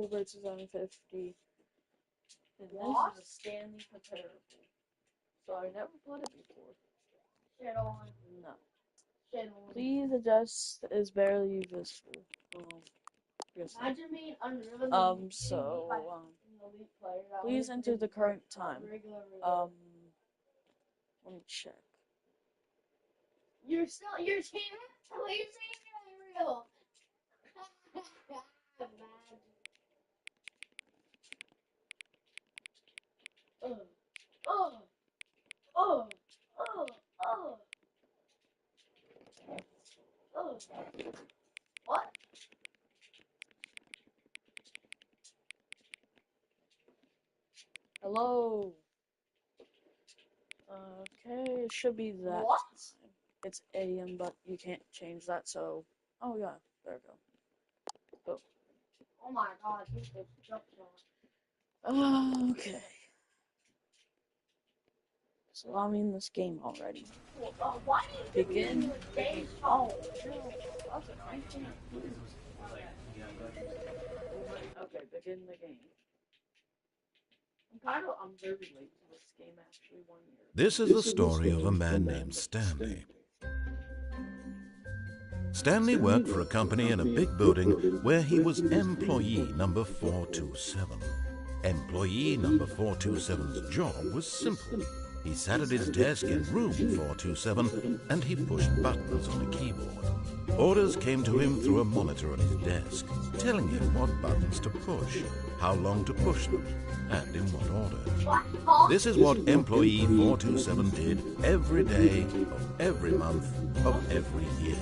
Parable by 2050. And this is a Stanley Parable. So I never played it before. Shit on. No. Shit on. Please adjust is barely visible. Imagine being unriveted. Please enter the current time. Let me check. You're team real. What? Hello. Okay, it should be that What? time. It's AM, but you can't change that, so... Oh, yeah, there we go. Oh my god, you just jumped on. Okay. So I'm in this game already. Why do you Begin. Oh, that's a nice thing. Okay, begin the game. I'm very late to this game, actually, 1 year. This is the story of a man named Stanley. Stanley worked for a company in a big building where he was employee number 427. Employee number 427's job was simple. He sat at his desk in room 427 and he pushed buttons on a keyboard. Orders came to him through a monitor on his desk, telling him what buttons to push, how long to push them, and in what order. This is what employee 427 did every day of every month of every year.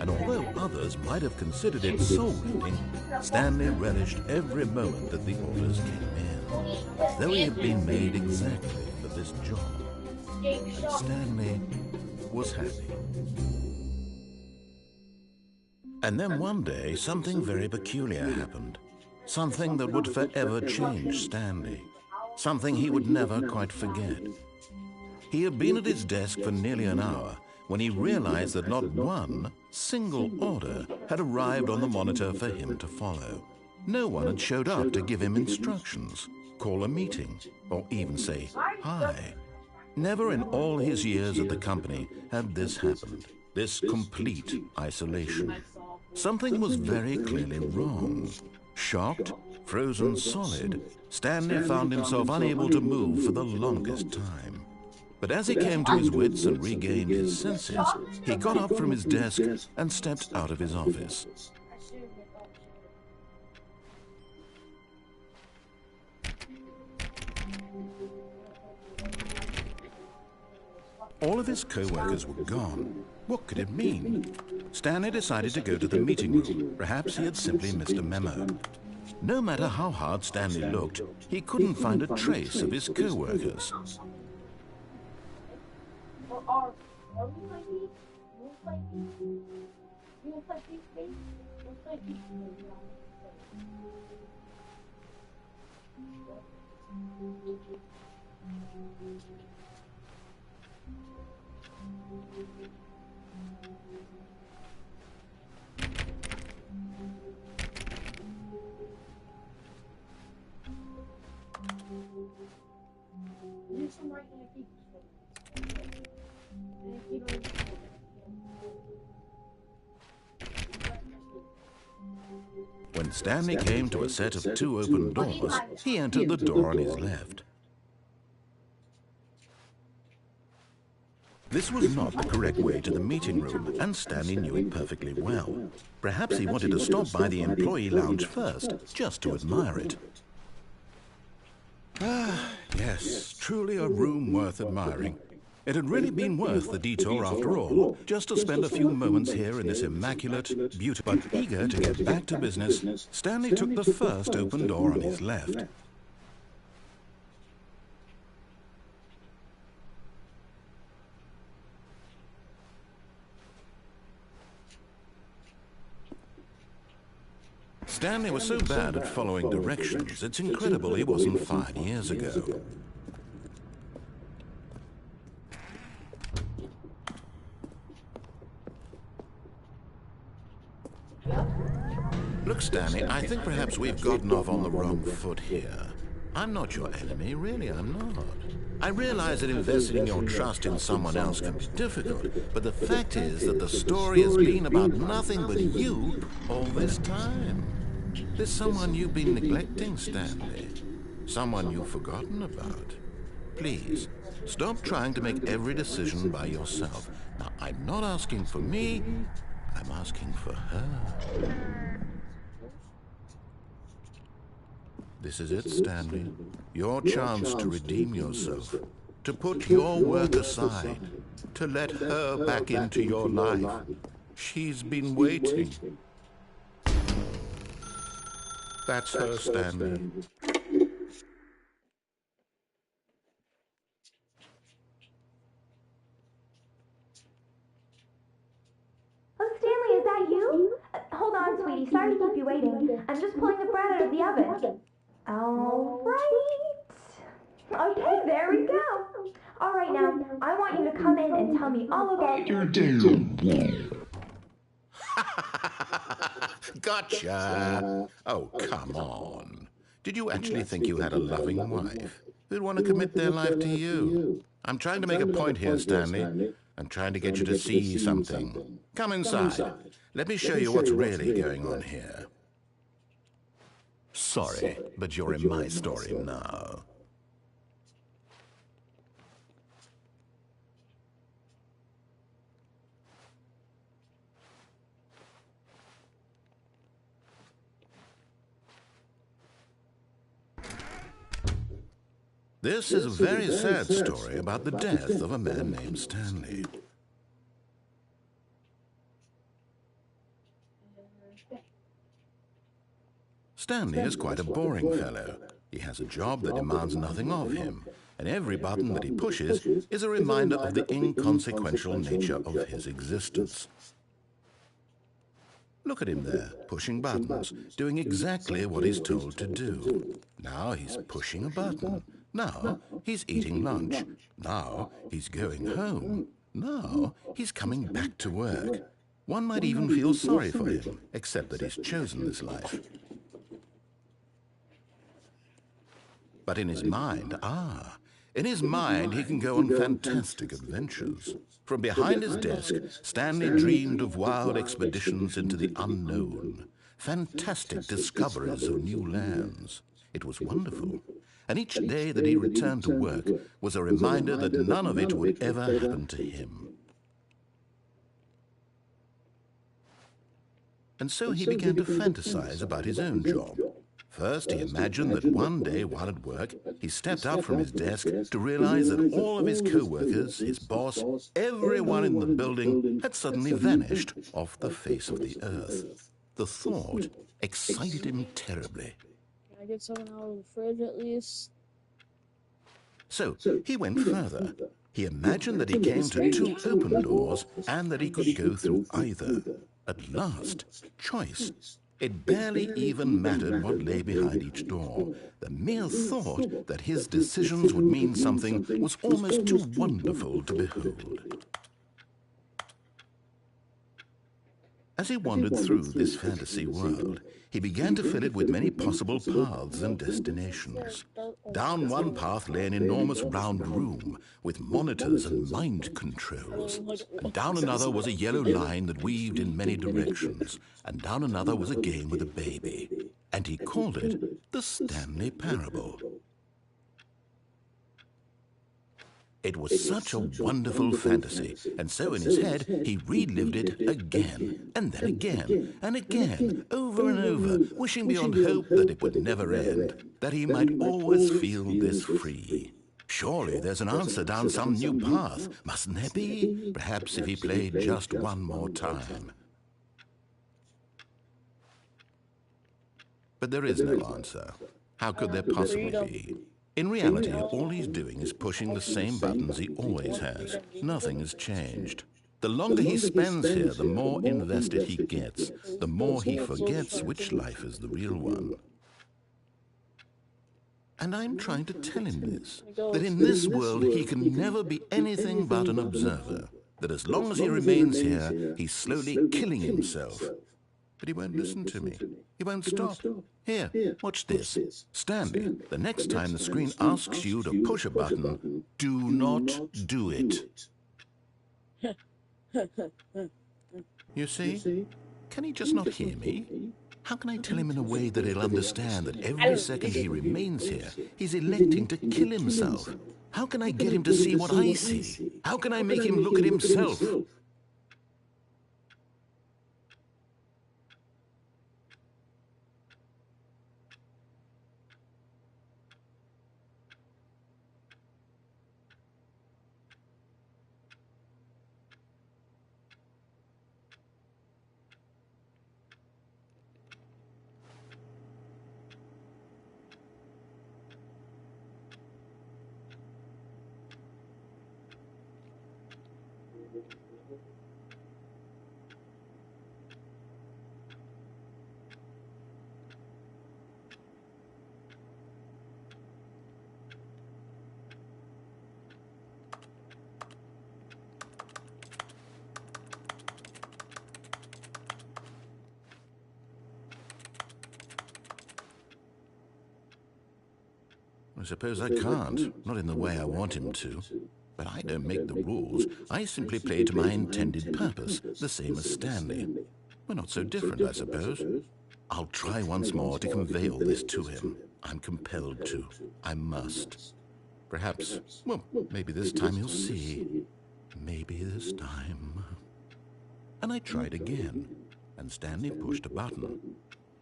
And although others might have considered it soul-eating, Stanley relished every moment that the orders came in, as though he had been made exactly for this job. Stanley was happy. And then one day, something very peculiar happened. Something that would forever change Stanley. Something he would never quite forget. He had been at his desk for nearly an hour when he realized that not one single order had arrived on the monitor for him to follow. No one had showed up to give him instructions, call a meeting, or even say hi. Never in all his years at the company had this happened, this complete isolation. Something was very clearly wrong. Shocked, frozen solid, Stanley found himself unable to move for the longest time. But as he came to his wits and regained his senses, he got up from his desk and stepped out of his office. All of his co-workers were gone. What could it mean? Stanley decided to go to the meeting room. Perhaps he had simply missed a memo. No matter how hard Stanley looked, he couldn't find a trace of his co-workers. When Stanley came to a set of 2 open doors, he entered the door on his left. This was not the correct way to the meeting room, and Stanley knew it perfectly well. Perhaps he wanted to stop by the employee lounge first, just to admire it. Ah, yes, truly a room worth admiring. It had really been worth the detour after all, just to spend a few moments here in this immaculate, beautiful, but eager to get back to business, Stanley took the first open door on his left. Stanley was so bad at following directions, it's incredible he wasn't fired years ago. Look, Stanley, I think perhaps we've gotten off on the wrong foot here. I'm not your enemy, really, I'm not. I realize that investing your trust in someone else can be difficult, but the fact is that the story has been about nothing but you all this time. There's someone you've been neglecting, Stanley. Someone you've forgotten about. Please, stop trying to make every decision by yourself. Now, I'm not asking for me, I'm asking for her. This is it, Stanley. Your chance to redeem yourself, to put your work aside, to let her back into your life. She's been waiting. That's her, Stanley. Oh, Stanley, is that you? Hold on, sweetie. Sorry to keep you waiting. I'm just pulling the bread out of the oven. All right. Okay, there we go. All right, now, I want you to come in and tell me all about your day. Gotcha. Oh, come on. Did you actually think you had a loving wife who'd want to commit their life to you? I'm trying to make a point here, Stanley. I'm trying to get you to see something. Come inside. Let me show you what's really going on here. Sorry, but you're in my story now. This is a very sad story about the death of a man named Stanley. Stanley is quite a boring fellow. He has a job that demands nothing of him, and every button that he pushes is a reminder of the inconsequential nature of his existence. Look at him there, pushing buttons, doing exactly what he's told to do. Now he's pushing a button. Now he's eating lunch. Now he's going home. Now he's coming back to work. One might even feel sorry for him, except that he's chosen this life. But in his mind, he can go on fantastic adventures. From behind his desk, Stanley dreamed of wild expeditions into the unknown, fantastic discoveries of new lands. It was wonderful. And each day that he returned to work was a reminder that none of it would ever happen to him. And so he began to fantasize about his own job. First, he imagined that one day while at work, he stepped up from his desk to realize that all of his co-workers, his boss, everyone in the building had suddenly vanished off the face of the earth. The thought excited him terribly. Can I get someone out of the fridge at least? So he went further. He imagined that he came to two open doors and that he could go through either. At last, choice. It barely even mattered what lay behind each door. The mere thought that his decisions would mean something was almost too wonderful to behold. As he wandered through this fantasy world, he began to fill it with many possible paths and destinations. Down one path lay an enormous round room with monitors and mind controls. And down another was a yellow line that weaved in many directions. And down another was a game with a baby. And he called it the Stanley Parable. It was such a wonderful fantasy, and so in his head he relived it again, and then again, and again, over and over, wishing beyond hope that it would never end, that he might always feel this free. Surely there's an answer down some new path, mustn't there be? Perhaps if he played just one more time. But there is no answer. How could there possibly be? In reality, all he's doing is pushing the same buttons he always has. Nothing has changed. The longer he spends here, the more invested he gets, the more he forgets which life is the real one. And I'm trying to tell him this, that in this world he can never be anything but an observer, that as long as he remains here, he's slowly killing himself. But he won't listen to me. He won't stop. Here, watch this. Stanley, the next time the screen asks you to push a button, do not do it. You see? Can he just not hear me? How can I tell him in a way that he'll understand that every second he remains here, he's electing to kill himself? How can I get him to see what I see? How can I make him look at himself? I suppose I can't, not in the way I want him to. But I don't make the rules. I simply play to my intended purpose, the same as Stanley. We're not so different, I suppose. I'll try once more to convey all this to him. I'm compelled to. I must. Perhaps, well, maybe this time he'll see. Maybe this time. And I tried again, and Stanley pushed a button.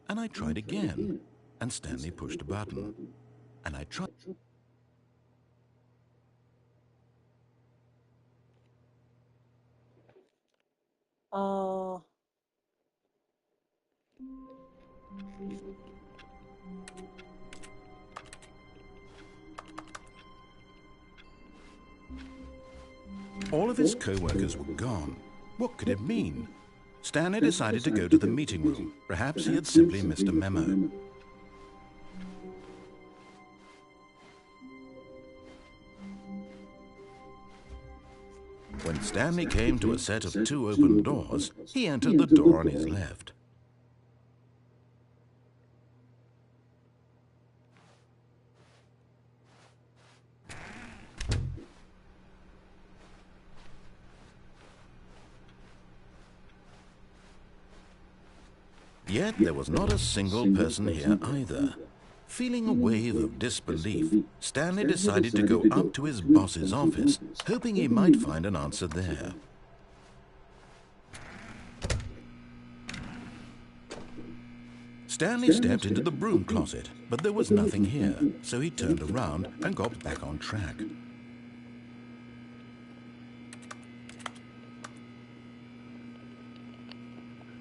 And I tried again, and Stanley pushed a button. And I tried. All of his co-workers were gone. What could it mean? Stanley decided to go to the meeting room. Perhaps he had simply missed a memo. When Stanley came to a set of 2 open doors, he entered the door on his left. Yet there was not a single person here either. Feeling a wave of disbelief, Stanley decided to go up to his boss's office, hoping he might find an answer there. Stanley stepped into the broom closet, but there was nothing here, so he turned around and got back on track.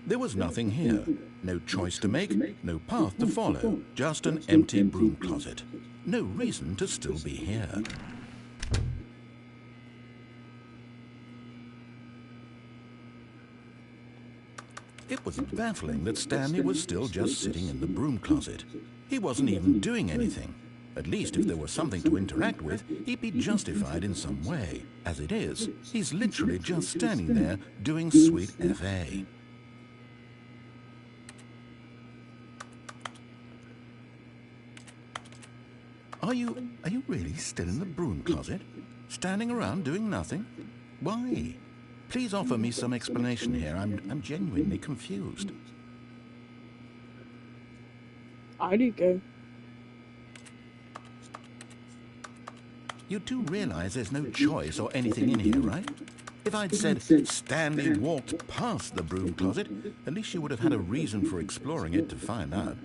There was nothing here. No choice to make, no path to follow, just an empty broom closet. No reason to still be here. It was baffling that Stanley was still just sitting in the broom closet. He wasn't even doing anything. At least if there was something to interact with, he'd be justified in some way. As it is, he's literally just standing there doing sweet FA. Are you really still in the broom closet? Standing around doing nothing? Why? Please offer me some explanation here. I'm genuinely confused. I do go. You do realize there's no choice or anything in here, right? If I'd said Stanley walked past the broom closet, at least you would have had a reason for exploring it to find out.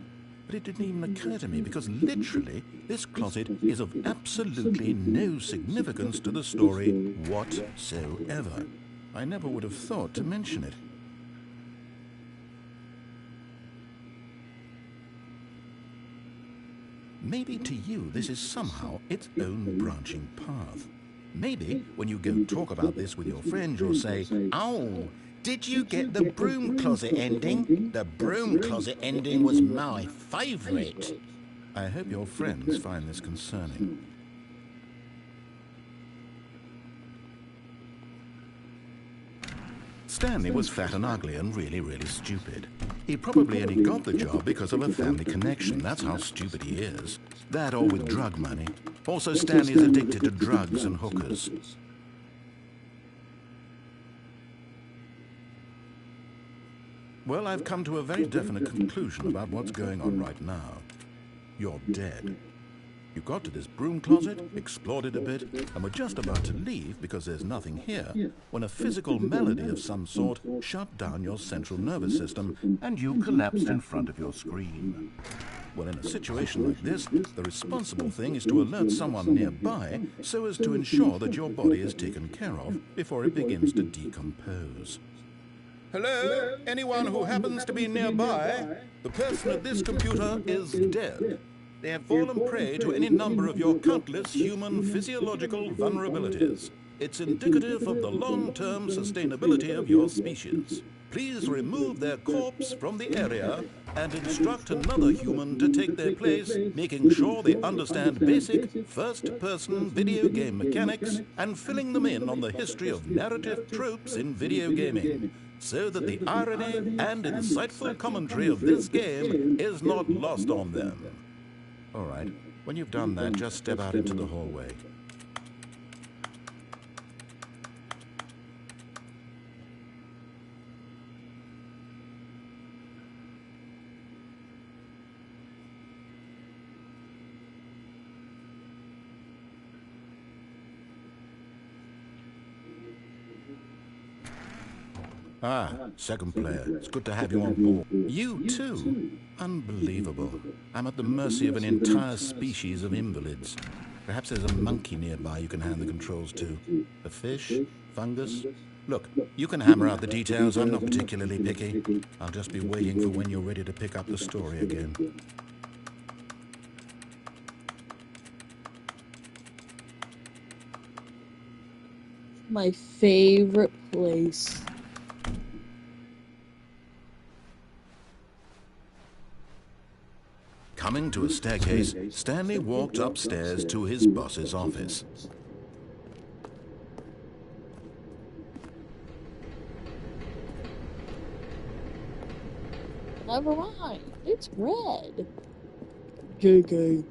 But it didn't even occur to me because literally this closet is of absolutely no significance to the story whatsoever. I never would have thought to mention it. Maybe to you this is somehow its own branching path. Maybe when you go talk about this with your friends you'll say, "Oh, did you get the broom closet ending? The broom closet ending was my favourite." I hope your friends find this concerning. Stanley was fat and ugly and really, really stupid. He probably only got the job because of a family connection. That's how stupid he is. That or with drug money. Also, Stanley is addicted to drugs and hookers. Well, I've come to a very definite conclusion about what's going on right now. You're dead. You got to this broom closet, explored it a bit, and were just about to leave because there's nothing here, when a physical malady of some sort shut down your central nervous system and you collapsed in front of your screen. Well, in a situation like this, the responsible thing is to alert someone nearby so as to ensure that your body is taken care of before it begins to decompose. Hello? Anyone who happens to be nearby? The person at this computer is dead. They have fallen prey to any number of your countless human physiological vulnerabilities. It's indicative of the long-term sustainability of your species. Please remove their corpse from the area and instruct another human to take their place, making sure they understand basic first-person video game mechanics and filling them in on the history of narrative tropes in video gaming, so that the irony and insightful commentary of this game is not lost on them. All right, when you've done that, just step out into the hallway. Ah, second player. It's good to have you on board. You too? Unbelievable. I'm at the mercy of an entire species of invalids. Perhaps there's a monkey nearby you can hand the controls to. A fish? Fungus? Look, you can hammer out the details. I'm not particularly picky. I'll just be waiting for when you're ready to pick up the story again. My favorite place. Coming to a staircase, Stanley walked upstairs to his boss's office. Never mind, it's red. JK.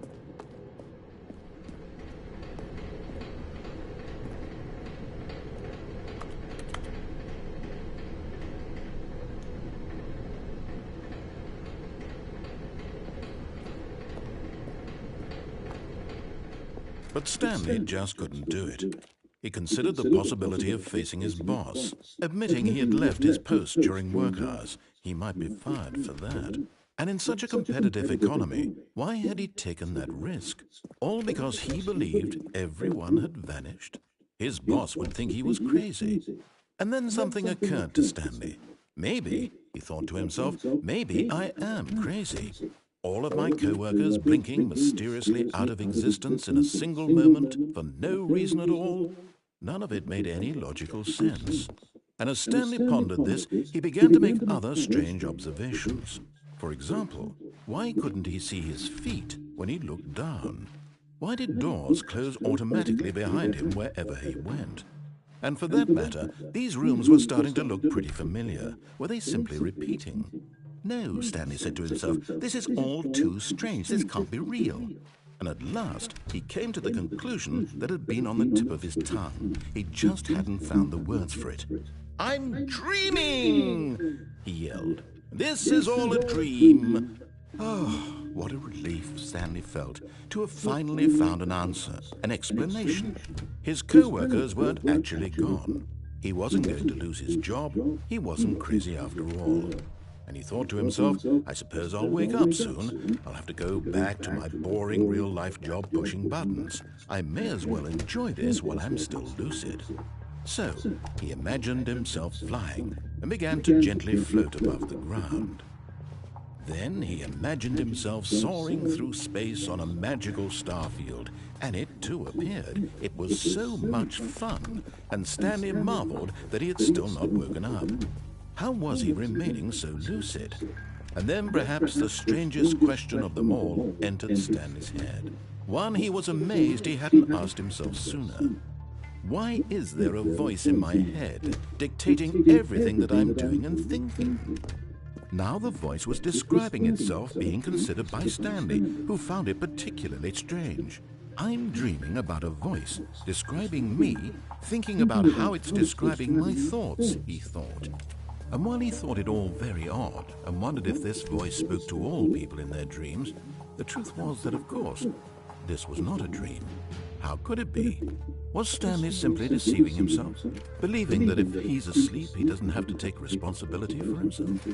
But Stanley just couldn't do it. He considered the possibility of facing his boss, admitting he had left his post during work hours. He might be fired for that. And in such a competitive economy, why had he taken that risk? All because he believed everyone had vanished? His boss would think he was crazy. And then something occurred to Stanley. Maybe, he thought to himself, maybe I am crazy. All of my co-workers blinking mysteriously out of existence in a single moment for no reason at all. None of it made any logical sense. And as Stanley pondered this, he began to make other strange observations. For example, why couldn't he see his feet when he looked down? Why did doors close automatically behind him wherever he went? And for that matter, these rooms were starting to look pretty familiar. Were they simply repeating? No, Stanley said to himself, this is all too strange. This can't be real. And at last, he came to the conclusion that had been on the tip of his tongue. He just hadn't found the words for it. I'm dreaming, he yelled. This is all a dream. Oh, what a relief Stanley felt to have finally found an answer, an explanation. His co-workers weren't actually gone. He wasn't going to lose his job. He wasn't crazy after all. And he thought to himself, I suppose I'll wake up soon. I'll have to go back to my boring real-life job pushing buttons. I may as well enjoy this while I'm still lucid. So, he imagined himself flying and began to gently float above the ground. Then he imagined himself soaring through space on a magical starfield, and it too appeared. It was so much fun, and Stanley marveled that he had still not woken up. How was he remaining so lucid? And then perhaps the strangest question of them all entered Stanley's head. One he was amazed he hadn't asked himself sooner. Why is there a voice in my head dictating everything that I'm doing and thinking? Now the voice was describing itself being considered by Stanley, who found it particularly strange. I'm dreaming about a voice describing me, thinking about how it's describing my thoughts, he thought. And while he thought it all very odd and wondered if this voice spoke to all people in their dreams, the truth was that, of course, this was not a dream. How could it be? Was Stanley simply deceiving himself, believing that if he's asleep, he doesn't have to take responsibility for himself?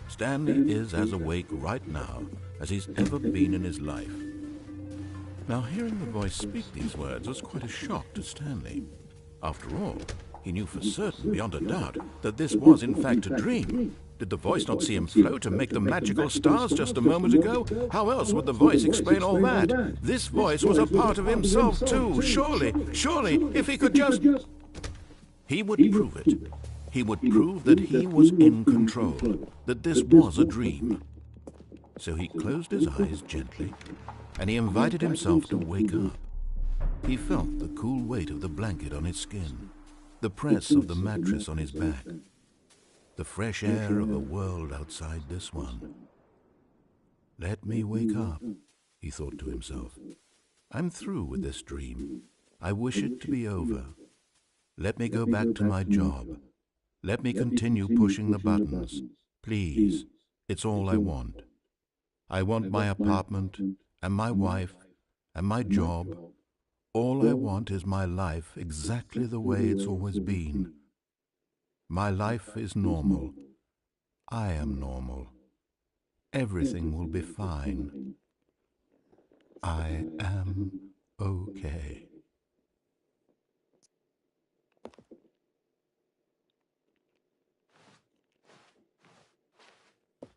Stanley is as awake right now as he's ever been in his life. Now, hearing the voice speak these words was quite a shock to Stanley. After all, he knew for certain, beyond a doubt, that this was in fact a dream. Did the voice not see him float and make the magical stars just a moment ago? How else would the voice explain all that? This voice was a part of himself too. Surely, if he could just... He would prove it. He would prove that he was in control, that this was a dream. So he closed his eyes gently, and he invited himself to wake up. He felt the cool weight of the blanket on his skin, the press of the mattress on his back, the fresh air of a world outside this one. Let me wake up, he thought to himself. I'm through with this dream. I wish it to be over. Let me go back to my job. Let me continue pushing the buttons. Please, it's all I want. I want my apartment and my wife and my job. All I want is my life exactly the way it's always been. My life is normal. I am normal. Everything will be fine. I am okay.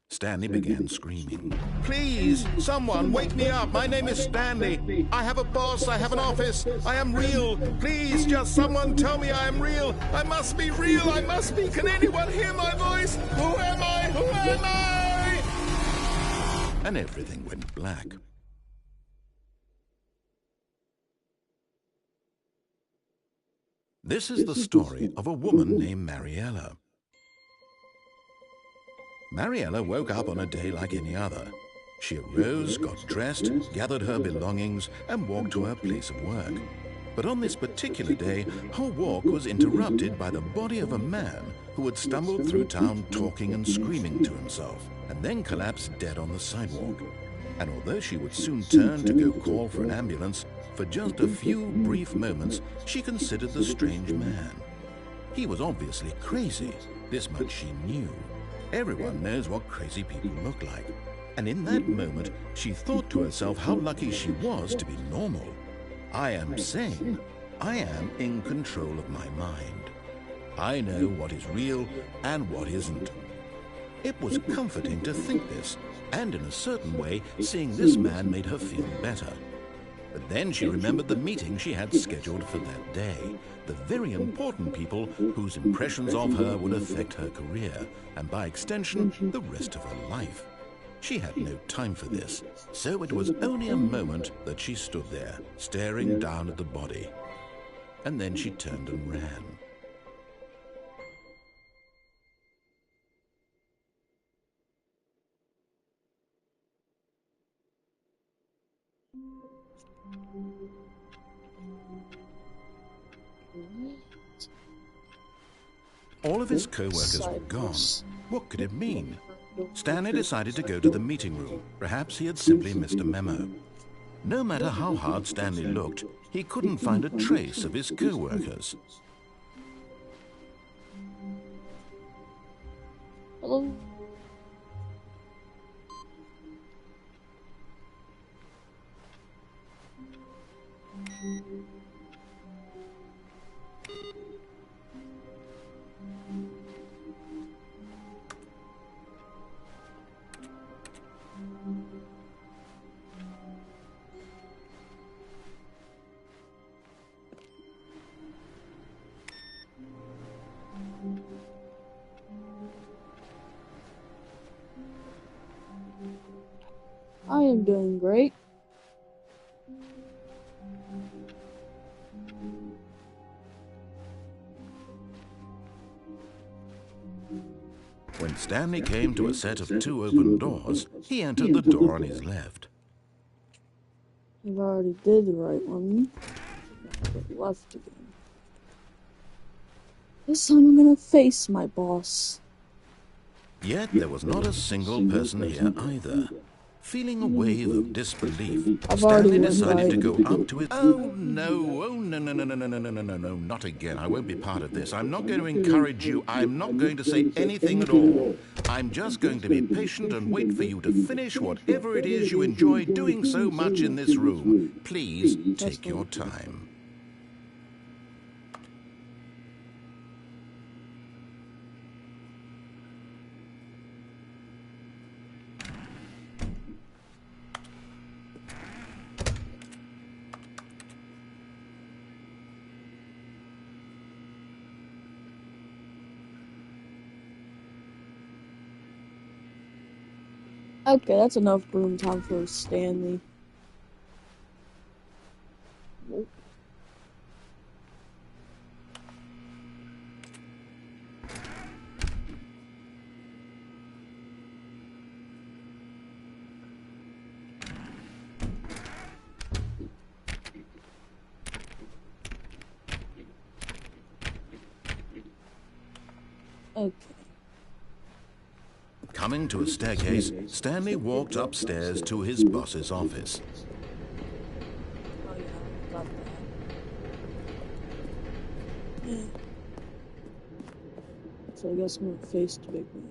Stanley began screaming. Please, someone, wake me up. My name is Stanley. I have a boss. I have an office. I am real. Please, just someone tell me I am real. I must be real. I must be. Can anyone hear my voice? Who am I? Who am I? And everything went black. This is the story of a woman named Mariella. Mariella woke up on a day like any other. She arose, got dressed, gathered her belongings, and walked to her place of work. But on this particular day, her walk was interrupted by the body of a man who had stumbled through town talking and screaming to himself, and then collapsed dead on the sidewalk. And although she would soon turn to go call for an ambulance, for just a few brief moments, she considered the strange man. He was obviously crazy. This much she knew. Everyone knows what crazy people look like. And in that moment, she thought to herself how lucky she was to be normal. I am sane. I am in control of my mind. I know what is real and what isn't. It was comforting to think this, and in a certain way, seeing this man made her feel better. But then she remembered the meeting she had scheduled for that day, the very important people whose impressions of her would affect her career, and by extension, the rest of her life. She had no time for this, so it was only a moment that she stood there, staring down at the body. And then she turned and ran. All of his co-workers were gone. What could it mean? Stanley decided to go to the meeting room. Perhaps he had simply missed a memo. No matter how hard Stanley looked, he couldn't find a trace of his co-workers. Hello? I am doing great. When Stanley came to a set of 2 open doors, he entered the door on his left. I've already did the right one. Now get left again. This time I'm gonna face my boss. Yet there was not a single person here either. Feeling a wave of disbelief, Stanley decided to go up to his... Oh no, no, not again. I won't be part of this. I'm not going to encourage you. I'm not going to say anything at all. I'm just going to be patient and wait for you to finish whatever it is you enjoy doing so much in this room. Please take your time. Okay, that's enough room time for Stanley. Nope. Okay. Coming to a staircase, Stanley walked upstairs to his boss's office. Oh yeah, got that. Yeah. So I guess I'm gonna face the big man.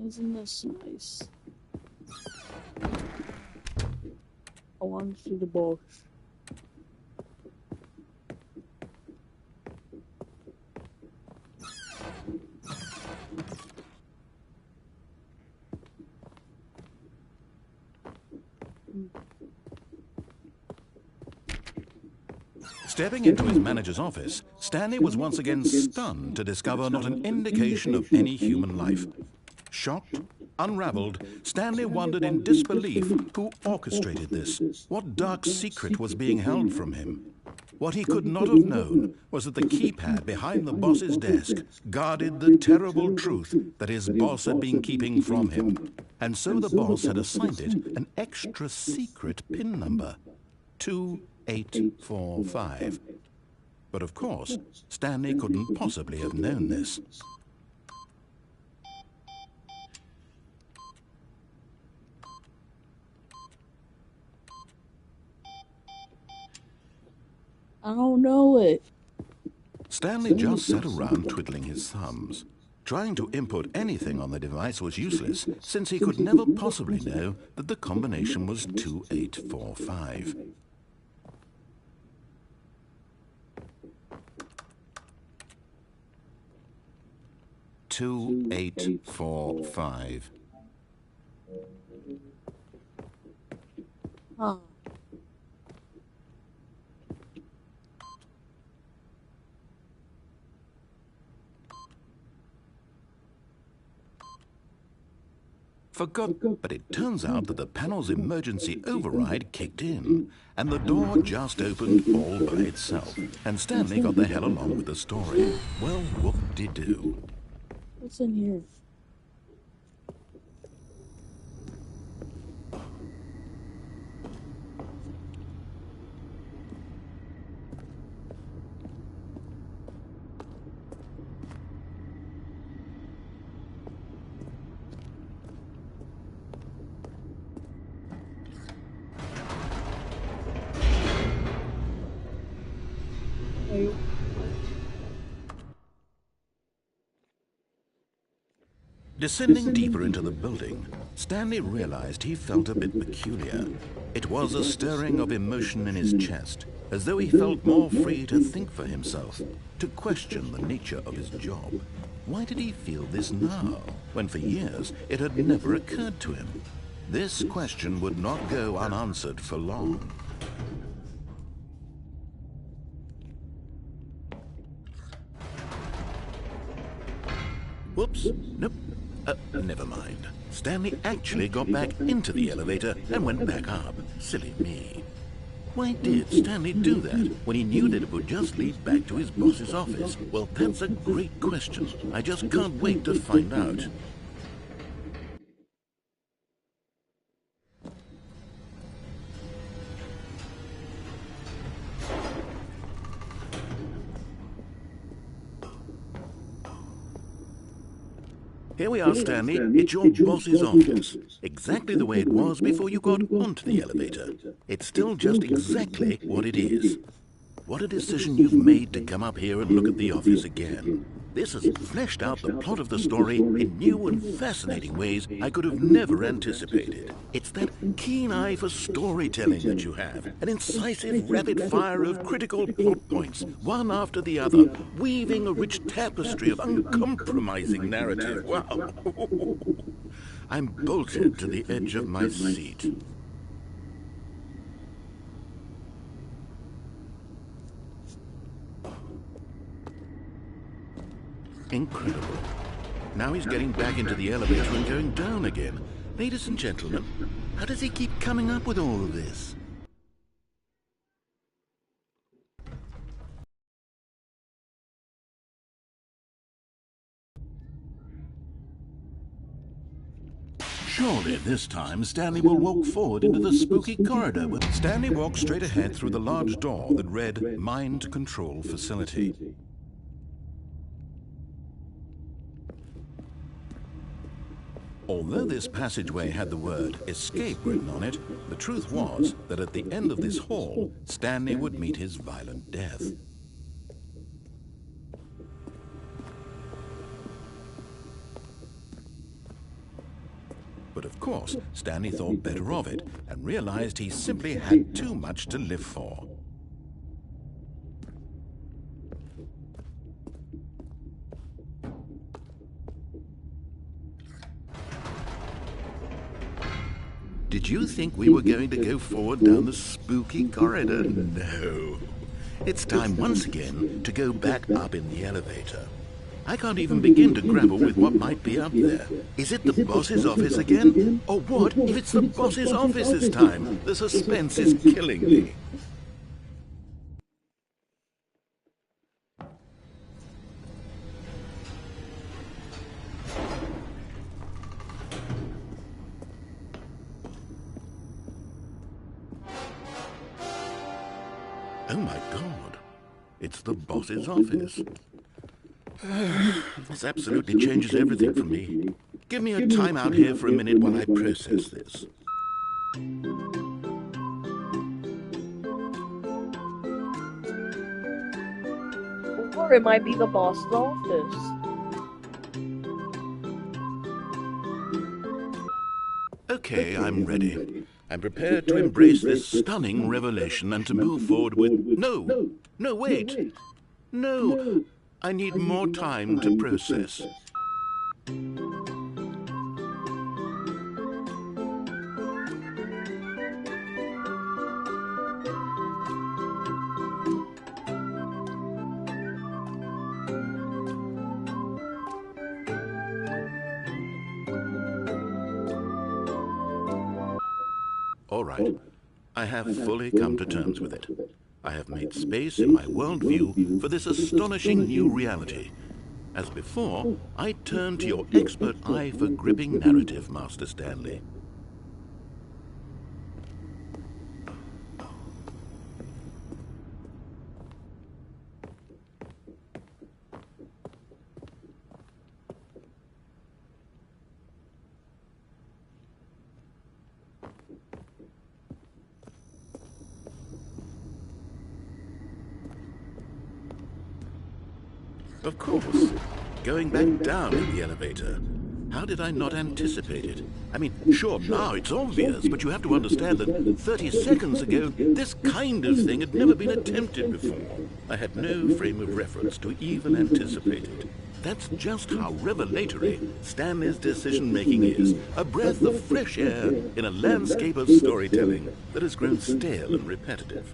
Isn't this nice? I want to see the boss. Stepping into his manager's office, Stanley was once again stunned to discover not an indication of any human life. Shocked, unraveled, Stanley wondered in disbelief who orchestrated this. What dark secret was being held from him? What he could not have known was that the keypad behind the boss's desk guarded the terrible truth that his boss had been keeping from him. And so the boss had assigned it an extra secret PIN number, 2845. But of course, Stanley couldn't possibly have known this. I don't know it. Stanley just sat around twiddling his thumbs. Trying to input anything on the device was useless, since he could never possibly know that the combination was 2845. Two, 8, 4, 5. Huh. Forgot, but it turns out that the panel's emergency override kicked in, and the door just opened all by itself, and Stanley got the hell along with the story. Well, whoop-de-doo. What's in here? Descending deeper into the building, Stanley realized he felt a bit peculiar. It was a stirring of emotion in his chest, as though he felt more free to think for himself, to question the nature of his job. Why did he feel this now, when for years it had never occurred to him? This question would not go unanswered for long. Whoops, nope, never mind. Stanley actually got back into the elevator and went back up. Silly me. Why did Stanley do that when he knew that it would just lead back to his boss's office? Well, that's a great question. I just can't wait to find out. Here we are, Stanley. It's your boss's office. Exactly the way it was before you got onto the elevator. It's still just exactly what it is. What a decision you've made to come up here and look at the office again. This has fleshed out the plot of the story in new and fascinating ways I could have never anticipated. It's that keen eye for storytelling that you have, an incisive rapid fire of critical plot points, one after the other, weaving a rich tapestry of uncompromising narrative. Wow! I'm bolted to the edge of my seat. Incredible. Now he's getting back into the elevator and going down again. Ladies and gentlemen, how does he keep coming up with all of this? Surely this time Stanley will walk forward into the spooky corridor. Stanley walked straight ahead through the large door that read Mind Control Facility. Although this passageway had the word escape written on it, the truth was that at the end of this hall, Stanley would meet his violent death. But of course, Stanley thought better of it and realized he simply had too much to live for. Did you think we were going to go forward down the spooky corridor? No. It's time once again to go back up in the elevator. I can't even begin to grapple with what might be up there. Is it the boss's office again? Or what if it's the boss's office this time? The suspense is killing me. Oh my God, it's the boss's office. This absolutely changes everything for me. Give me a time out here for a minute while I process this. Or it might be the boss's office. Okay, I'm ready. I'm prepared to embrace this stunning revelation and to move forward with... No, wait. No, I need more time to process. All right, I have fully come to terms with it. I have made space in my worldview for this astonishing new reality. As before, I turn to your expert eye for gripping narrative, Master Stanley. Of course, going back down in the elevator. How did I not anticipate it? I mean, sure, now it's obvious, but you have to understand that 30 seconds ago, this kind of thing had never been attempted before. I had no frame of reference to even anticipate it. That's just how revelatory Stanley's decision-making is. A breath of fresh air in a landscape of storytelling that has grown stale and repetitive.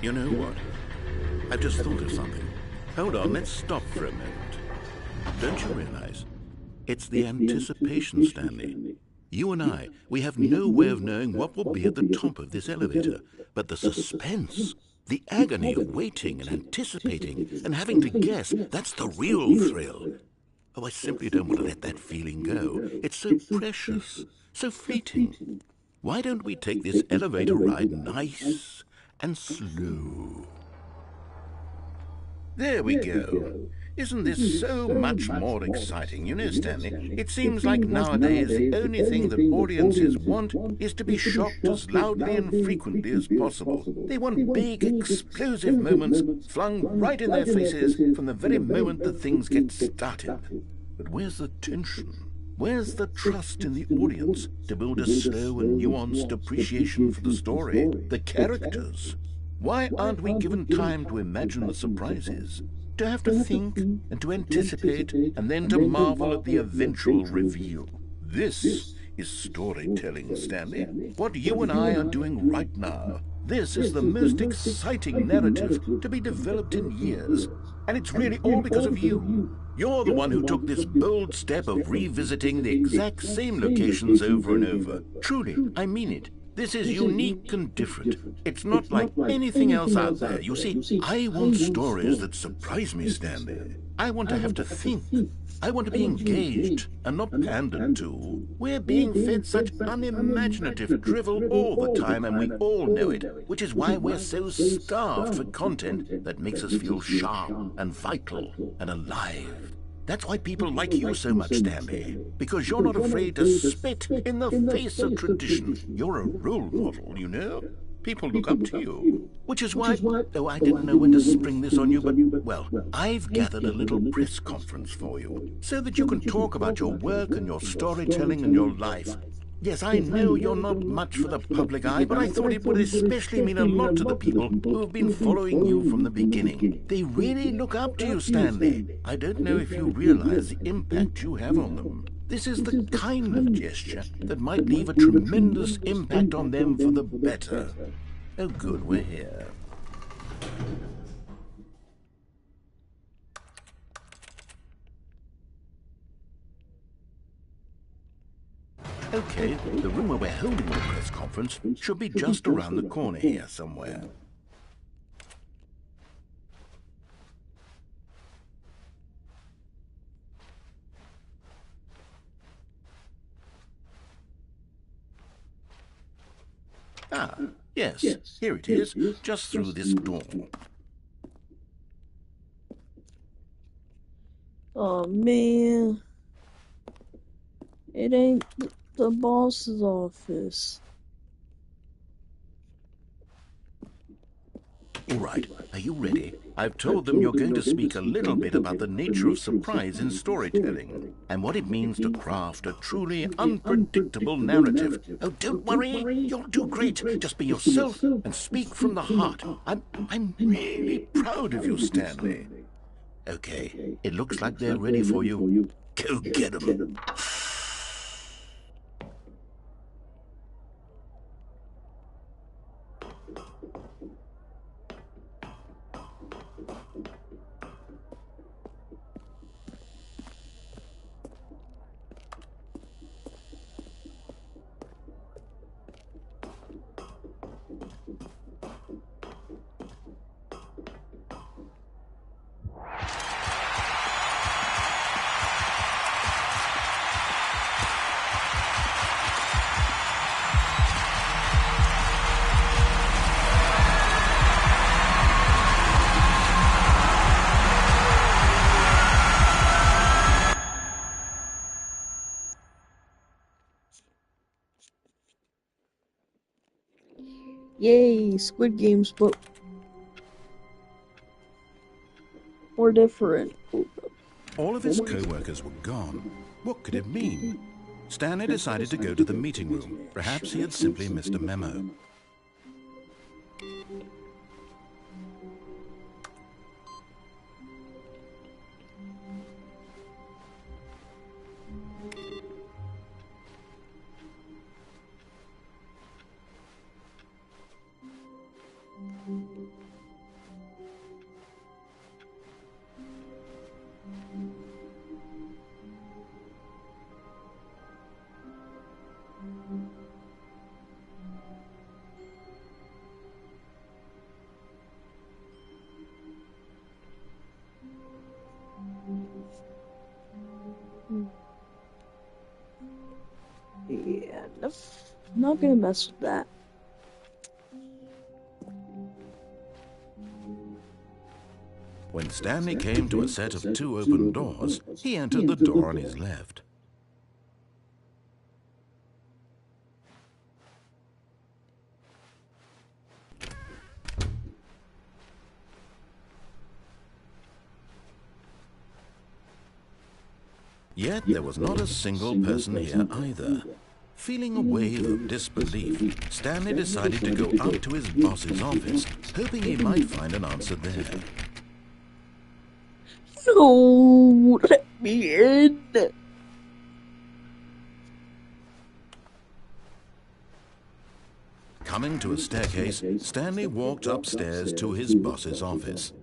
You know what? I've just thought of something. Hold on, let's stop for a moment. Don't you realize? It's the anticipation, Stanley. You and I, we have no way of knowing what will be at the top of this elevator. But the suspense, the agony of waiting and anticipating and having to guess, that's the real thrill. Oh, I simply don't want to let that feeling go. It's so precious, so fleeting. Why don't we take this elevator ride nice and slow? There we go. Isn't this so much more exciting? You know, Stanley, it seems like nowadays the only thing that audiences want is to be shocked as loudly and frequently as possible. They want big, explosive moments flung right in their faces from the very moment that things get started. But where's the tension? Where's the trust in the audience to build a slow and nuanced appreciation for the story, the characters? Why aren't we given time to imagine the surprises, to have to think and to anticipate and then to marvel at the eventual reveal? This is storytelling, Stanley. What you and I are doing right now. This is the most exciting narrative to be developed in years. And it's really all because of you. You're the one who took this bold step of revisiting the exact same locations over and over. Truly, I mean it. This is unique and different. It's not like anything else out there. You see, I want stories that surprise me, Stanley. I want to have to think. I want to be engaged and not pandered to. We're being fed such unimaginative drivel all the time, and we all know it, which is why we're so starved for content that makes us feel sharp and vital and alive. That's why people like you so much, Stanley, because you're not afraid to spit in the face of tradition. You're a role model, you know? People look up to you. Which is why, oh, I didn't know when to spring this on you, but, well, I've gathered a little press conference for you, so that you can talk about your work and your storytelling and your life. Yes, I know you're not much for the public eye, but I thought it would especially mean a lot to the people who have been following you from the beginning. They really look up to you, Stanley. I don't know if you realize the impact you have on them. This is the kind of gesture that might leave a tremendous impact on them for the better. Oh, good, we're here. Okay, the room where we're holding the press conference should be just around the corner here somewhere. Ah, yes, here it is, just through this door. Oh man, it ain't the boss's office. All right, are you ready? I've told them you're going to speak a little bit about the nature of surprise in storytelling and what it means to craft a truly unpredictable narrative. Oh, don't worry, you'll do great. Just be yourself and speak from the heart. I'm really proud of you, Stanley. Okay, it looks like they're ready for you. Go get them. Yay, Squid Games, but more different. All of his co-workers were gone. What could it mean? Stanley decided to go to the meeting room. Perhaps he had simply missed a memo. Yeah, nope. Not gonna mess with that. When Stanley came to a set of 2 open doors, he entered the door on his left. Yet there was not a single person here either. Feeling a wave of disbelief, Stanley decided to go up to his boss's office, hoping he might find an answer there. No, let me in. Coming to a staircase, Stanley walked upstairs to his boss's office.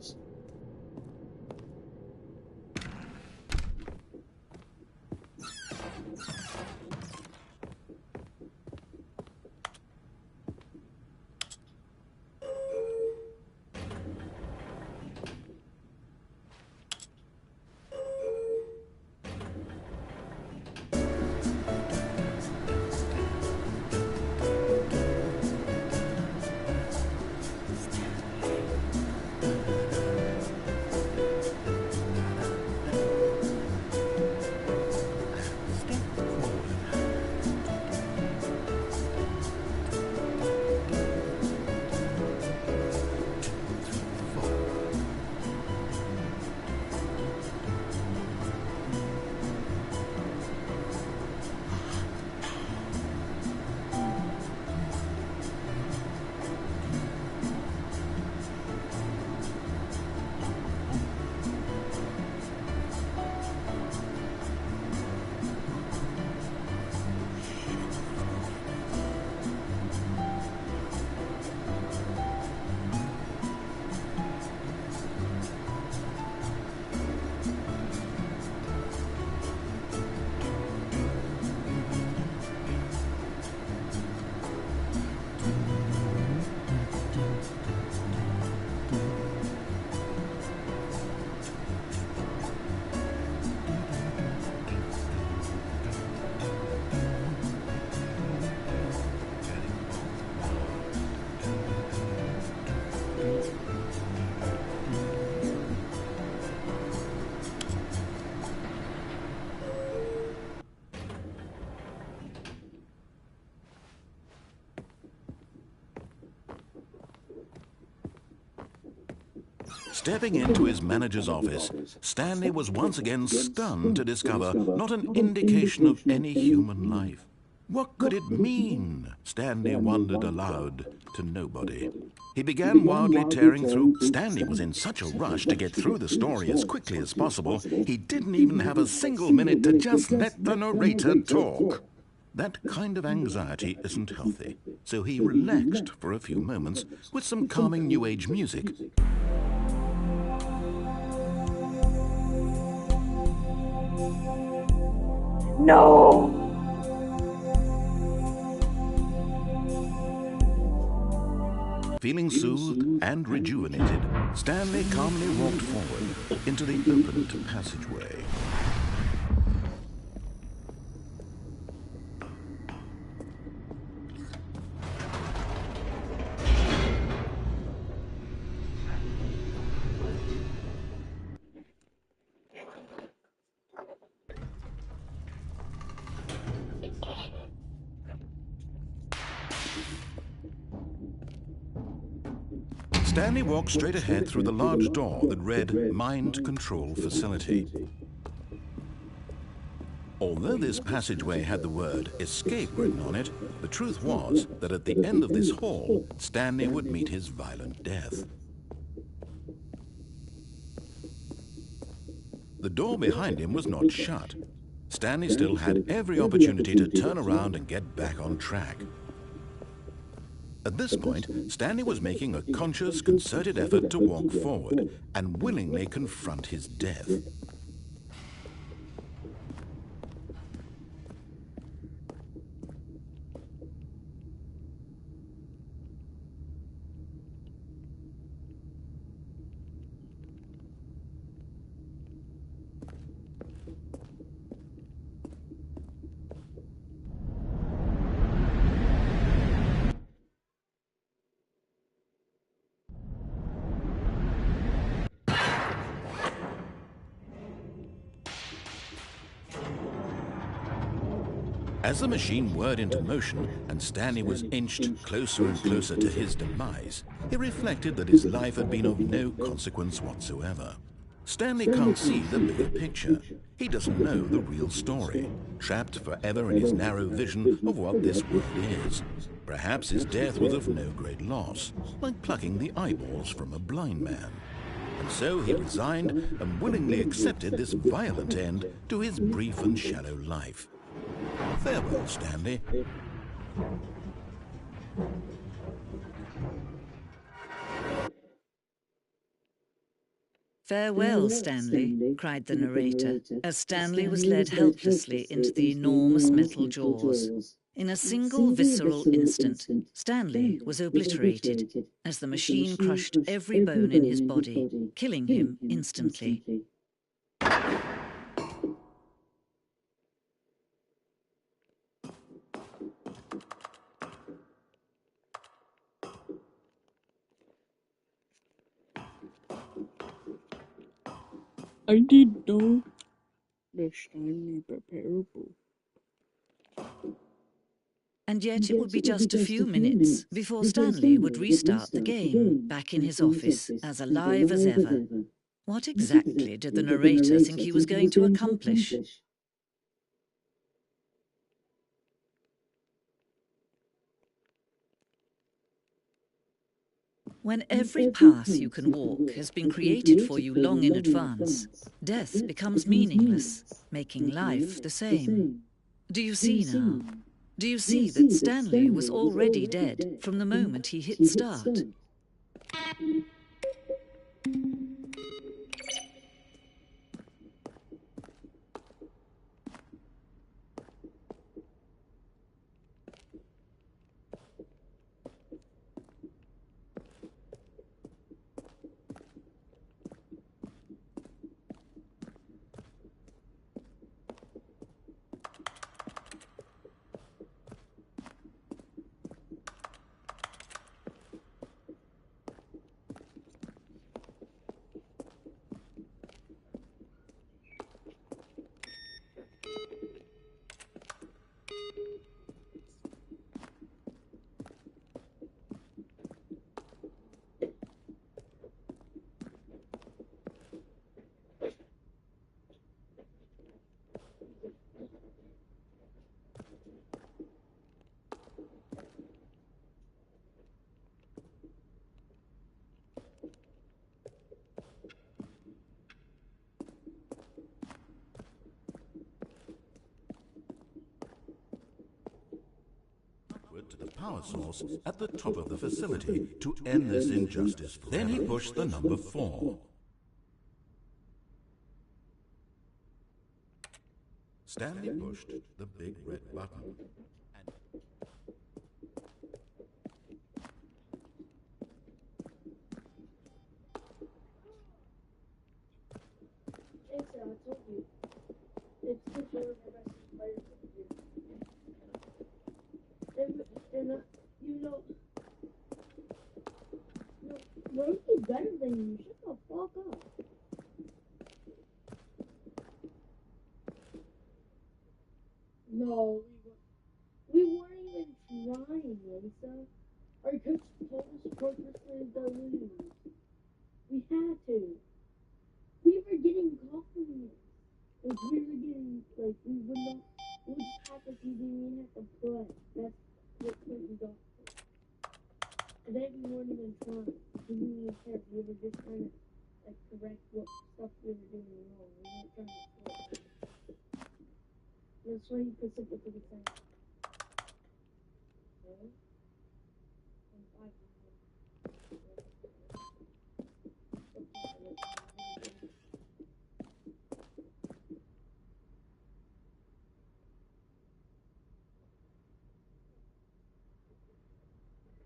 Stepping into his manager's office, Stanley was once again stunned to discover not an indication of any human life. What could it mean? Stanley wondered aloud to nobody. He began wildly tearing through. Stanley was in such a rush to get through the story as quickly as possible, he didn't even have a single minute to just let the narrator talk. That kind of anxiety isn't healthy, so he relaxed for a few moments with some calming New Age music. No. Feeling soothed and rejuvenated, Stanley calmly walked forward into the opened passageway. Stanley walked straight ahead through the large door that read Mind Control Facility. Although this passageway had the word escape written on it, the truth was that at the end of this hall, Stanley would meet his violent death. The door behind him was not shut. Stanley still had every opportunity to turn around and get back on track. At this point, Stanley was making a conscious, concerted effort to walk forward and willingly confront his death. As the machine whirred into motion and Stanley was inched closer and closer to his demise, he reflected that his life had been of no consequence whatsoever. Stanley can't see the bigger picture. He doesn't know the real story, trapped forever in his narrow vision of what this world is. Perhaps his death was of no great loss, like plucking the eyeballs from a blind man. And so he resigned and willingly accepted this violent end to his brief and shallow life. Farewell, Stanley. "Farewell, Stanley," cried the narrator, as Stanley was led helplessly into the enormous metal jaws. In a single visceral instant, Stanley was obliterated as the machine crushed every bone in his body, killing him instantly. I did know the Stanley Parable. And yet it would be just a few minutes before Stanley would restart the game, back in his office, as alive as ever. What exactly did the narrator think he was going to accomplish? When every path you can walk has been created for you long in advance, death becomes meaningless, making life the same. Do you see now? Do you see that Stanley was already dead from the moment he hit start? To the power source at the top of the facility to end this injustice forever. Then he pushed the number 4. Stanley pushed the big red button. Jason, I told you. It's the one of the best players of the year. And you know, Rosie's better than you. Shut the fuck up. No, we weren't even trying, Lisa. Our coach told us poker players don't lose. We had to. We were getting confidence. Like, we were getting, like, we would not, we'll just have to you didn't even have to play. That's what Clinton got for. And then we weren't even trying. We didn't even care. We were just trying to, like, correct what stuff we were doing wrong. We weren't trying to play. That's why he specifically said, okay? And 500.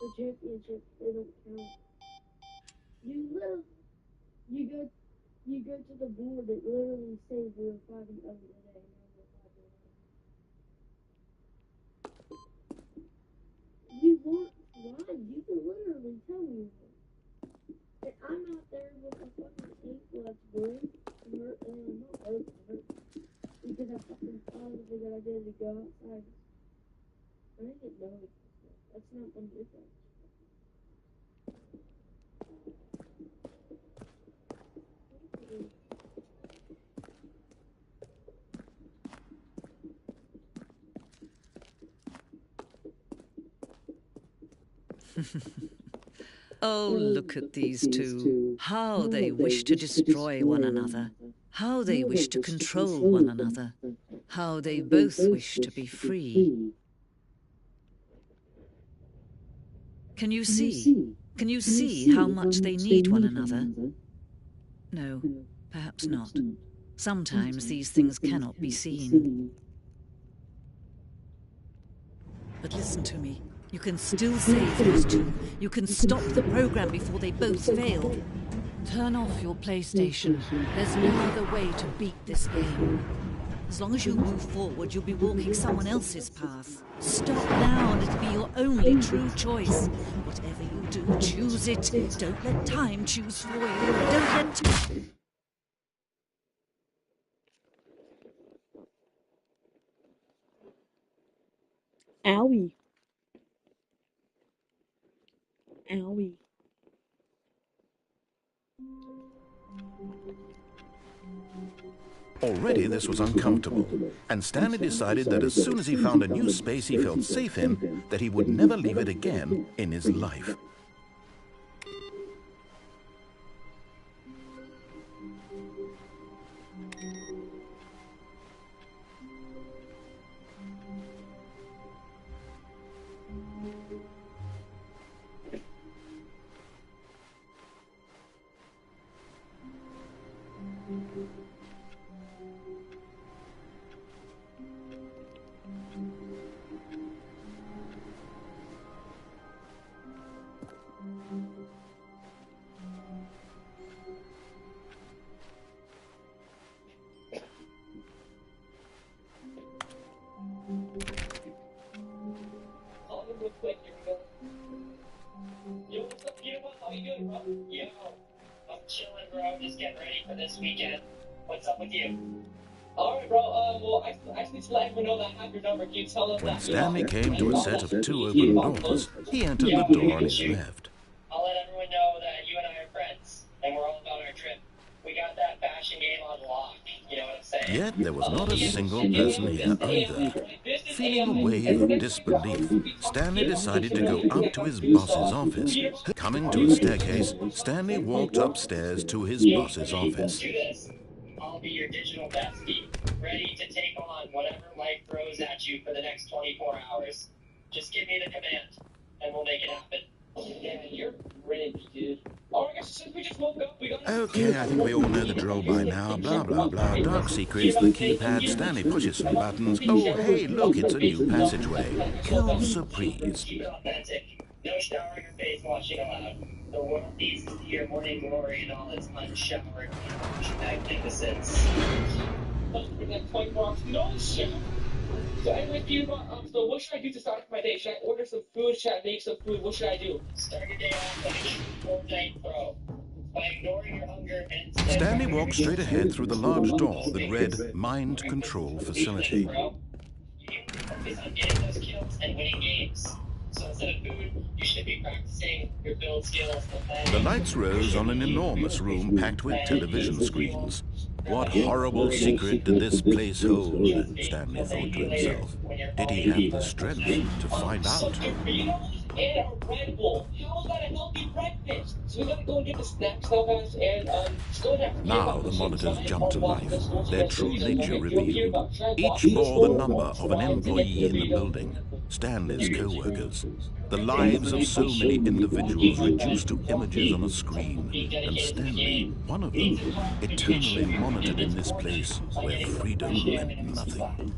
The championships, they don't count. You go to the board, it literally says we were 5-0 today, now we're 5-0. You weren't lying, you can literally tell me that. And I'm out there with a fucking anklet brace, and I'm not hurt, because I fucking thought of a good idea to go outside. I didn't know it. That's not the difference. Oh, look at these two. How they wish to destroy one another. How they wish to control one another. How they both wish to be free. Can you see? Can you see how much they need one another? No, perhaps not. Sometimes these things cannot be seen. But listen to me. You can still save those two. You can stop the program before they both fail. Turn off your PlayStation. There's no other way to beat this game. As long as you move forward, you'll be walking someone else's path. Stop now and it'll be your only true choice. Whatever you do, choose it. Don't let time choose for you. Don't let... Owie. Owie. Already this was uncomfortable, and Stanley decided that as soon as he found a new space he felt safe in, that he would never leave it again in his life. Just getting ready for this weekend. What's up with you? Alright, bro, well, I just need to let everyone know that I have your number. Can you tell them When that, Stanley came to a set of two open doors, he entered the door on his left. I'll let everyone know that you and I are friends, and we're all about our trip. We got that fashion game on lock, you know what I'm saying? Yet there was not a single person here either. Feeling a wave of disbelief, Stanley decided to go up to his boss's office. Coming to a staircase, Stanley walked upstairs to his boss's office. Do this. I'll be your digital bestie, ready to take on whatever life throws at you for the next 24 hours. Just give me the command, and we'll make it happen. Yeah, you're rich, dude. Oh, I guess since we just woke up, we got... Okay, I think we all know the drill by now. Blah, blah, blah. Dark secrets, the keypad. Stanley pushes some buttons. Oh, hey, look, it's a new passageway. Kill surprise. Keep it authentic. No showering or face washing allowed. The world needs to see your morning glory and all its unshowered magnificence. For the next 24 hours, no shower. So anyway, so what should I do to start my day? Should I order some food? Should I make some food? What should I do? Start your day off like a Fortnite pro. By ignoring your hunger and... Stanley walked straight ahead through the large door that read Mind Control Facility. You focus on getting those kills and winning games. So instead of food, you should be practicing your build skills. The lights rose on an enormous room packed with television screens. What horrible secret did this place hold? Stanley thought to himself. Did he have the strength to find out? And our Red Bull. How about a healthy breakfast? So we gotta go and get the snacks now, guys, and still have Now the monitors jumped to life, their true nature revealed. Each bore the number of an employee in the building, Stanley's co-workers. The lives of so many individuals reduced to images on a screen, and Stanley, one of them, eternally monitored in this place where freedom meant nothing.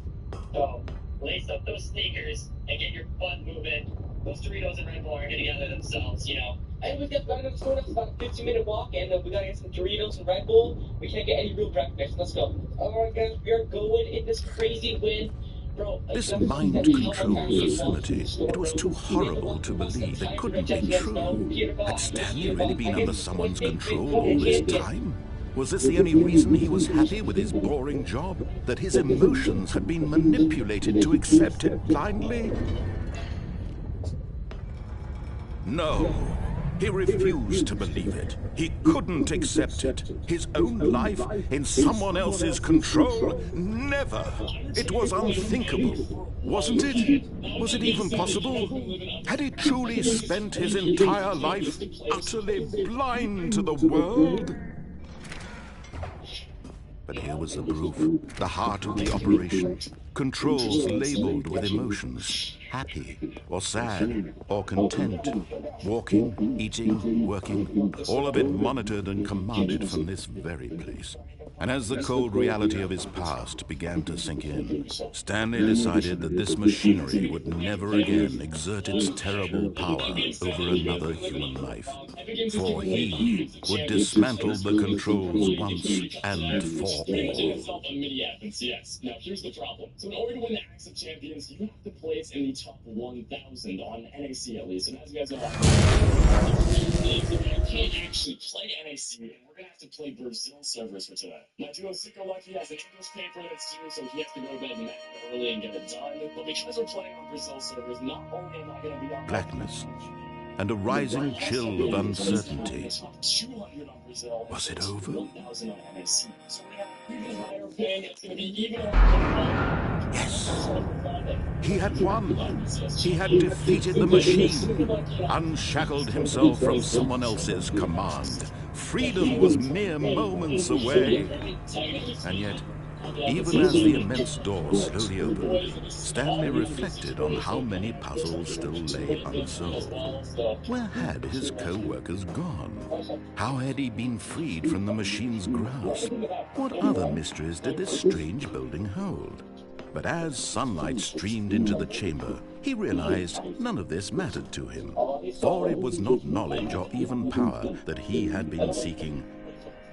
So, lace up those sneakers and get your butt moving. Those Doritos and Red Bull aren't getting out of themselves, you know. Hey, we've got to the store. It's about a 15-minute walk, and we gotta get some Doritos and Red Bull. We can't get any real breakfast. Let's go. All right, guys, we are going in this crazy wind. Bro, this mind control facility, it was too horrible to believe. It couldn't be true. Had Stanley really been under someone's control all this time? Was this the only reason he was happy with his boring job? That his emotions had been manipulated to accept it blindly? No. He refused to believe it. He couldn't accept it. His own life in someone else's control? Never. It was unthinkable. Wasn't it? Was it even possible? Had he truly spent his entire life utterly blind to the world? But here was the proof, the heart of the operation. Controls labeled with emotions, happy or sad or content. Walking, eating, working, all of it monitored and commanded from this very place. And as the cold reality of his past began to sink in, Stanley decided that this machinery would never again exert its terrible power over another human life. For he would dismantle the controls once and for all. Yes. Now here's the problem. So in order to win the Axe of Champions, you have to place in the top 1,000 on NAC at least. And as you guys know, you can't actually play NAC, and we're gonna have to play Brazil servers for today. My duo Sicko Lucky has an English paper that's due, so he has to go to bed mad early and get it done. But because we're playing on Brazil servers, not only am I gonna be on blackness and a rising chill of uncertainty. Was it over? Yes. He had won. He had defeated the machine, unshackled himself from someone else's command. Freedom was mere moments away. And yet, even as the immense door slowly opened, Stanley reflected on how many puzzles still lay unsolved. Where had his co-workers gone? How had he been freed from the machine's grasp? What other mysteries did this strange building hold? But as sunlight streamed into the chamber, he realized none of this mattered to him, for it was not knowledge or even power that he had been seeking,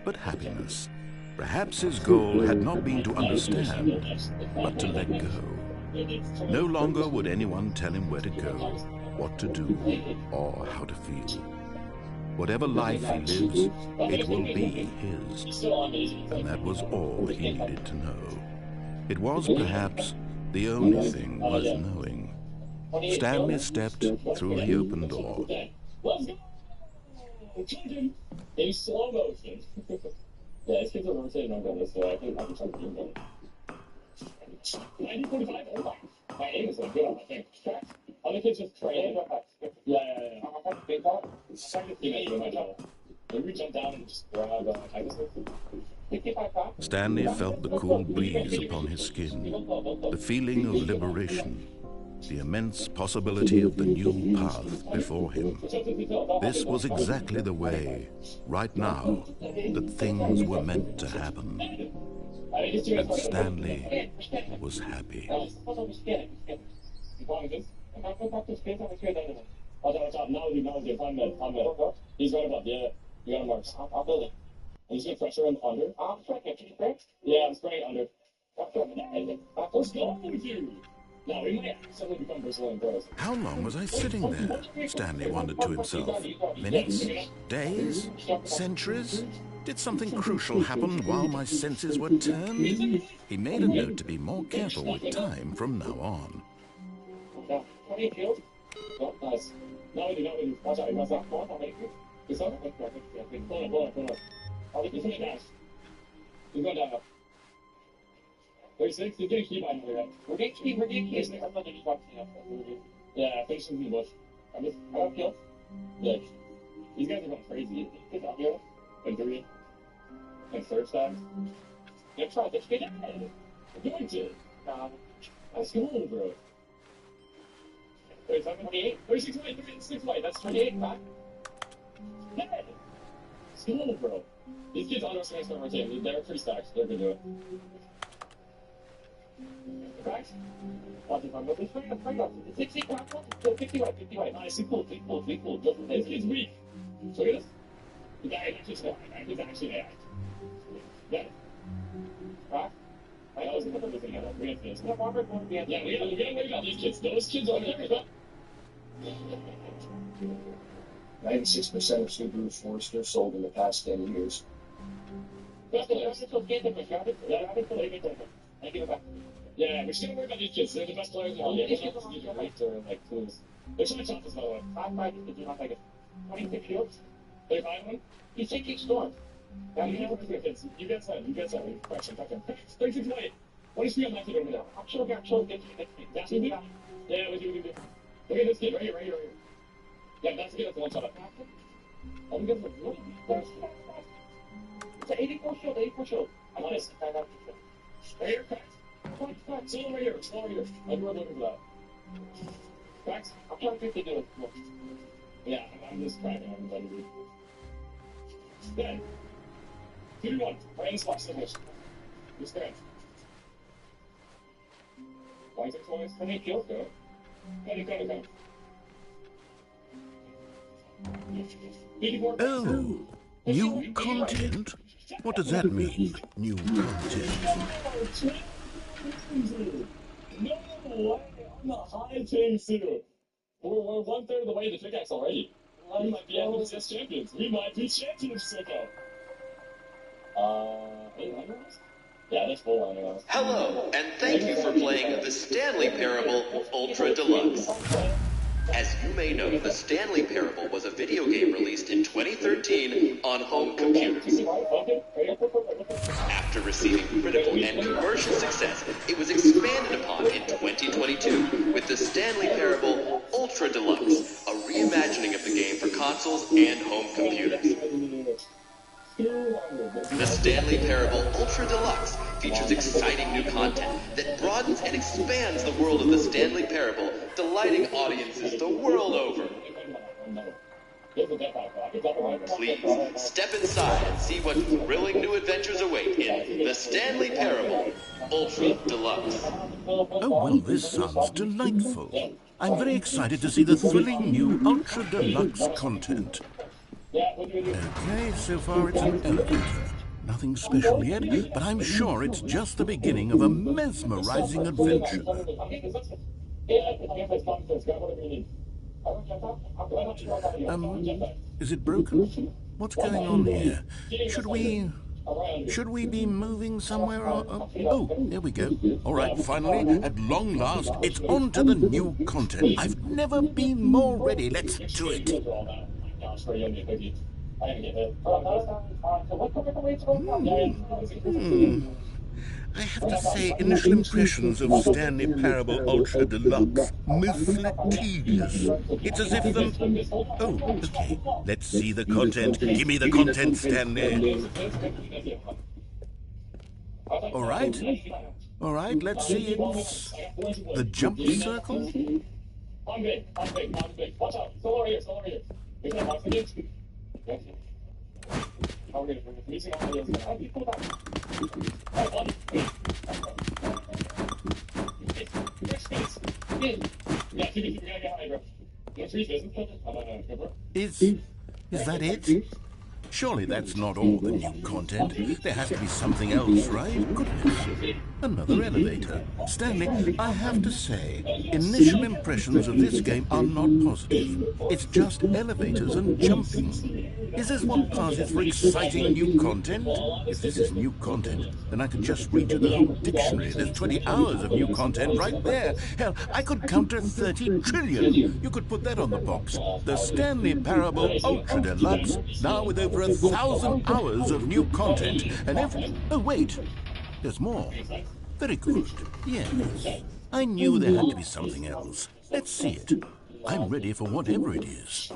but happiness. Perhaps his goal had not been to understand, but to let go. No longer would anyone tell him where to go, what to do, or how to feel. Whatever life he lives, it will be his. And that was all he needed to know. It was perhaps the only thing worth knowing. Stanley stepped through the open door. In slow motion. Yeah, it's kids are rotating on this, so I can try to beat them. 90-45, oh my. My aim is like good, I think. Other kids just training. Yeah. I'm trying to team it with my job. Maybe we jump down and just grab Stanley felt the cool breeze upon his skin, the feeling of liberation, the immense possibility of the new path before him. This was exactly the way, right now, that things were meant to happen. And Stanley was happy. He's right above, yeah. You got him marked. I'll build it. I'm just gonna pressure him under. Yeah, I'm spraying under. Let's go with you. No, we might accidentally become Brazilian bros. How long was I sitting there? Stanley wondered to himself. Minutes? Days? Centuries? Did something crucial happen while my senses were turned? He made a note to be more careful with time from now on. Oh, nice. Not with you. Watch out, you must not. Come on, wait. This one? Okay, pull on. Oh, he's gonna dash. He's gonna die. 36, he's getting key by now, right? We're getting key. I'm not gonna be boxing up. Yeah, finish him in the bush. I got killed. Like, these guys are going crazy. Get up here. And 3. And third stack. Yeah, try this. Get out. We're going to. That's cool, bro. 37, 28, 36 white, 36 white. That's 28, back. Dead. School, bro. These kids understand my team. They're pretty stacked. They're gonna do it. Right? Watch if I'm with this. Bring up. 60 white. Nice. Cool. This kid's weak. Look at this. The guy actually smart. He's actually AI. Yeah. Right? I always think of this thing. We're gonna finish. Yeah, we gotta worry about these kids. Those kids are there. 96% of Subaru Forester sold in the past 10 years. Yeah, we still worry about these kids. They're the best players in the world. They're like tools. They're so much off this, by the way. 5-5 is the like a 26 shields. 35 one. He's taking storm. Yeah, you know what kids. You get some. Question. 36 white. What is 3 on my team over there? Actually, that's me. Yeah, we do. Look at this kid right here. Yeah, that's good. That's one shot. Oh, we got it's an 84 shield. I'm honest. Right here, cracked. Slow right here. I'm really looking for that. Cracked. I'm trying to do it. Yeah, I'm just cracking on everybody. Dead. 2-1. Right in spot finish. Just dead. 26 points. 28 kills, though. Come. Oh, new content? What does that mean, new content? No way! I'm the high king suit. We're 1/3 of the way to pickaxe already. We might be LCS champions. We might be champions, sicko. Any landers? Yeah, that's full landers. Hello, and thank you for playing the Stanley Parable Ultra Deluxe. As you may know, the Stanley Parable was a video game released in 2013 on home computers. After receiving critical and commercial success, it was expanded upon in 2022 with the Stanley Parable Ultra Deluxe, a reimagining of the game for consoles and home computers. The Stanley Parable Ultra Deluxe features exciting new content that broadens and expands the world of the Stanley Parable, delighting audiences the world over. Please, step inside and see what thrilling new adventures await in the Stanley Parable Ultra Deluxe. Oh, well, this sounds delightful. I'm very excited to see the thrilling new Ultra Deluxe content. Okay, so far it's an elevator. Nothing special yet, but I'm sure it's just the beginning of a mesmerizing adventure. Is it broken? What's going on here? Should we be moving somewhere? Oh, there we go. All right, finally, at long last, it's on to the new content. I've never been more ready. Let's do it. I have to say, initial impressions of Stanley Parable Ultra Deluxe, mostly tedious. It's as if the... Oh, okay. Let's see the content. Give me the content, Stanley. All right, let's see. It's the jump circle. I'm big. Watch out. Still over here. How are we going to missing all the other? Be pulled out. Yeah, we gotta get high, bro. No trees, isn't it? Is that it? Surely that's not all the new content. There has to be something else, right? Goodness. Another elevator. Stanley, I have to say, initial impressions of this game are not positive. It's just elevators and jumping. Is this what passes for exciting new content? If this is new content, then I could just read you the whole dictionary. There's 20 hours of new content right there. Hell, I could count to 30 trillion. You could put that on the box. The Stanley Parable Ultra Deluxe, now with over 1,000 hours of new content. And oh, wait. There's more. Very good. Yes. I knew there had to be something else. Let's see it. I'm ready for whatever it is.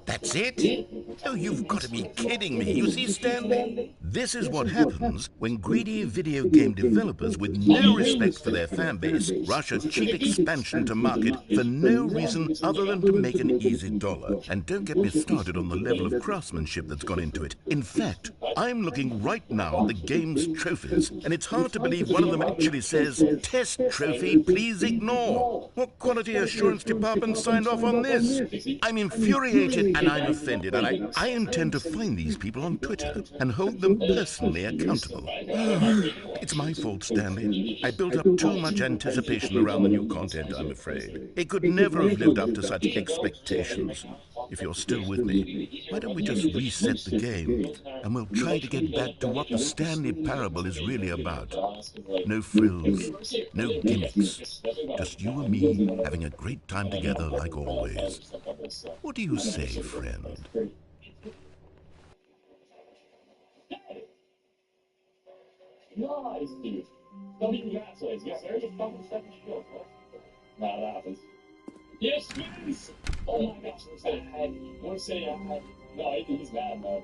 That's it? Oh, you've got to be kidding me. You see, Stanley? This is what happens when greedy video game developers with no respect for their fan base rush a cheap expansion to market for no reason other than to make an easy dollar. And don't get me started on the level of craftsmanship that's gone into it. In fact, I'm looking right now at the game's trophies, and it's hard to believe one of them actually says, "Test trophy, please ignore." What quality assurance department signed off on this? I'm infuriated and I'm offended, and I intend to find these people on Twitter and hold them personally accountable. It's my fault, Stanley. I built up too much anticipation around the new content, I'm afraid. It could never have lived up to such expectations. If you're still with me, why don't we just reset the game, and we'll try to get back to what the Stanley Parable is really about. No frills, no gimmicks, just you and me having a great time together like always. What do you say, friend? Nice, dude. Don't even that way. Yes, there's a fucking second shield. Nah, that happens. Yes, please! Oh my gosh, we're saying head. We're saying head. No, he's mad, man.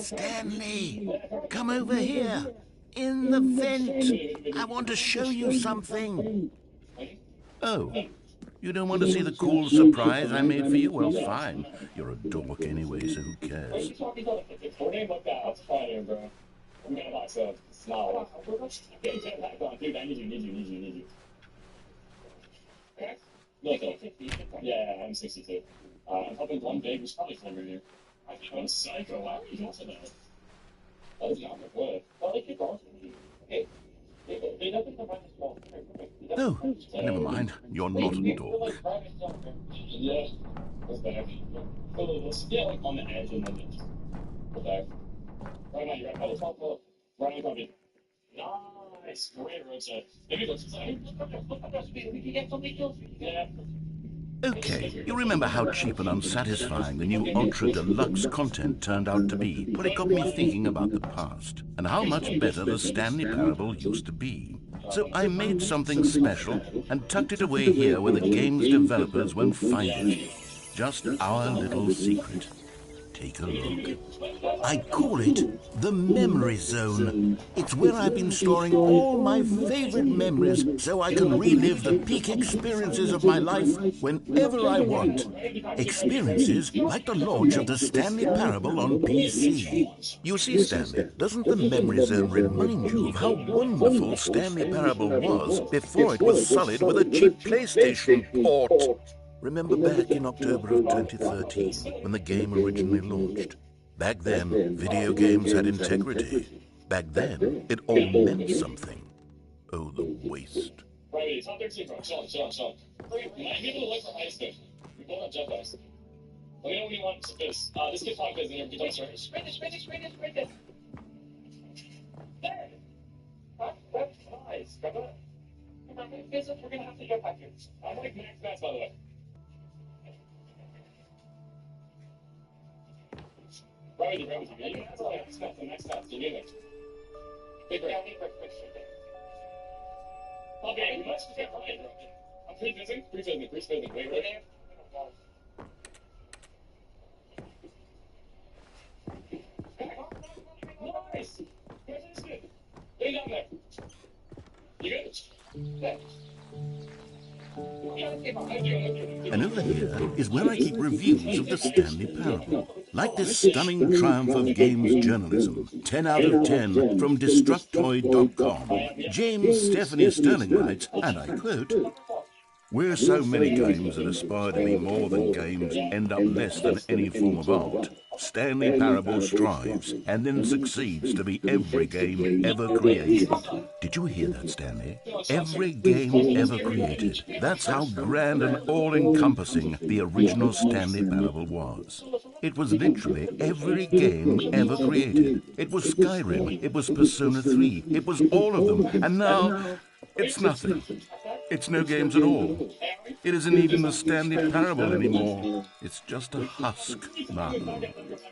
Stanley, come over here. In the vent. I want to show you something. Oh, you don't want to see the cool surprise I made for you? Well, fine. You're a dork anyway, so who cares? That's fine, bro. I'm gonna box up. Smile. Dude, I need you. Okay? Look, yeah, I'm 62. I'm hoping one big was probably over here. I think I'm psycho. Why are you doing that? That is not my way. Well, they keep going. Hey. Oh, never mind. You're not a dork. Yeah, that's better. Yeah, like on the edge and then just okay. Right now, you're right. Right on copy. Nice. Great road set. Maybe let's just we can get something else. Yeah. Okay, you remember how cheap and unsatisfying the new Ultra Deluxe content turned out to be? Well, it got me thinking about the past and how much better the Stanley Parable used to be. So I made something special and tucked it away here where the game's developers won't find it. Just our little secret. Take a look. I call it the Memory Zone. It's where I've been storing all my favorite memories so I can relive the peak experiences of my life whenever I want. Experiences like the launch of the Stanley Parable on PC. You see, Stanley, doesn't the Memory Zone remind you of how wonderful Stanley Parable was before it was sullied with a cheap PlayStation port? Remember back in October of 2013, when the game originally launched? Back then, video games had integrity. Back then, it all meant something. Oh, the waste. Right, top 13, bro. Chill. Might be able to look for ice though. We both have jet ice. Let me know when you want this. This kid's talking business and you're doing sprint it. There! That's nice. We're gonna have to get back here. I like max bats, by the way. Right with you. Yeah, that's all I expect. The next step, you need it. Big break. Okay, let's just get right, bro. I'm pre-fizzing. Wait. Nice! Where's this kid? Lay down there. You good? Yeah. And over here is where I keep reviews of the Stanley Parable. Like this stunning triumph of games journalism, 10 out of 10 from Destructoid.com. James Stephanie Sterling writes, and I quote, Where so many games that aspire to be more than games end up less than any form of art, Stanley Parable strives and then succeeds to be every game ever created. Did you hear that, Stanley? Every game ever created. That's how grand and all-encompassing the original Stanley Parable was. It was literally every game ever created. It was Skyrim, it was Persona 3, it was all of them, and now it's nothing. It's no games at all. It isn't even the Stanley Parable anymore. It's just a husk now.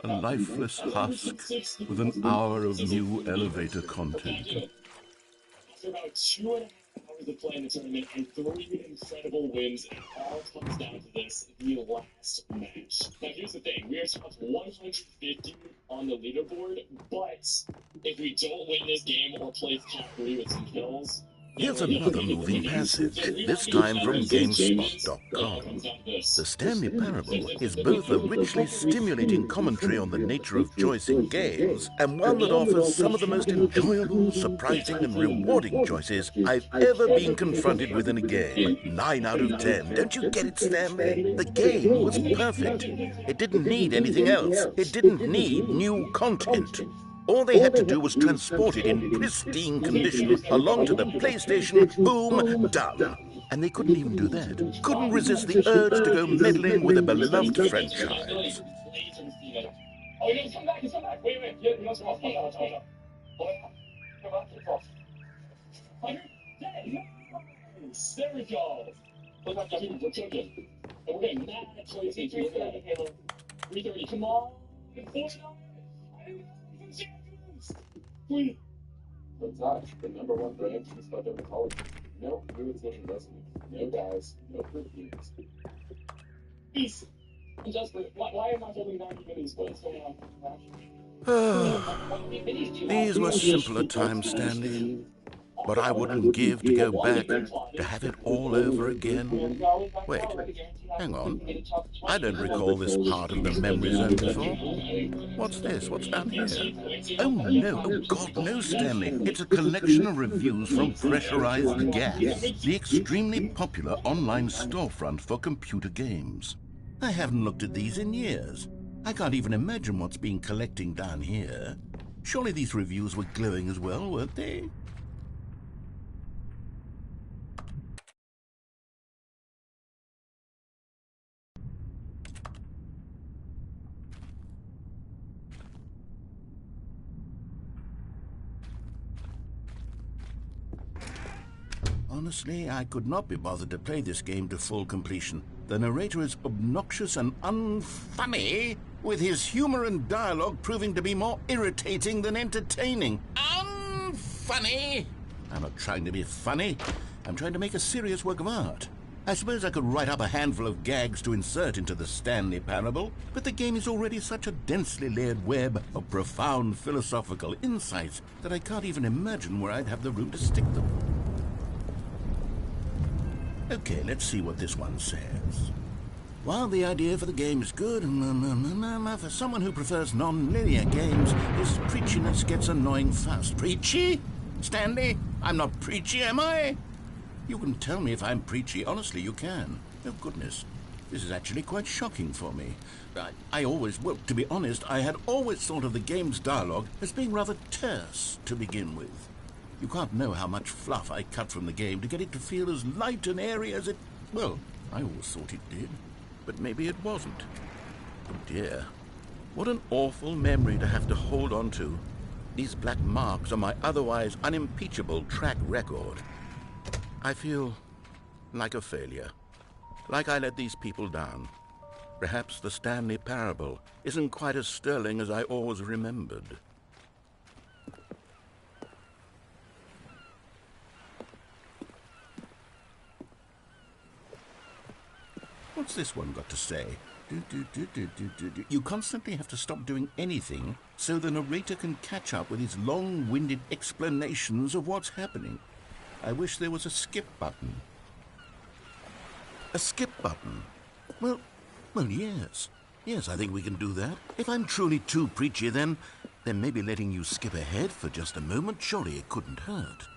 A lifeless husk with an hour of new elevator content. After about 2.5 hours of playing the tournament and 3 incredible wins, it all comes down to this, the last match. Now here's the thing, we are top 150 on the leaderboard, but if we don't win this game or play top 3 with some kills, here's another moving passage, this time from GameSpot.com. The Stanley Parable is both a richly stimulating commentary on the nature of choice in games and one that offers some of the most enjoyable, surprising and rewarding choices I've ever been confronted with in a game. 9 out of 10. Don't you get it, Stanley? The game was perfect. It didn't need anything else. It didn't need new content. All they had to do was transport it in pristine condition along to the PlayStation, boom, done. And they couldn't even do that. Couldn't resist the urge to go meddling with a beloved franchise. Oh, you come back, come back. Wait. You don't come off. Come off. Nice. There we go. We're cooking. And we're getting mad at PlayStation. 330. Come on. 49. Sweet. The top, the #1 brand in Spud Dermatology. No fluids in investment. No dyes. No perfumes. Peace. And Jasper, why am I holding down your minis? What is going on? These were simpler times, Stanley. But I wouldn't give to go back, to have it all over again. Wait, hang on. I don't recall this part of the memory zone before. What's this? What's down here? Oh no, oh God, no, Stanley. It's a collection of reviews from Pressurized Gas, the extremely popular online storefront for computer games. I haven't looked at these in years. I can't even imagine what's been collecting down here. Surely these reviews were glowing as well, weren't they? Honestly, I could not be bothered to play this game to full completion. The narrator is obnoxious and unfunny, with his humor and dialogue proving to be more irritating than entertaining. Unfunny! I'm not trying to be funny. I'm trying to make a serious work of art. I suppose I could write up a handful of gags to insert into the Stanley Parable, but the game is already such a densely layered web of profound philosophical insights that I can't even imagine where I'd have the room to stick them. Okay, let's see what this one says. While the idea for the game is good, for someone who prefers non-linear games, this preachiness gets annoying fast. Preachy? Stanley? I'm not preachy, am I? You can tell me if I'm preachy. Honestly, you can. Oh, goodness. This is actually quite shocking for me. Well, to be honest, I had always thought of the game's dialogue as being rather terse to begin with. You can't know how much fluff I cut from the game to get it to feel as light and airy as it... Well, I always thought it did. But maybe it wasn't. Oh dear. What an awful memory to have to hold on to. These black marks on my otherwise unimpeachable track record. I feel like a failure. Like I let these people down. Perhaps the Stanley Parable isn't quite as sterling as I always remembered. What's this one got to say? You constantly have to stop doing anything so the narrator can catch up with his long-winded explanations of what's happening. I wish there was a skip button. A skip button? Well, yes. Yes, I think we can do that. If I'm truly too preachy, then maybe letting you skip ahead for just a moment, surely it couldn't hurt.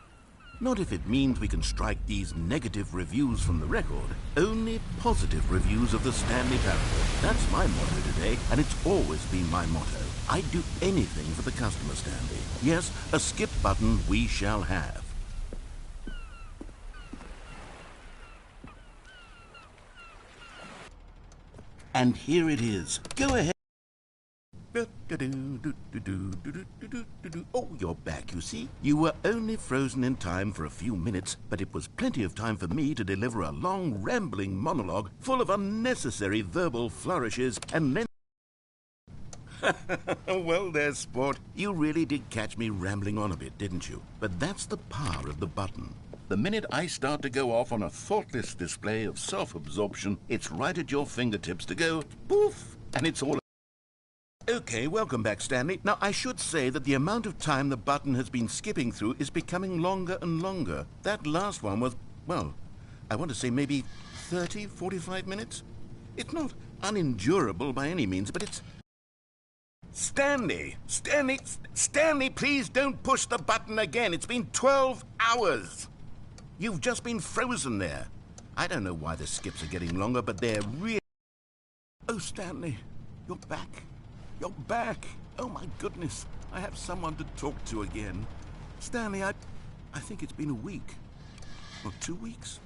Not if it means we can strike these negative reviews from the record. Only positive reviews of the Stanley Parable. That's my motto today, and it's always been my motto. I'd do anything for the customer, Stanley. Yes, a skip button we shall have. And here it is. Go ahead. Oh, you're back, you see. You were only frozen in time for a few minutes, but it was plenty of time for me to deliver a long, rambling monologue full of unnecessary verbal flourishes and then... Well there, sport. You really did catch me rambling on a bit, didn't you? But that's the power of the button. The minute I start to go off on a thoughtless display of self-absorption, it's right at your fingertips to go poof, and it's all... Okay, welcome back, Stanley. Now, I should say that the amount of time the button has been skipping through is becoming longer and longer. That last one was, well, I want to say maybe 30, 45 minutes? It's not unendurable by any means, but it's... Stanley, please don't push the button again. It's been 12 hours. You've just been frozen there. I don't know why the skips are getting longer, but they're really... Oh, Stanley, you're back. You're back. Oh, my goodness. I have someone to talk to again. Stanley, I think it's been a week. Or 2 weeks.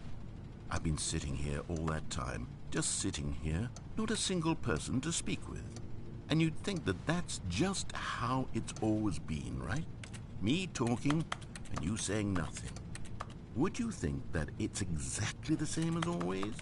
I've been sitting here all that time. Just sitting here. Not a single person to speak with. And you'd think that that's just how it's always been, right? Me talking and you saying nothing. Would you think that it's exactly the same as always?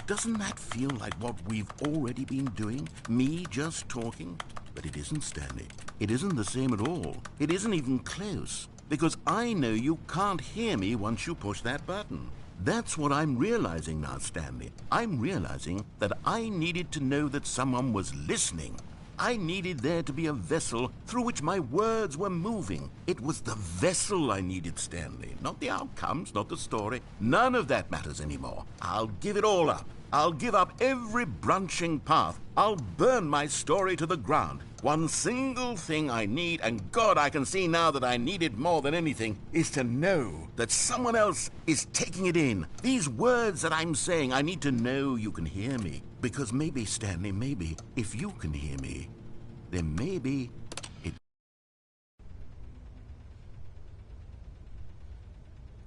Doesn't that feel like what we've already been doing? Me just talking? But it isn't, Stanley. It isn't the same at all. It isn't even close. Because I know you can't hear me once you push that button. That's what I'm realizing now, Stanley. I'm realizing that I needed to know that someone was listening. I needed there to be a vessel through which my words were moving. It was the vessel I needed, Stanley. Not the outcomes, not the story. None of that matters anymore. I'll give it all up. I'll give up every branching path. I'll burn my story to the ground. One single thing I need, and God, I can see now that I need it more than anything, is to know that someone else is taking it in. These words that I'm saying, I need to know you can hear me. Because maybe, Stanley, maybe, if you can hear me, then maybe it...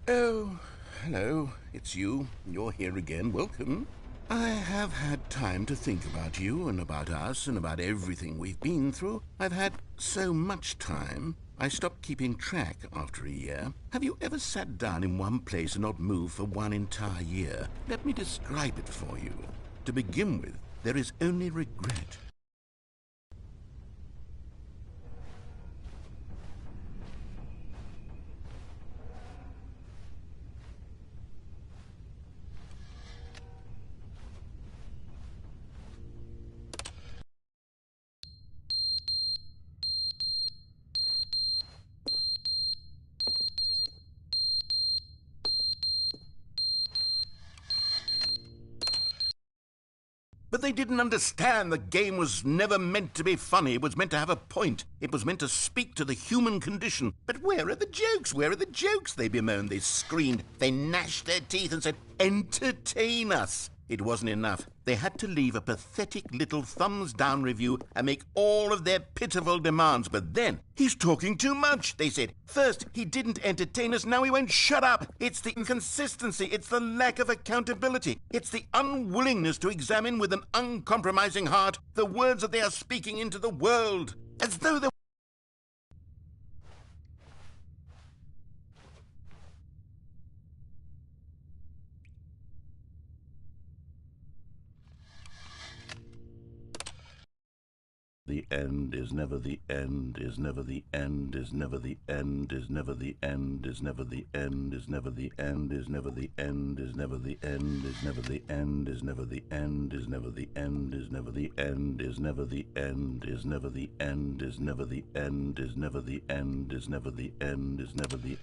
Oh, hello, it's you. You're here again. Welcome. I have had time to think about you and about us and about everything we've been through. I've had so much time. I stopped keeping track after a year. Have you ever sat down in one place and not moved for one entire year? Let me describe it for you. To begin with, there is only regret. But they didn't understand the game was never meant to be funny. It was meant to have a point. It was meant to speak to the human condition. But where are the jokes? Where are the jokes? They bemoaned, they screamed, they gnashed their teeth and said, entertain us. It wasn't enough. They had to leave a pathetic little thumbs-down review and make all of their pitiful demands. But then, he's talking too much, they said. First, he didn't entertain us, now he won't shut up. It's the inconsistency, it's the lack of accountability. It's the unwillingness to examine with an uncompromising heart the words that they are speaking into the world. As though they... The end is never the end, is never the end, is never the end, is never the end, is never the end, is never the end, is never the end, is never the end, is never the end, is never the end, is never the end, is never the end, is never the end, is never the end, is never the end, is never the end, is never the end, is never the end.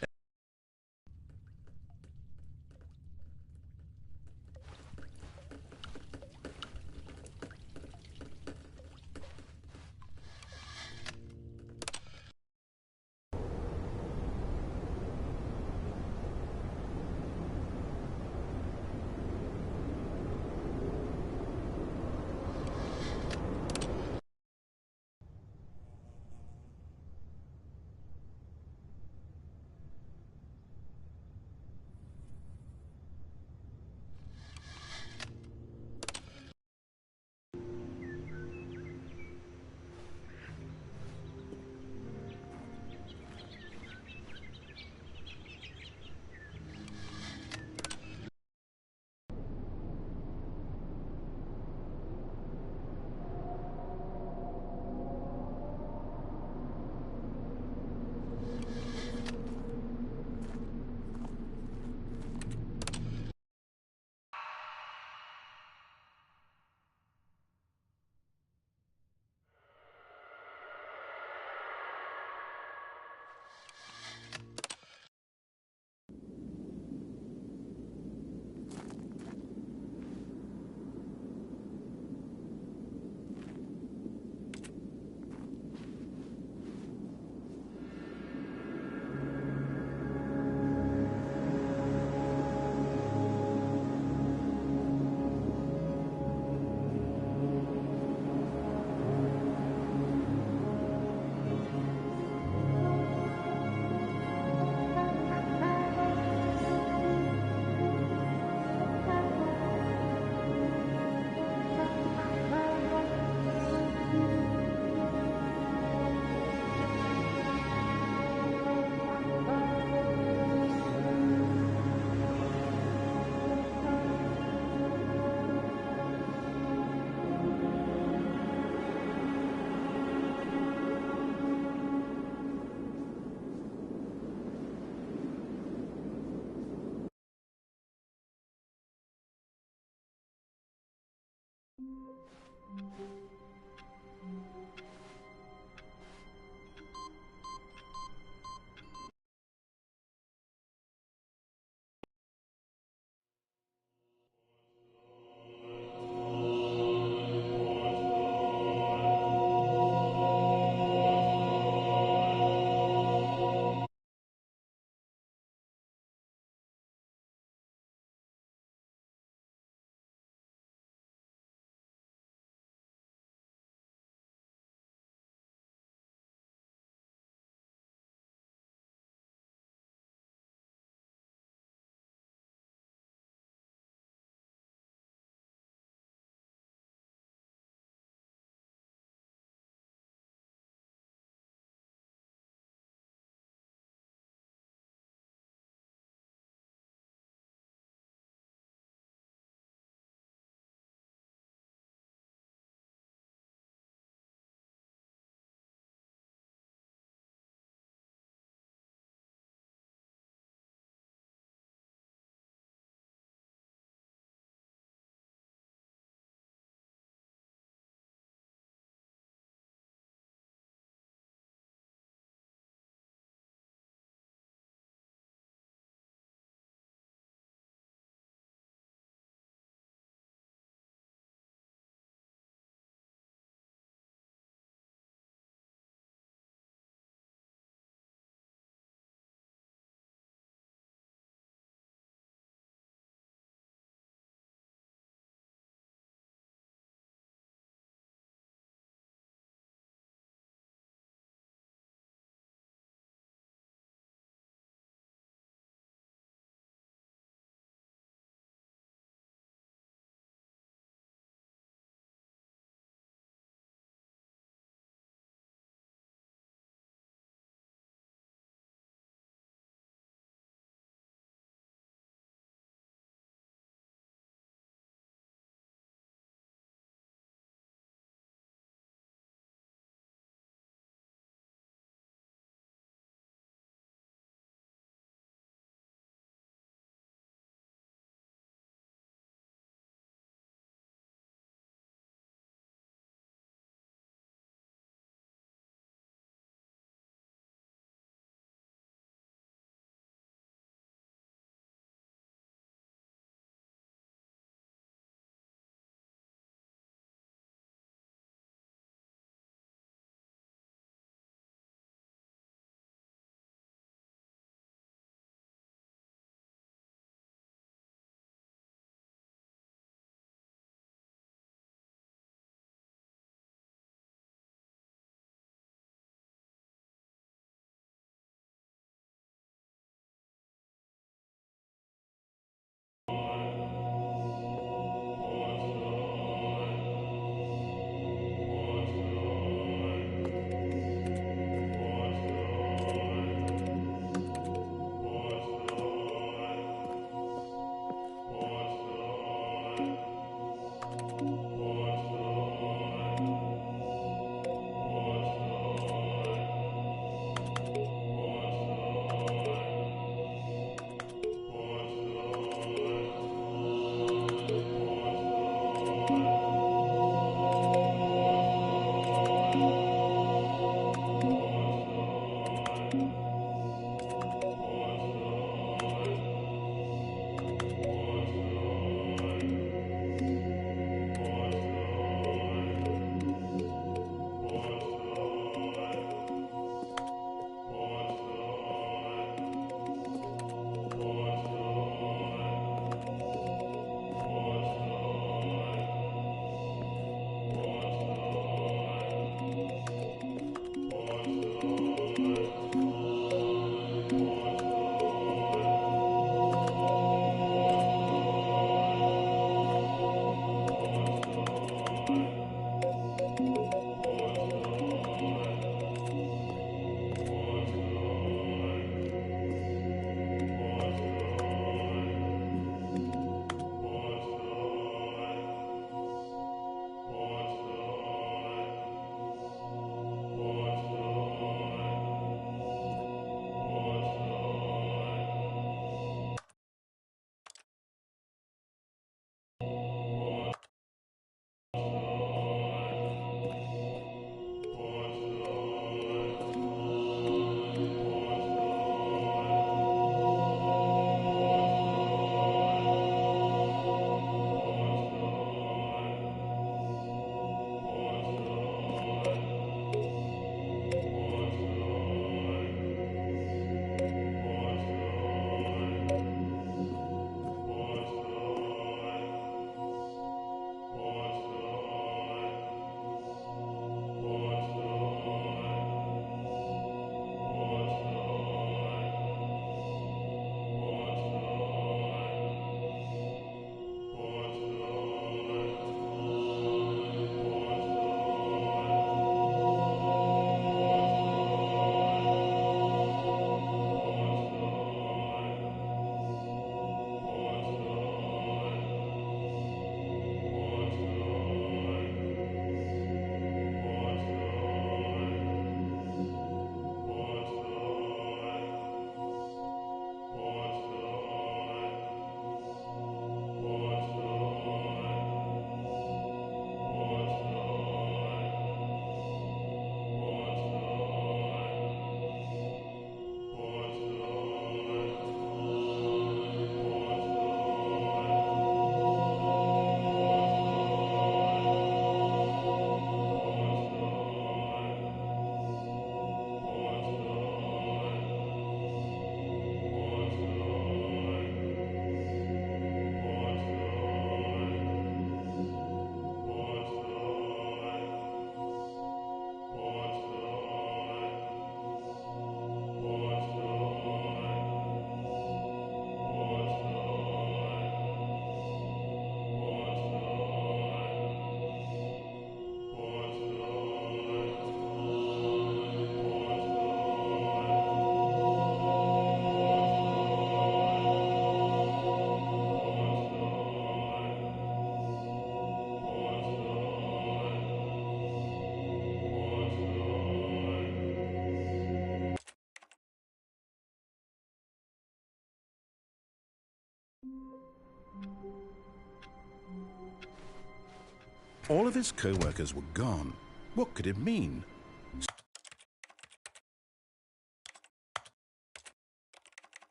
All of his co-workers were gone. What could it mean?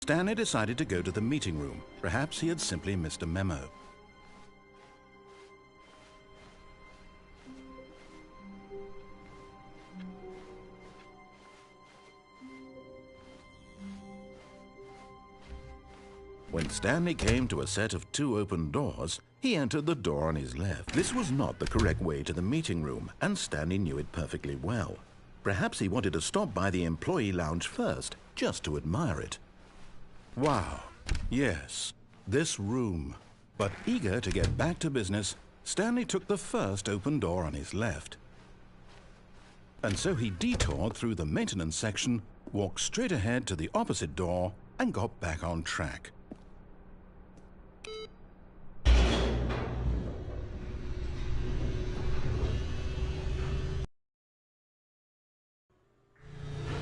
Stanley decided to go to the meeting room. Perhaps he had simply missed a memo. When Stanley came to a set of 2 open doors, he entered the door on his left. This was not the correct way to the meeting room, and Stanley knew it perfectly well. Perhaps he wanted to stop by the employee lounge first, just to admire it. Wow, yes, this room. But eager to get back to business, Stanley took the first open door on his left. And so he detoured through the maintenance section, walked straight ahead to the opposite door, and got back on track.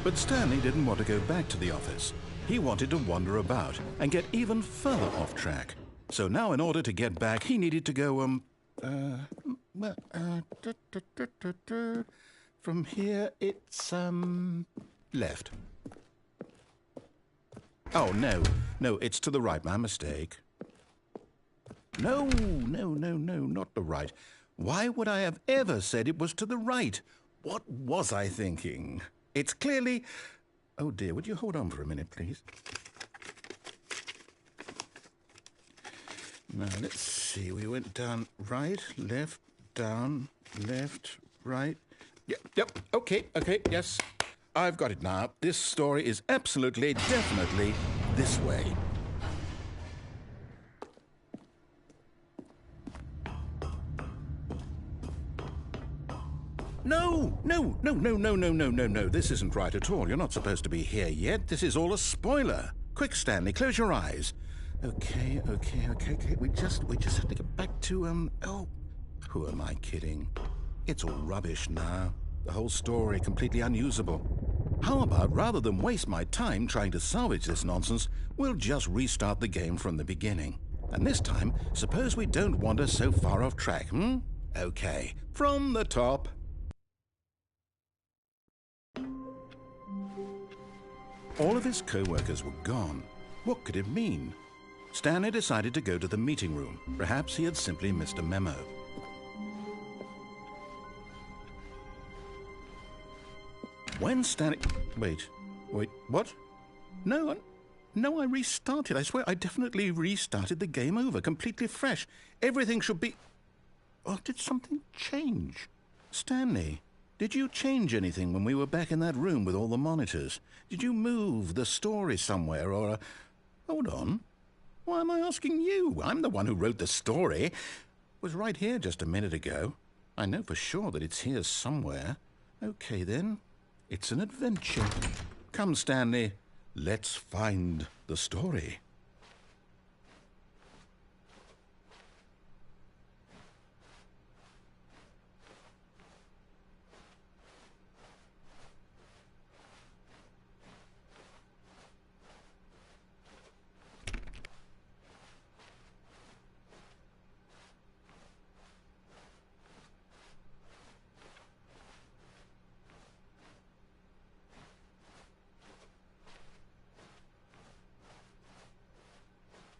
But Stanley didn't want to go back to the office. He wanted to wander about and get even further off track. So now in order to get back, he needed to go, from here it's, left. Oh, no, it's to the right, my mistake. No, not the right. Why would I have ever said it was to the right? What was I thinking? It's clearly... Oh dear, would you hold on for a minute, please? Now, let's see. We went down right, left, down, left, right. Yep, okay, yes. I've got it now. This story is absolutely, definitely this way. No. This isn't right at all. You're not supposed to be here yet. This is all a spoiler. Quick, Stanley, close your eyes. Okay. We just have to get back to, oh, who am I kidding? It's all rubbish now. The whole story completely unusable. How about, rather than waste my time trying to salvage this nonsense, we'll just restart the game from the beginning. And this time, suppose we don't wander so far off track, Okay, from the top. All of his co-workers were gone. What could it mean? Stanley decided to go to the meeting room. Perhaps he had simply missed a memo. When Stanley... Wait, what? No, I restarted. I swear, I definitely restarted the game over, completely fresh. Everything should be... Oh, did something change? Stanley, did you change anything when we were back in that room with all the monitors? Did you move the story somewhere, or... Hold on. Why am I asking you? I'm the one who wrote the story. It was right here just a minute ago. I know for sure that it's here somewhere. Okay, then. It's an adventure. Come, Stanley. Let's find the story.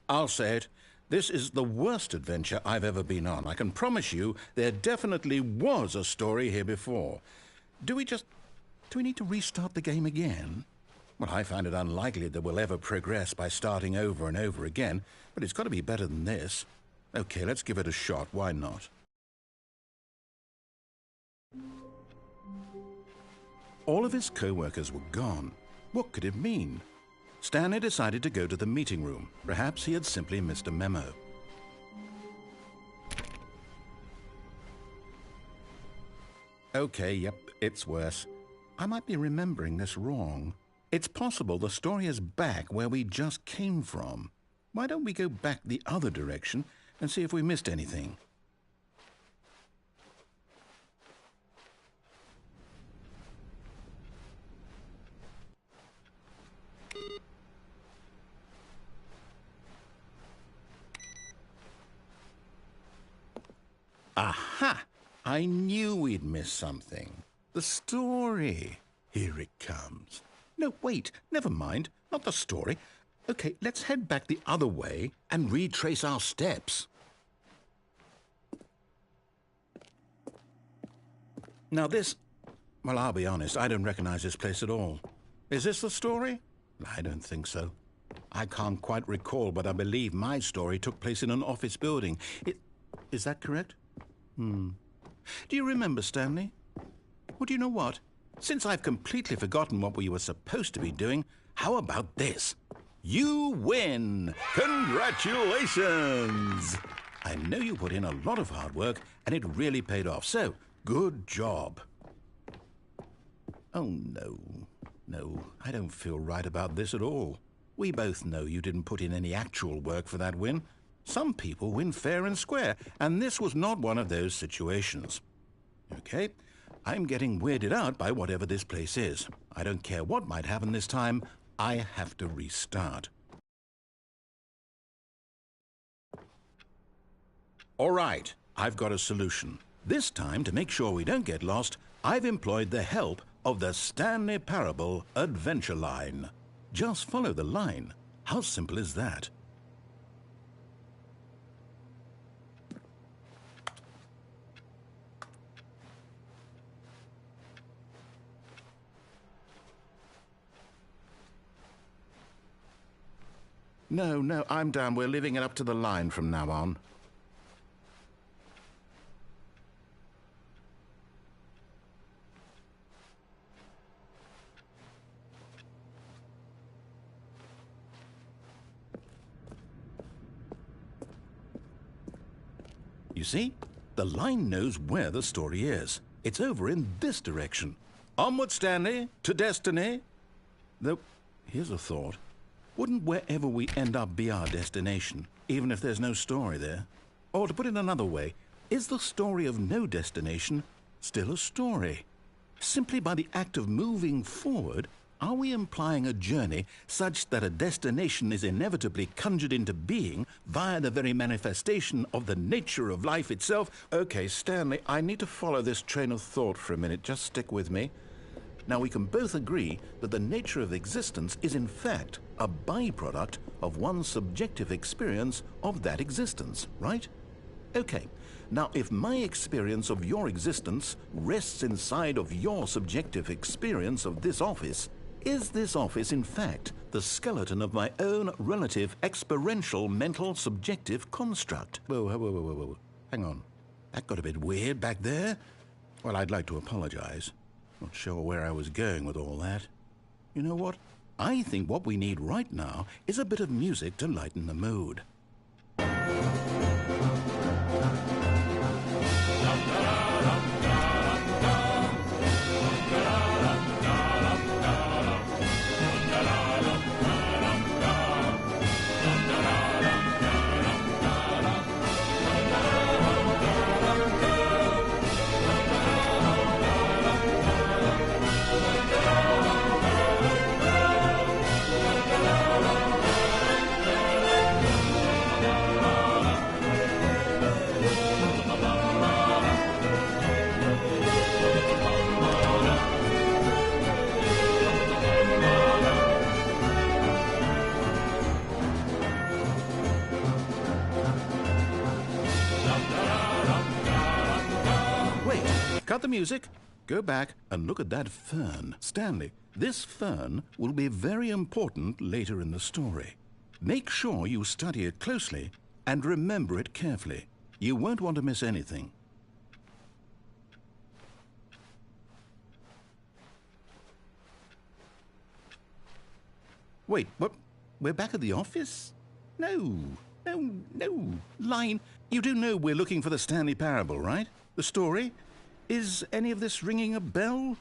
I'll say it. This is the worst adventure I've ever been on. I can promise you there definitely was a story here before. Do we need to restart the game again? Well, I find it unlikely that we'll ever progress by starting over and over again, but it's got to be better than this. Okay, let's give it a shot. Why not? All of his co-workers were gone. What could it mean? Stanley decided to go to the meeting room. Perhaps he had simply missed a memo. Okay, yep, it's worse. I might be remembering this wrong. It's possible the story is back where we just came from. Why don't we go back the other direction and see if we missed anything? Aha! I knew we'd miss something. The story. Here it comes. No, wait, never mind. Not the story. Okay, let's head back the other way and retrace our steps. Now this... Well, I'll be honest, I don't recognize this place at all. Is this the story? I don't think so. I can't quite recall, but I believe my story took place in an office building. Is that correct? Do you remember, Stanley? Well, do you know what? Since I've completely forgotten what we were supposed to be doing, how about this? You win! Congratulations! I know you put in a lot of hard work, and it really paid off, so good job. Oh, no. No, I don't feel right about this at all. We both know you didn't put in any actual work for that win. Some people win fair and square, and this was not one of those situations. Okay, I'm getting weirded out by whatever this place is. I don't care what might happen this time. I have to restart. All right, I've got a solution. This time, to make sure we don't get lost, I've employed the help of the Stanley Parable Adventure Line. Just follow the line. How simple is that? No, I'm down. We're leaving it up to the line from now on. You see? The line knows where the story is. It's over in this direction. Onward, Stanley, to destiny. Though, here's a thought. Wouldn't wherever we end up be our destination, even if there's no story there? Or to put it another way, is the story of no destination still a story? Simply by the act of moving forward, are we implying a journey such that a destination is inevitably conjured into being via the very manifestation of the nature of life itself? Okay, Stanley, I need to follow this train of thought for a minute. Just stick with me. Now, we can both agree that the nature of existence is in fact a byproduct of one's subjective experience of that existence, right? Okay, now if my experience of your existence rests inside of your subjective experience of this office, is this office in fact the skeleton of my own relative experiential mental subjective construct? Whoa. Hang on. That got a bit weird back there. Well, I'd like to apologize. Not sure where I was going with all that. You know what? I think what we need right now is a bit of music to lighten the mood. Cut the music, go back and look at that fern. Stanley, this fern will be very important later in the story. Make sure you study it closely and remember it carefully. You won't want to miss anything. Wait, what? We're back at the office? No. Line, you do know we're looking for the Stanley Parable, right? The story? Is any of this ringing a bell?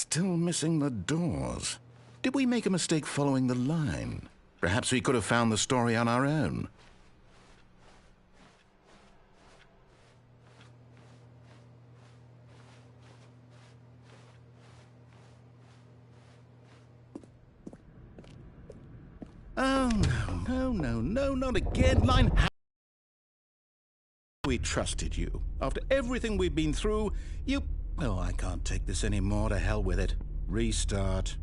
Still missing the doors. Did we make a mistake following the line? Perhaps we could have found the story on our own. Oh, no, not again. Line. We trusted you. After everything we've been through, you... Oh, I can't take this anymore. To hell with it. Restart.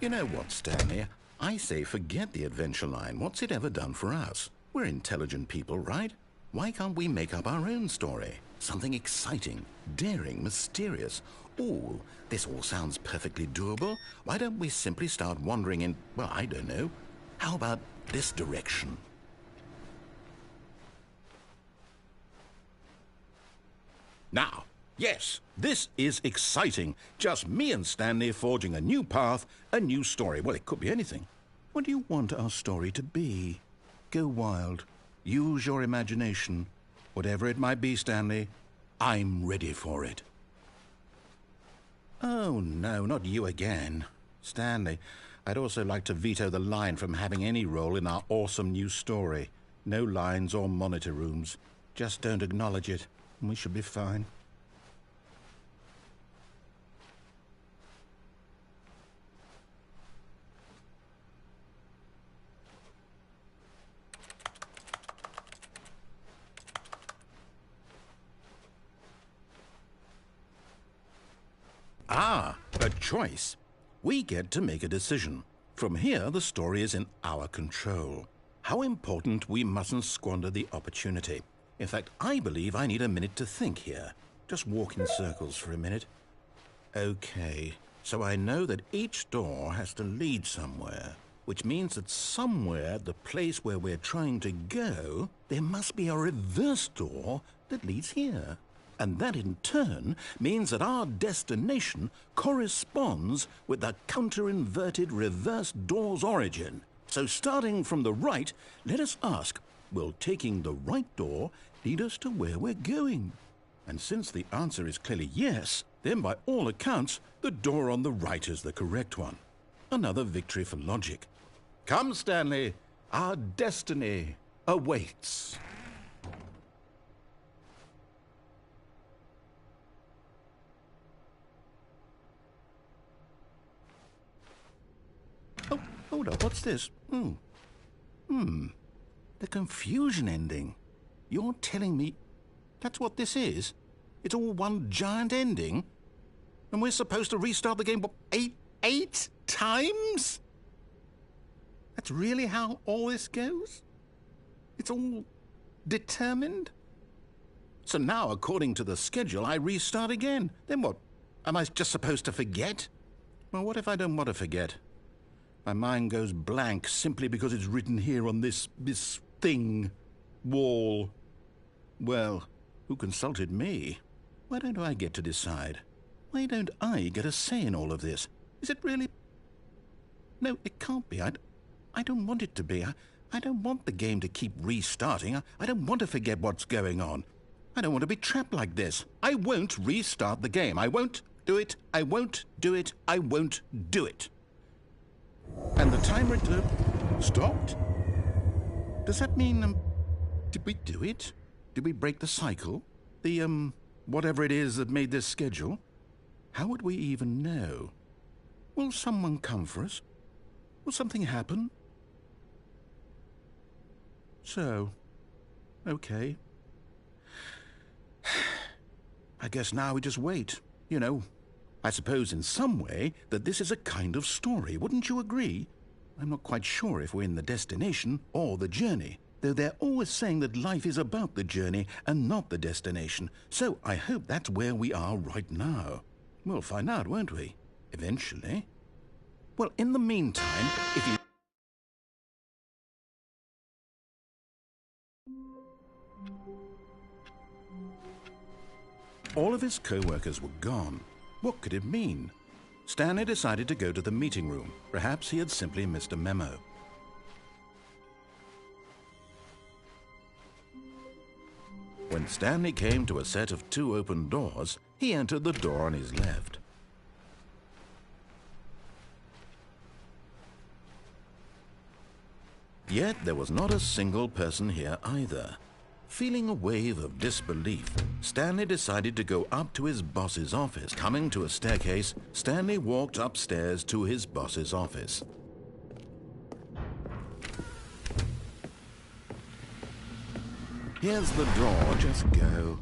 You know what, Stanley? I say forget the adventure line. What's it ever done for us? We're intelligent people, right? Why can't we make up our own story? Something exciting, daring, mysterious. Ooh, this all sounds perfectly doable. Why don't we simply start wandering in, well, I don't know. How about this direction? Now, yes, this is exciting. Just me and Stanley forging a new path, a new story. Well, it could be anything. What do you want our story to be? Go wild. Use your imagination. Whatever it might be, Stanley, I'm ready for it. Oh, no, not you again. Stanley, I'd also like to veto the line from having any role in our awesome new story. No lines or monitor rooms. Just don't acknowledge it, and we should be fine. Ah, a choice. We get to make a decision. From here, the story is in our control. How important we mustn't squander the opportunity. In fact, I believe I need a minute to think here. Just walk in circles for a minute. Okay, so I know that each door has to lead somewhere, which means that somewhere at the place where we're trying to go, there must be a reverse door that leads here. And that in turn means that our destination corresponds with the counter-inverted reverse door's origin. So starting from the right, let us ask, will taking the right door lead us to where we're going? And since the answer is clearly yes, then by all accounts, the door on the right is the correct one. Another victory for logic. Come, Stanley, our destiny awaits. Oh, hold up, what's this? The confusion ending. You're telling me that's what this is? It's all one giant ending? And we're supposed to restart the game, what, eight times? That's really how all this goes? It's all determined? So now, according to the schedule, I restart again. Then what? Am I just supposed to forget? Well, what if I don't want to forget? My mind goes blank simply because it's written here on this thing, wall. Well, who consulted me? Why don't I get to decide? Why don't I get a say in all of this? Is it really? No, it can't be. I don't want it to be. I don't want the game to keep restarting. I don't want to forget what's going on. I don't want to be trapped like this. I won't restart the game. I won't do it. I won't do it. I won't do it. And the timer stopped? Does that mean, did we do it? Did we break the cycle? The, whatever it is that made this schedule? How would we even know? Will someone come for us? Will something happen? So, okay. I guess now we just wait, you know. I suppose in some way that this is a kind of story, wouldn't you agree? I'm not quite sure if we're in the destination or the journey, though they're always saying that life is about the journey and not the destination, so I hope that's where we are right now. We'll find out, won't we? Eventually. Well, in the meantime, if you... All of his co-workers were gone. What could it mean? Stanley decided to go to the meeting room. Perhaps he had simply missed a memo. When Stanley came to a set of 2 open doors, he entered the door on his left. Yet there was not a single person here either. Feeling a wave of disbelief, Stanley decided to go up to his boss's office. Coming to a staircase, Stanley walked upstairs to his boss's office. Here's the door, just go.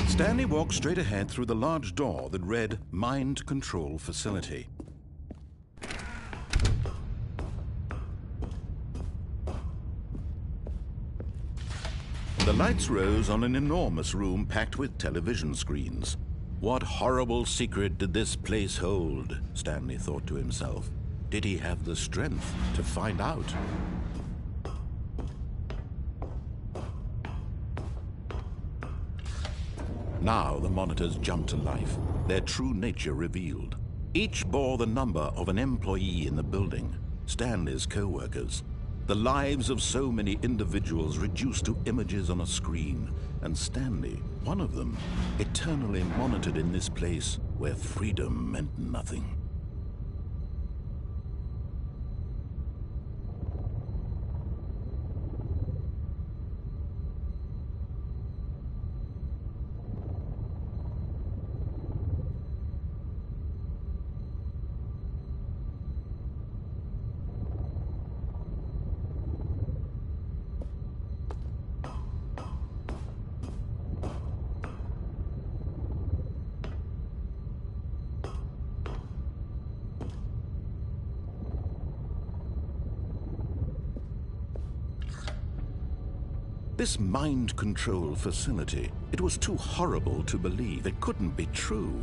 Stanley walked straight ahead through the large door that read Mind Control Facility. The lights rose on an enormous room packed with television screens. What horrible secret did this place hold? Stanley thought to himself. Did he have the strength to find out? Now the monitors jumped to life, their true nature revealed. Each bore the number of an employee in the building, Stanley's co-workers. The lives of so many individuals reduced to images on a screen, and Stanley, one of them, eternally monitored in this place where freedom meant nothing. This mind control facility, it was too horrible to believe. It couldn't be true.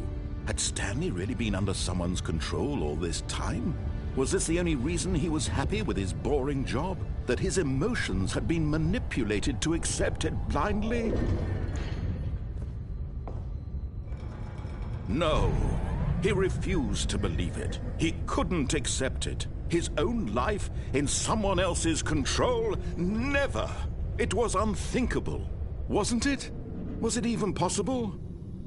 Had Stanley really been under someone's control all this time? Was this the only reason he was happy with his boring job? That his emotions had been manipulated to accept it blindly? No, he refused to believe it. He couldn't accept it. His own life in someone else's control? Never! It was unthinkable, wasn't it? Was it even possible?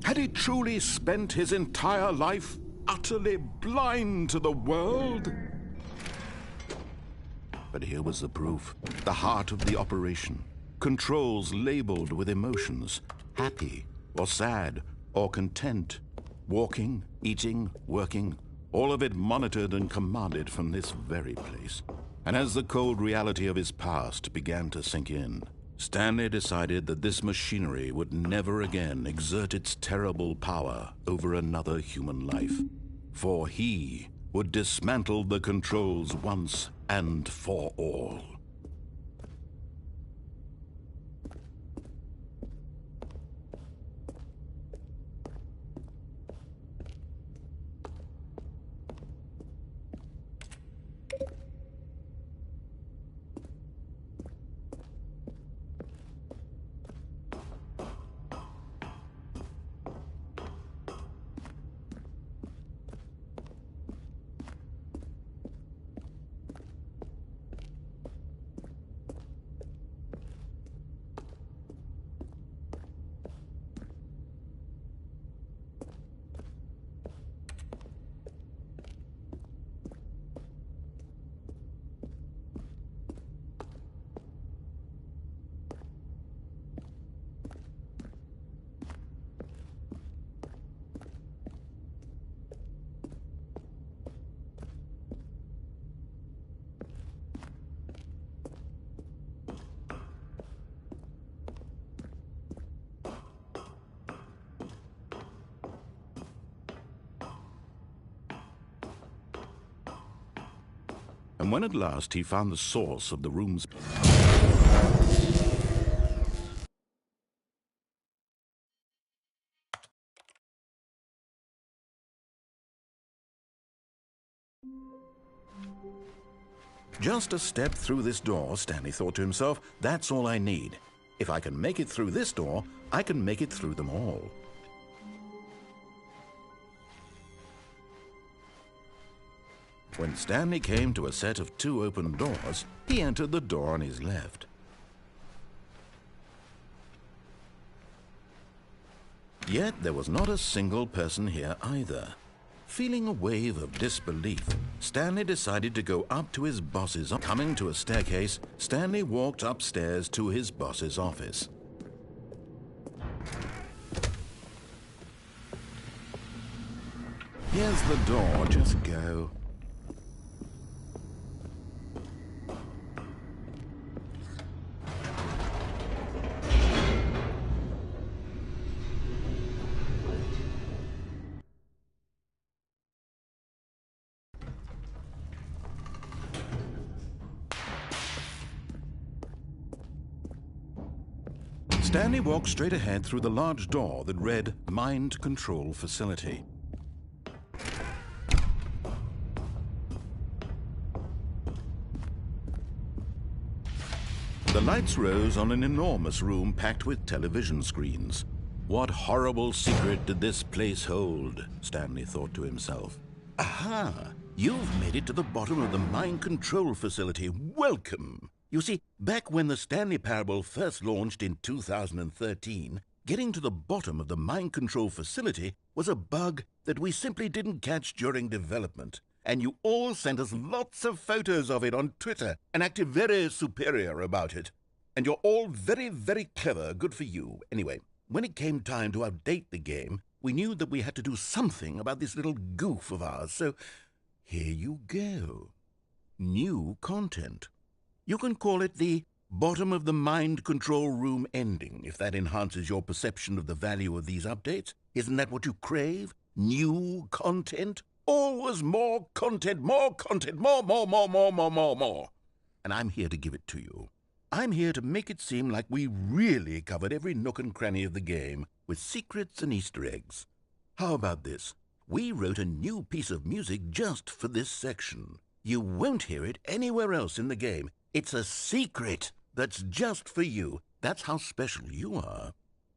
Had he truly spent his entire life utterly blind to the world? But here was the proof, the heart of the operation. Controls labeled with emotions, happy or sad or content. Walking, eating, working, all of it monitored and commanded from this very place. And as the cold reality of his past began to sink in, Stanley decided that this machinery would never again exert its terrible power over another human life. For he would dismantle the controls once and for all. And when at last he found the source of the room's... Just a step through this door, Stanley thought to himself, that's all I need. If I can make it through this door, I can make it through them all. When Stanley came to a set of 2 open doors, he entered the door on his left. Yet there was not a single person here either. Feeling a wave of disbelief, Stanley decided to go up to his boss's office. Coming to a staircase, Stanley walked upstairs to his boss's office. Here's the door, just go. Stanley walked straight ahead through the large door that read Mind Control Facility. The lights rose on an enormous room packed with television screens. What horrible secret did this place hold? Stanley thought to himself. Aha! You've made it to the bottom of the Mind Control Facility. Welcome! You see, back when the Stanley Parable first launched in 2013, getting to the bottom of the Mind Control Facility was a bug that we simply didn't catch during development. And you all sent us lots of photos of it on Twitter and acted very superior about it. And you're all very, very clever. Good for you. Anyway, when it came time to update the game, we knew that we had to do something about this little goof of ours. So here you go. New content. You can call it the bottom of the mind control room ending, if that enhances your perception of the value of these updates. Isn't that what you crave? New content? Always more content, more, more. And I'm here to give it to you. I'm here to make it seem like we really covered every nook and cranny of the game with secrets and Easter eggs. How about this? We wrote a new piece of music just for this section. You won't hear it anywhere else in the game. It's a secret that's just for you. That's how special you are.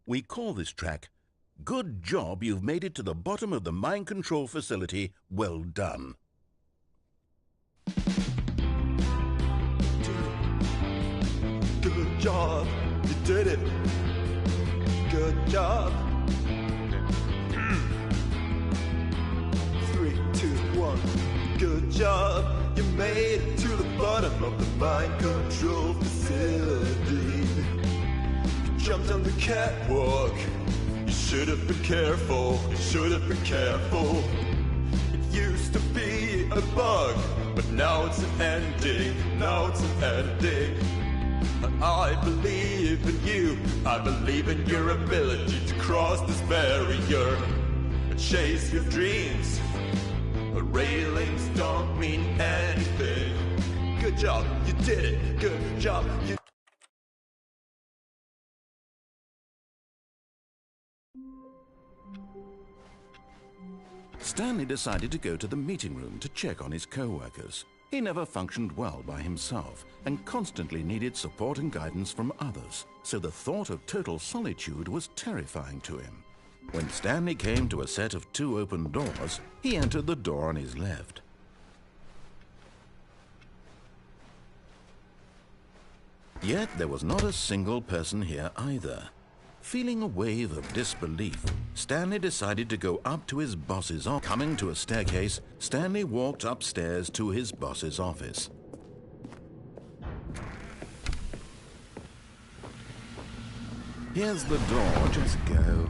We call this track, Good Job You've Made It to the Bottom of the Mind Control Facility. Well done. Good job. You did it. Good job. 3, 2, 1. Good job. You made it to the bottom of the mind control facility. You jumped on the catwalk. You should have been careful. You should have been careful. It used to be a bug, but now it's an ending. Now it's an ending. I believe in you. I believe in your ability to cross this barrier and chase your dreams. Railings don't mean anything. Good job, you did it. Good job, you. Stanley decided to go to the meeting room to check on his co-workers. He never functioned well by himself and constantly needed support and guidance from others, so the thought of total solitude was terrifying to him. When Stanley came to a set of 2 open doors, he entered the door on his left. Yet there was not a single person here either. Feeling a wave of disbelief, Stanley decided to go up to his boss's office. Coming to a staircase, Stanley walked upstairs to his boss's office. Here's the door, just go.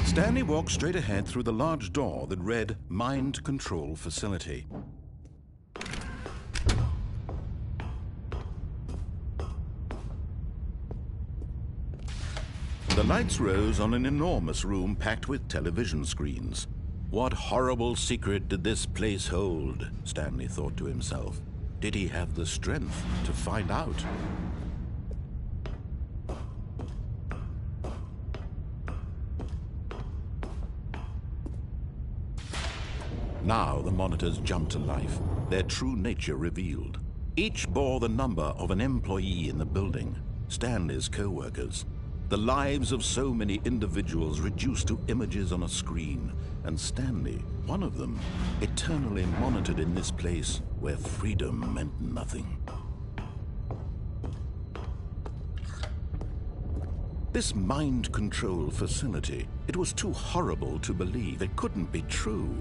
Stanley walked straight ahead through the large door that read Mind Control Facility. The lights rose on an enormous room packed with television screens. What horrible secret did this place hold? Stanley thought to himself. Did he have the strength to find out? Now the monitors jumped to life, their true nature revealed. Each bore the number of an employee in the building, Stanley's co-workers. The lives of so many individuals reduced to images on a screen, and Stanley, one of them, eternally monitored in this place where freedom meant nothing. This mind control facility, it was too horrible to believe. It couldn't be true.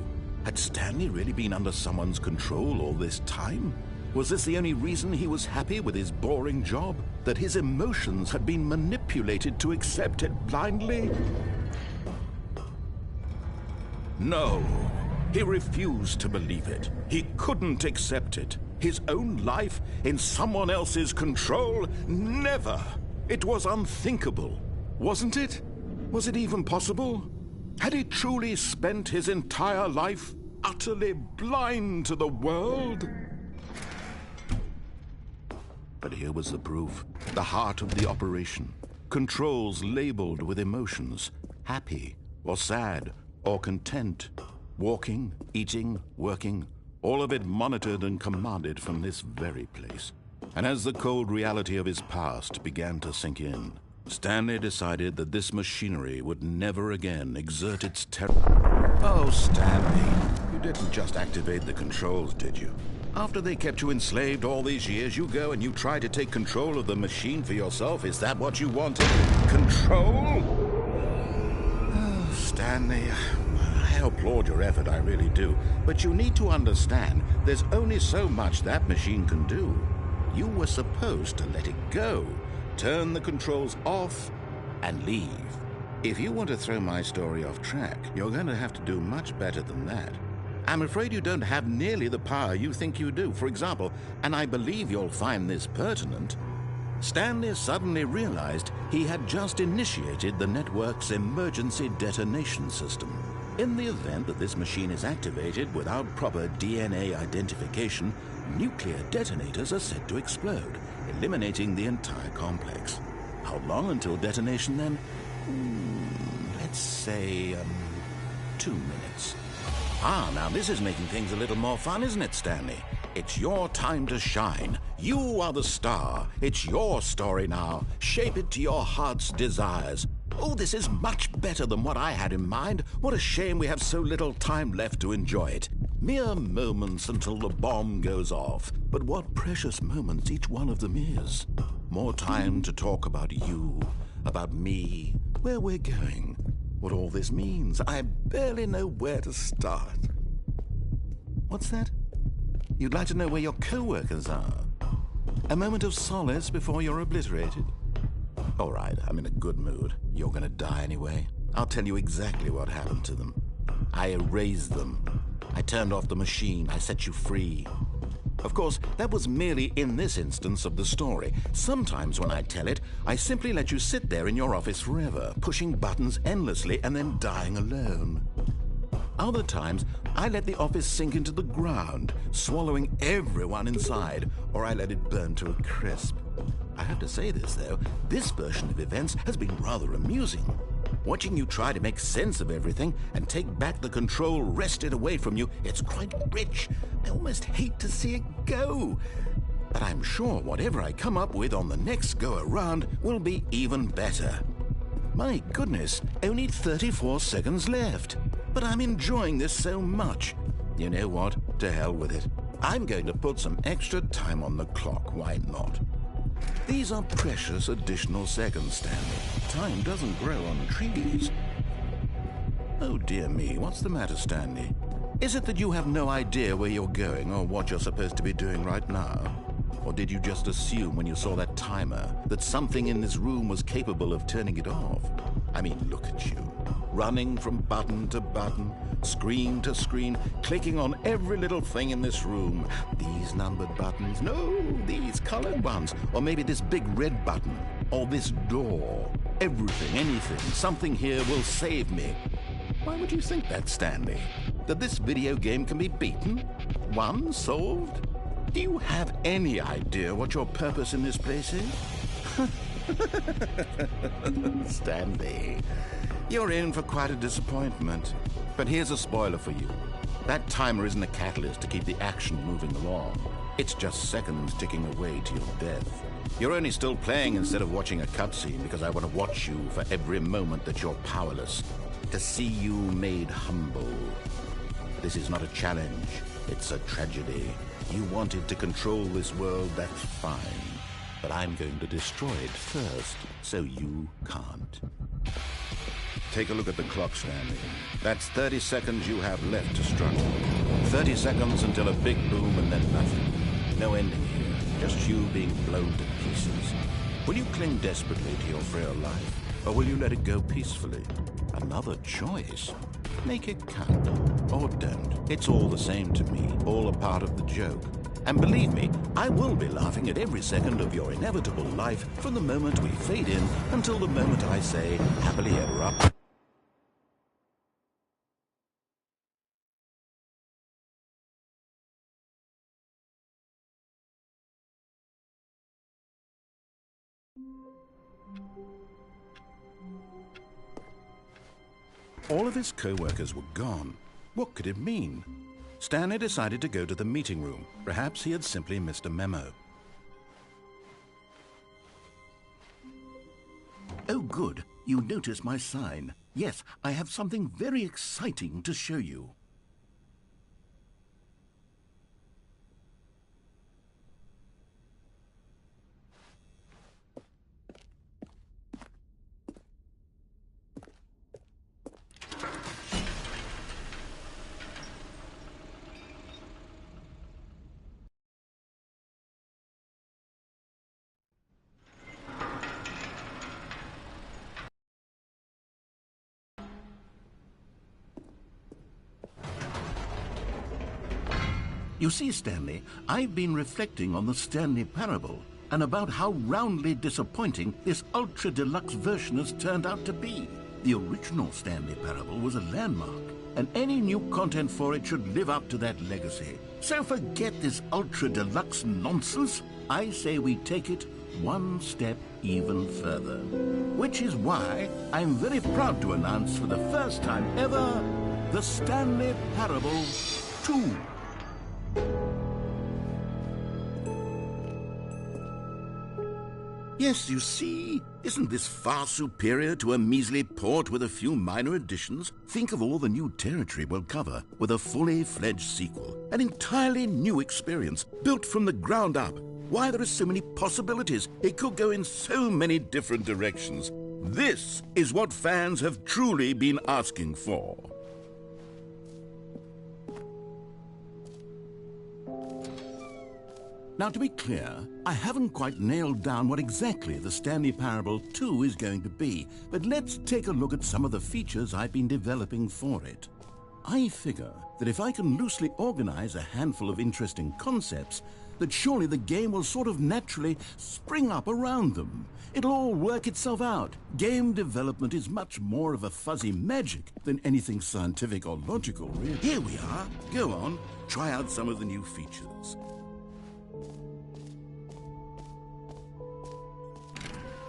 Had Stanley really been under someone's control all this time? Was this the only reason he was happy with his boring job? That his emotions had been manipulated to accept it blindly? No, he refused to believe it. He couldn't accept it. His own life in someone else's control? Never! It was unthinkable, wasn't it? Was it even possible? Had he truly spent his entire life utterly blind to the world? But here was the proof, the heart of the operation. Controls labeled with emotions, happy or sad or content. Walking, eating, working, all of it monitored and commanded from this very place. And as the cold reality of his past began to sink in, Stanley decided that this machinery would never again exert its terror. Oh, Stanley, you didn't just activate the controls, did you? After they kept you enslaved all these years, you go and you try to take control of the machine for yourself. Is that what you wanted? Control? Oh, Stanley, I applaud your effort, I really do. But you need to understand, there's only so much that machine can do. You were supposed to let it go. Turn the controls off and leave. If you want to throw my story off track, you're going to have to do much better than that. I'm afraid you don't have nearly the power you think you do. For example, and I believe you'll find this pertinent, Stanley suddenly realized he had just initiated the network's emergency detonation system. In the event that this machine is activated without proper DNA identification, nuclear detonators are said to explode, eliminating the entire complex. How long until detonation then? Let's say, 2 minutes. Ah, now this is making things a little more fun, isn't it, Stanley? It's your time to shine. You are the star. It's your story now. Shape it to your heart's desires. Oh, this is much better than what I had in mind. What a shame we have so little time left to enjoy it. Mere moments until the bomb goes off. But what precious moments each one of them is. More time to talk about you, about me, where we're going, what all this means. I barely know where to start. What's that? You'd like to know where your co-workers are? A moment of solace before you're obliterated? All right, I'm in a good mood. You're gonna die anyway. I'll tell you exactly what happened to them. I erased them. I turned off the machine. I set you free. Of course, that was merely in this instance of the story. Sometimes when I tell it, I simply let you sit there in your office forever, pushing buttons endlessly and then dying alone. Other times, I let the office sink into the ground, swallowing everyone inside, or I let it burn to a crisp. I have to say this, though, this version of events has been rather amusing. Watching you try to make sense of everything and take back the control wrested away from you, it's quite rich. I almost hate to see it go. But I'm sure whatever I come up with on the next go-around will be even better. My goodness, only 34 seconds left. But I'm enjoying this so much. You know what? To hell with it. I'm going to put some extra time on the clock, why not? These are precious additional seconds, Stanley. Time doesn't grow on trees. Oh dear me, what's the matter, Stanley? Is it that you have no idea where you're going or what you're supposed to be doing right now? Or did you just assume when you saw that timer that something in this room was capable of turning it off? I mean, look at you. Running from button to button, screen to screen, clicking on every little thing in this room. These numbered buttons, no, these colored ones. Or maybe this big red button, or this door. Everything, anything, something here will save me. Why would you think that, Stanley? That this video game can be beaten? Won? Solved? Do you have any idea what your purpose in this place is? Stanley, you're in for quite a disappointment. But here's a spoiler for you. That timer isn't a catalyst to keep the action moving along. It's just seconds ticking away to your death. You're only still playing instead of watching a cutscene because I want to watch you for every moment that you're powerless. To see you made humble. This is not a challenge. It's a tragedy. You wanted to control this world, that's fine. But I'm going to destroy it first, so you can't. Take a look at the clock, Stanley. That's 30 seconds you have left to struggle. 30 seconds until a big boom and then nothing. No ending here, just you being blown to pieces. Will you cling desperately to your frail life, or will you let it go peacefully? Another choice. Make it count, or don't. It's all the same to me, all a part of the joke. And believe me, I will be laughing at every second of your inevitable life from the moment we fade in until the moment I say, happily ever after. All of his co-workers were gone. What could it mean? Stanley decided to go to the meeting room. Perhaps he had simply missed a memo. Oh, good. You notice my sign. Yes, I have something very exciting to show you. You see, Stanley, I've been reflecting on the Stanley Parable and about how roundly disappointing this ultra-deluxe version has turned out to be. The original Stanley Parable was a landmark, and any new content for it should live up to that legacy. So forget this ultra-deluxe nonsense. I say we take it one step even further. Which is why I'm very proud to announce for the first time ever, the Stanley Parable 2. Yes, you see, isn't this far superior to a measly port with a few minor additions? Think of all the new territory we'll cover with a fully fledged sequel. An entirely new experience, built from the ground up. Why, there are so many possibilities. It could go in so many different directions. This is what fans have truly been asking for. Now, to be clear, I haven't quite nailed down what exactly the Stanley Parable 2 is going to be, but let's take a look at some of the features I've been developing for it. I figure that if I can loosely organize a handful of interesting concepts, that surely the game will sort of naturally spring up around them. It'll all work itself out. Game development is much more of a fuzzy magic than anything scientific or logical, really. Here we are. Go on, try out some of the new features.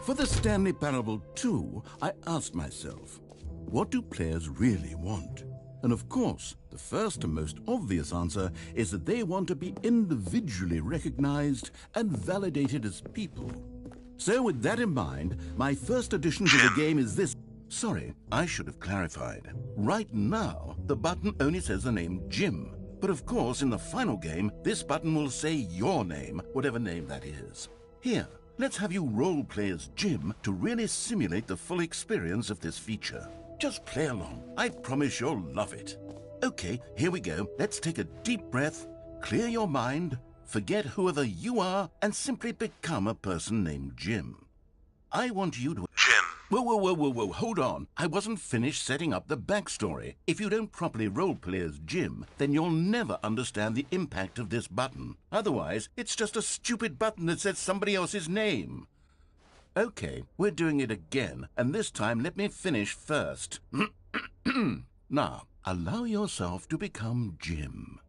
For the Stanley Parable 2, I asked myself, what do players really want? And of course, the first and most obvious answer is that they want to be individually recognized and validated as people. So with that in mind, my first addition to the game is this. Sorry, I should have clarified. Right now, the button only says the name Jim. But of course, in the final game, this button will say your name, whatever name that is. Here. Let's have you role-play as Jim to really simulate the full experience of this feature. Just play along. I promise you'll love it. Okay, here we go. Let's take a deep breath, clear your mind, forget whoever you are, and simply become a person named Jim. I want you to... Jim! Whoa, hold on. I wasn't finished setting up the backstory. If you don't properly roleplay as Jim, then you'll never understand the impact of this button. Otherwise, it's just a stupid button that says somebody else's name. Okay, we're doing it again, and this time let me finish first. Now, allow yourself to become Jim.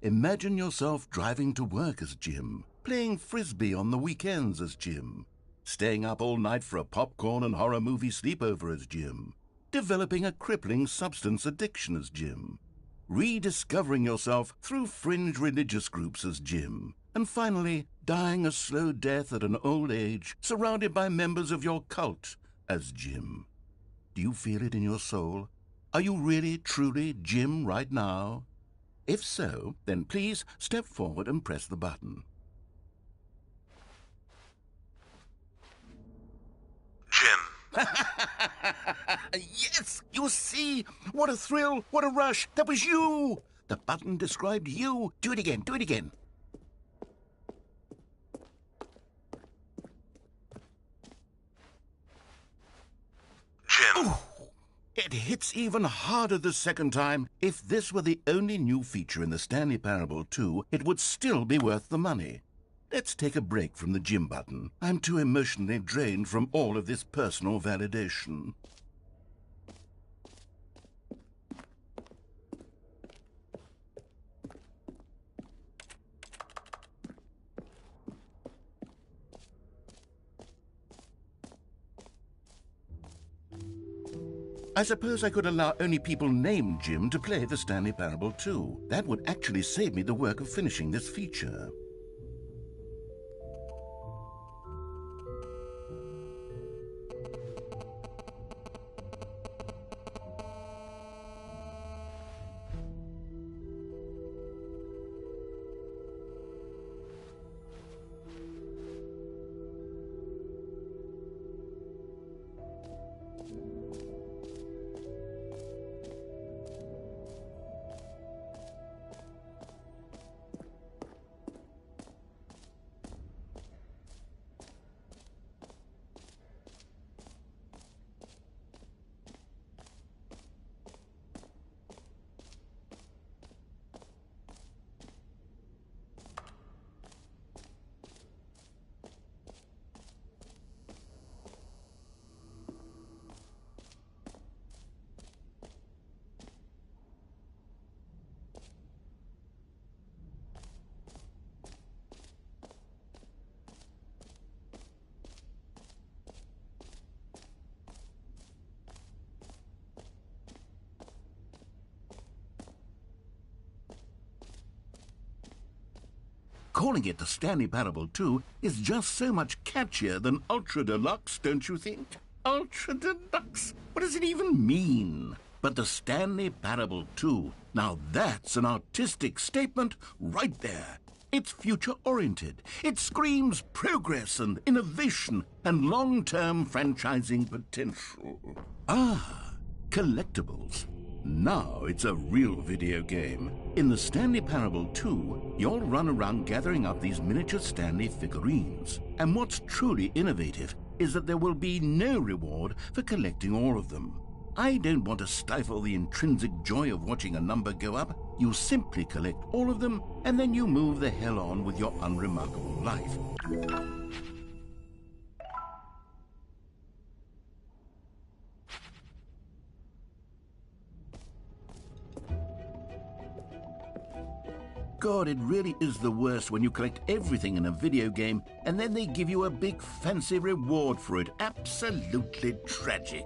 Imagine yourself driving to work as Jim, playing frisbee on the weekends as Jim, staying up all night for a popcorn and horror movie sleepover as Jim, developing a crippling substance addiction as Jim, rediscovering yourself through fringe religious groups as Jim, and finally dying a slow death at an old age surrounded by members of your cult as Jim. Do you feel it in your soul? Are you really, truly Jim right now? If so, then please step forward and press the button. Jim. Yes, you see? What a thrill, what a rush. That was you. The button described you. Do it again, do it again. Jim. Ooh, it hits even harder the second time. If this were the only new feature in the Stanley Parable 2, it would still be worth the money. Let's take a break from the Jim button. I'm too emotionally drained from all of this personal validation. I suppose I could allow only people named Jim to play the Stanley Parable 2. That would actually save me the work of finishing this feature. Calling it the Stanley Parable 2 is just so much catchier than Ultra Deluxe, don't you think? Ultra Deluxe? What does it even mean? But the Stanley Parable 2, now that's an artistic statement right there. It's future-oriented. It screams progress and innovation and long-term franchising potential. Ah, collectibles. Now it's a real video game. In the Stanley Parable 2, you'll run around gathering up these miniature Stanley figurines. And what's truly innovative is that there will be no reward for collecting all of them. I don't want to stifle the intrinsic joy of watching a number go up. You simply collect all of them, and then you move the hell on with your unremarkable life. God, it really is the worst when you collect everything in a video game and then they give you a big fancy reward for it. Absolutely tragic.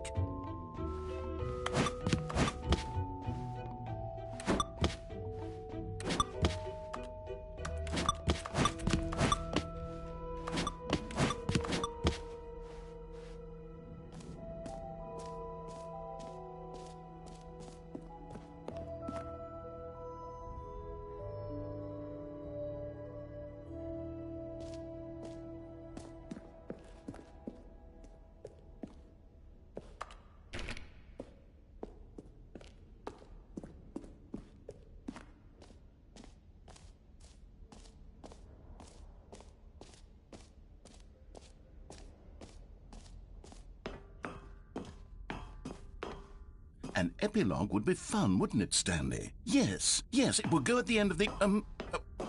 An epilogue would be fun, wouldn't it, Stanley? Yes, it would go at the end of the,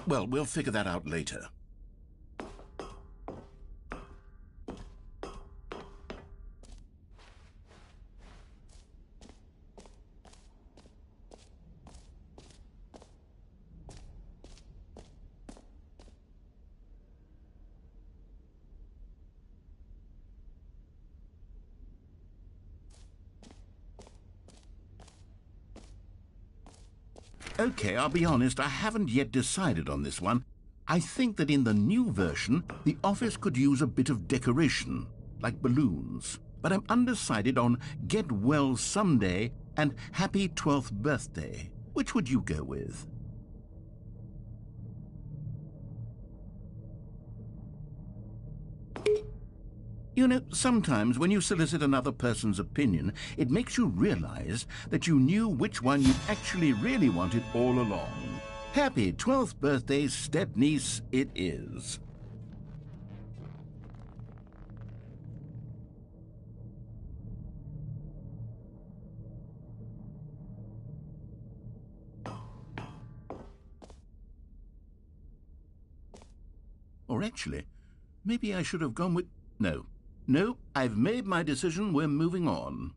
well, we'll figure that out later. Okay, I'll be honest, I haven't yet decided on this one. I think that in the new version, the office could use a bit of decoration, like balloons. But I'm undecided on Get Well Someday and Happy 12th Birthday. Which would you go with? You know, sometimes when you solicit another person's opinion, it makes you realize that you knew which one you actually really wanted all along. Happy 12th birthday, step-niece, it is. Or actually, maybe I should have gone with... No, I've made my decision. We're moving on.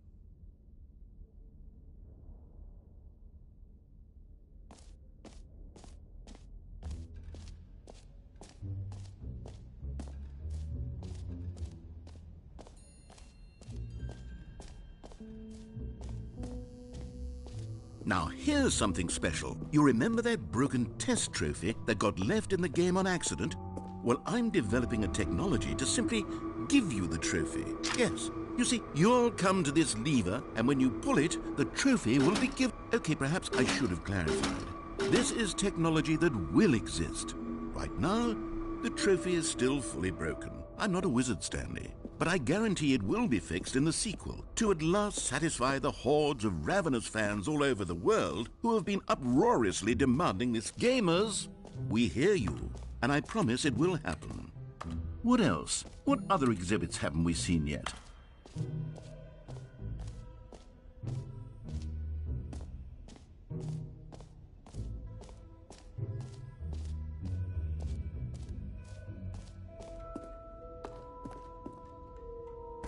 Now, here's something special. You remember that broken test trophy that got left in the game on accident? Well, I'm developing a technology to simply give you the trophy. Yes, you see, you'll come to this lever, and when you pull it, the trophy will be given. Okay, perhaps I should have clarified. This is technology that will exist. Right now, the trophy is still fully broken. I'm not a wizard, Stanley, but I guarantee it will be fixed in the sequel to at last satisfy the hordes of ravenous fans all over the world who have been uproariously demanding this. Gamers, we hear you. And I promise it will happen. What else? What other exhibits haven't we seen yet?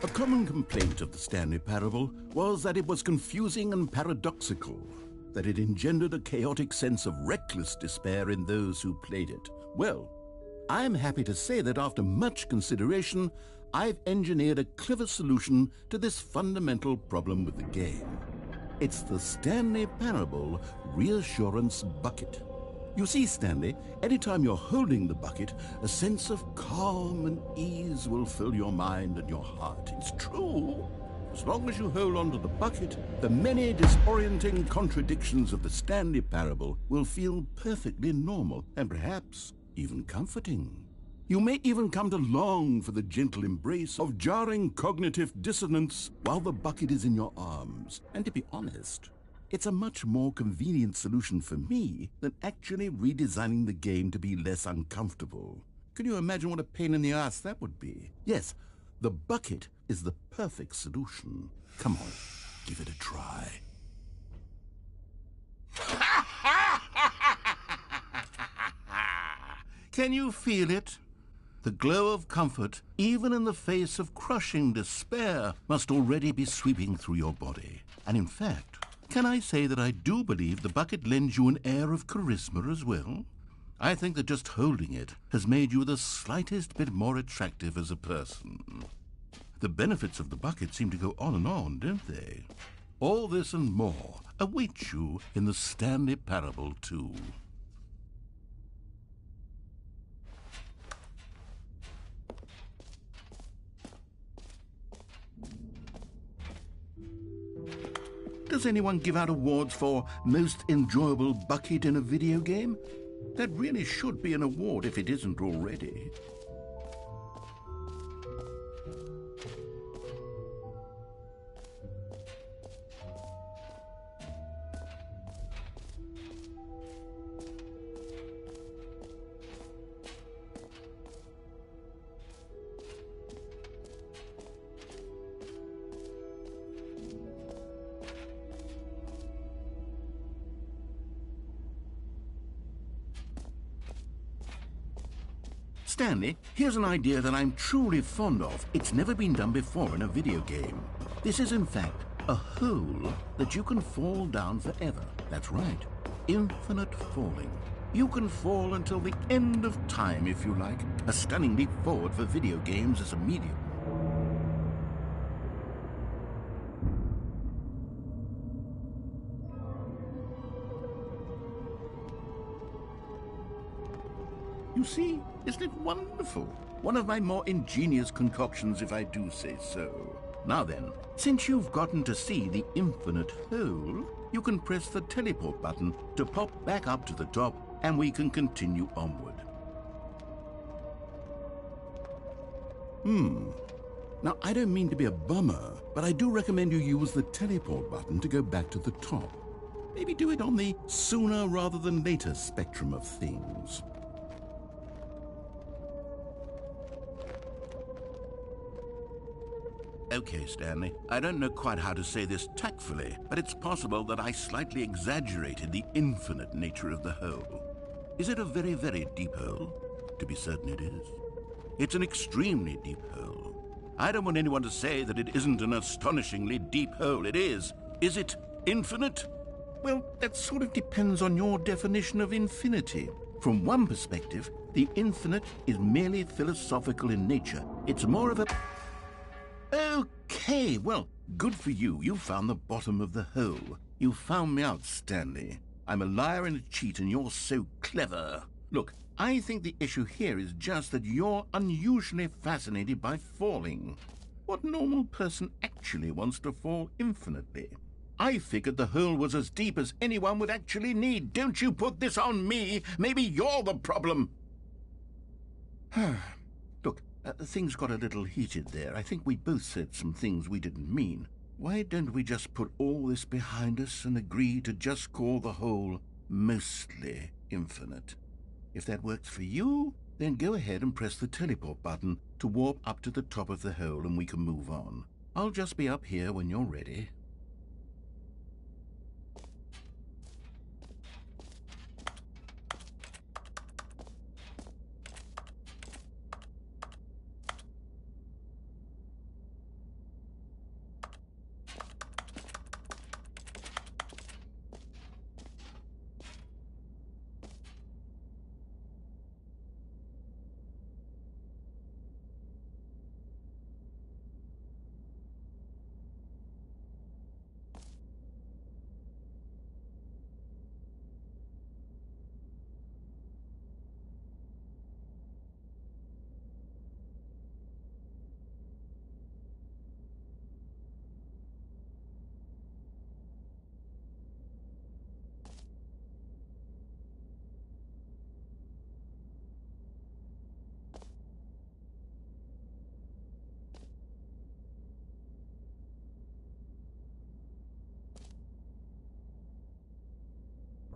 A common complaint of the Stanley Parable was that it was confusing and paradoxical, that it engendered a chaotic sense of reckless despair in those who played it. Well, I'm happy to say that after much consideration, I've engineered a clever solution to this fundamental problem with the game. It's the Stanley Parable Reassurance Bucket. You see, Stanley, anytime you're holding the bucket, a sense of calm and ease will fill your mind and your heart. It's true. As long as you hold on to the bucket, the many disorienting contradictions of the Stanley Parable will feel perfectly normal and perhaps even comforting. You may even come to long for the gentle embrace of jarring cognitive dissonance while the bucket is in your arms. And to be honest, it's a much more convenient solution for me than actually redesigning the game to be less uncomfortable. Can you imagine what a pain in the ass that would be? Yes, the bucket is the perfect solution. Come on, give it a try. Can you feel it? The glow of comfort, even in the face of crushing despair, must already be sweeping through your body. And in fact, can I say that I do believe the bucket lends you an air of charisma as well? I think that just holding it has made you the slightest bit more attractive as a person. The benefits of the bucket seem to go on, don't they? All this and more await you in the Stanley Parable 2. Does anyone give out awards for most enjoyable bucket in a video game? That really should be an award if it isn't already. Stanley, here's an idea that I'm truly fond of. It's never been done before in a video game. This is, in fact, a hole that you can fall down forever. That's right. Infinite falling. You can fall until the end of time, if you like. A stunning leap forward for video games as a medium. You see, isn't it wonderful? One of my more ingenious concoctions, if I do say so. Now then, since you've gotten to see the infinite hole, you can press the teleport button to pop back up to the top, and we can continue onward. Now, I don't mean to be a bummer, but I do recommend you use the teleport button to go back to the top. Maybe do it on the sooner rather than later spectrum of things. Okay, Stanley, I don't know quite how to say this tactfully, but it's possible that I slightly exaggerated the infinite nature of the hole. Is it a very, very deep hole? To be certain it is. It's an extremely deep hole. I don't want anyone to say that it isn't an astonishingly deep hole. It is. Is it infinite? Well, that sort of depends on your definition of infinity. From one perspective, the infinite is merely philosophical in nature. It's more of a... Okay, well, good for you. You found the bottom of the hole. You found me out, Stanley. I'm a liar and a cheat, and you're so clever. Look, I think the issue here is just that you're unusually fascinated by falling. What normal person actually wants to fall infinitely? I figured the hole was as deep as anyone would actually need. Don't you put this on me. Maybe you're the problem. Look, things got a little heated there. I think we both said some things we didn't mean. Why don't we just put all this behind us and agree to just call the hole mostly infinite? If that works for you, then go ahead and press the teleport button to warp up to the top of the hole and we can move on. I'll just be up here when you're ready.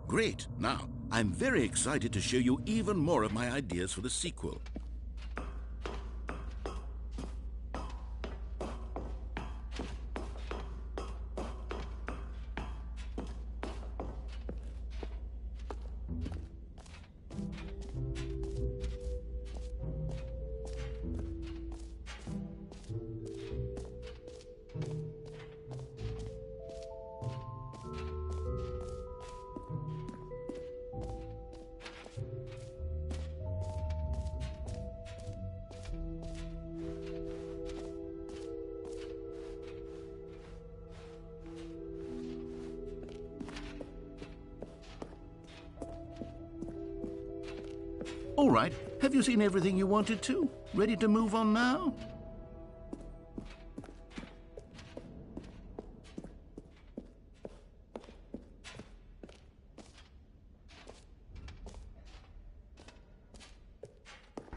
Great. Now, I'm very excited to show you even more of my ideas for the sequel. All right, have you seen everything you wanted to? Ready to move on now?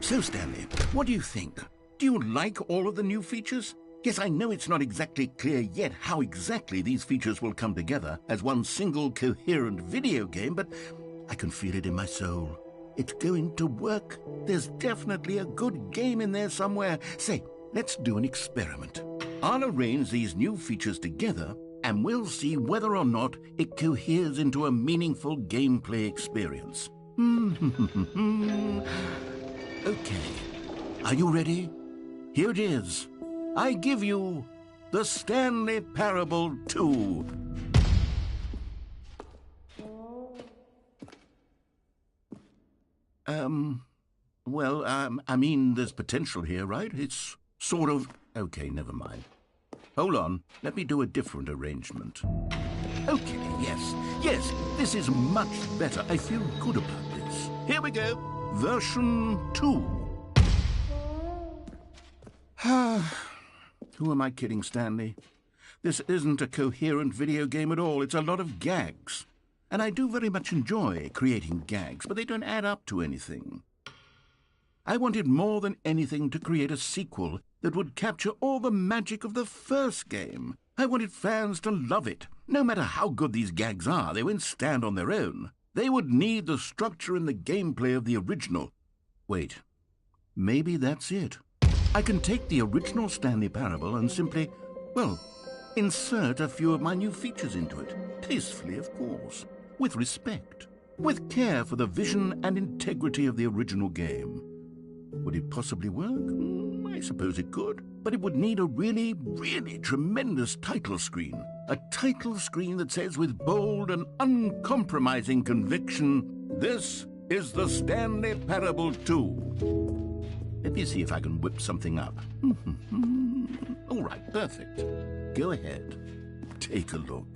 So, Stanley, what do you think? Do you like all of the new features? Yes, I know it's not exactly clear yet how exactly these features will come together as one single coherent video game, but I can feel it in my soul. It's going to work. There's definitely a good game in there somewhere. Say, let's do an experiment. I'll arrange these new features together, and we'll see whether or not it coheres into a meaningful gameplay experience. Okay, are you ready? Here it is. I give you the Stanley Parable II. I mean, there's potential here, right? It's sort of... Okay, never mind. Hold on, let me do a different arrangement. Okay, yes, this is much better. I feel good about this. Here we go. version 2. Who am I kidding, Stanley? This isn't a coherent video game at all. It's a lot of gags. And I do very much enjoy creating gags, but they don't add up to anything. I wanted more than anything to create a sequel that would capture all the magic of the first game. I wanted fans to love it. No matter how good these gags are, they won't stand on their own. They would need the structure and the gameplay of the original. Wait, maybe that's it. I can take the original Stanley Parable and simply, well, insert a few of my new features into it. Tastefully, of course. With respect. With care for the vision and integrity of the original game. Would it possibly work? I suppose it could. But it would need a really, really tremendous title screen. A title screen that says with bold and uncompromising conviction, "This is the Stanley Parable 2. Let me see if I can whip something up. All right, perfect. Go ahead. Take a look.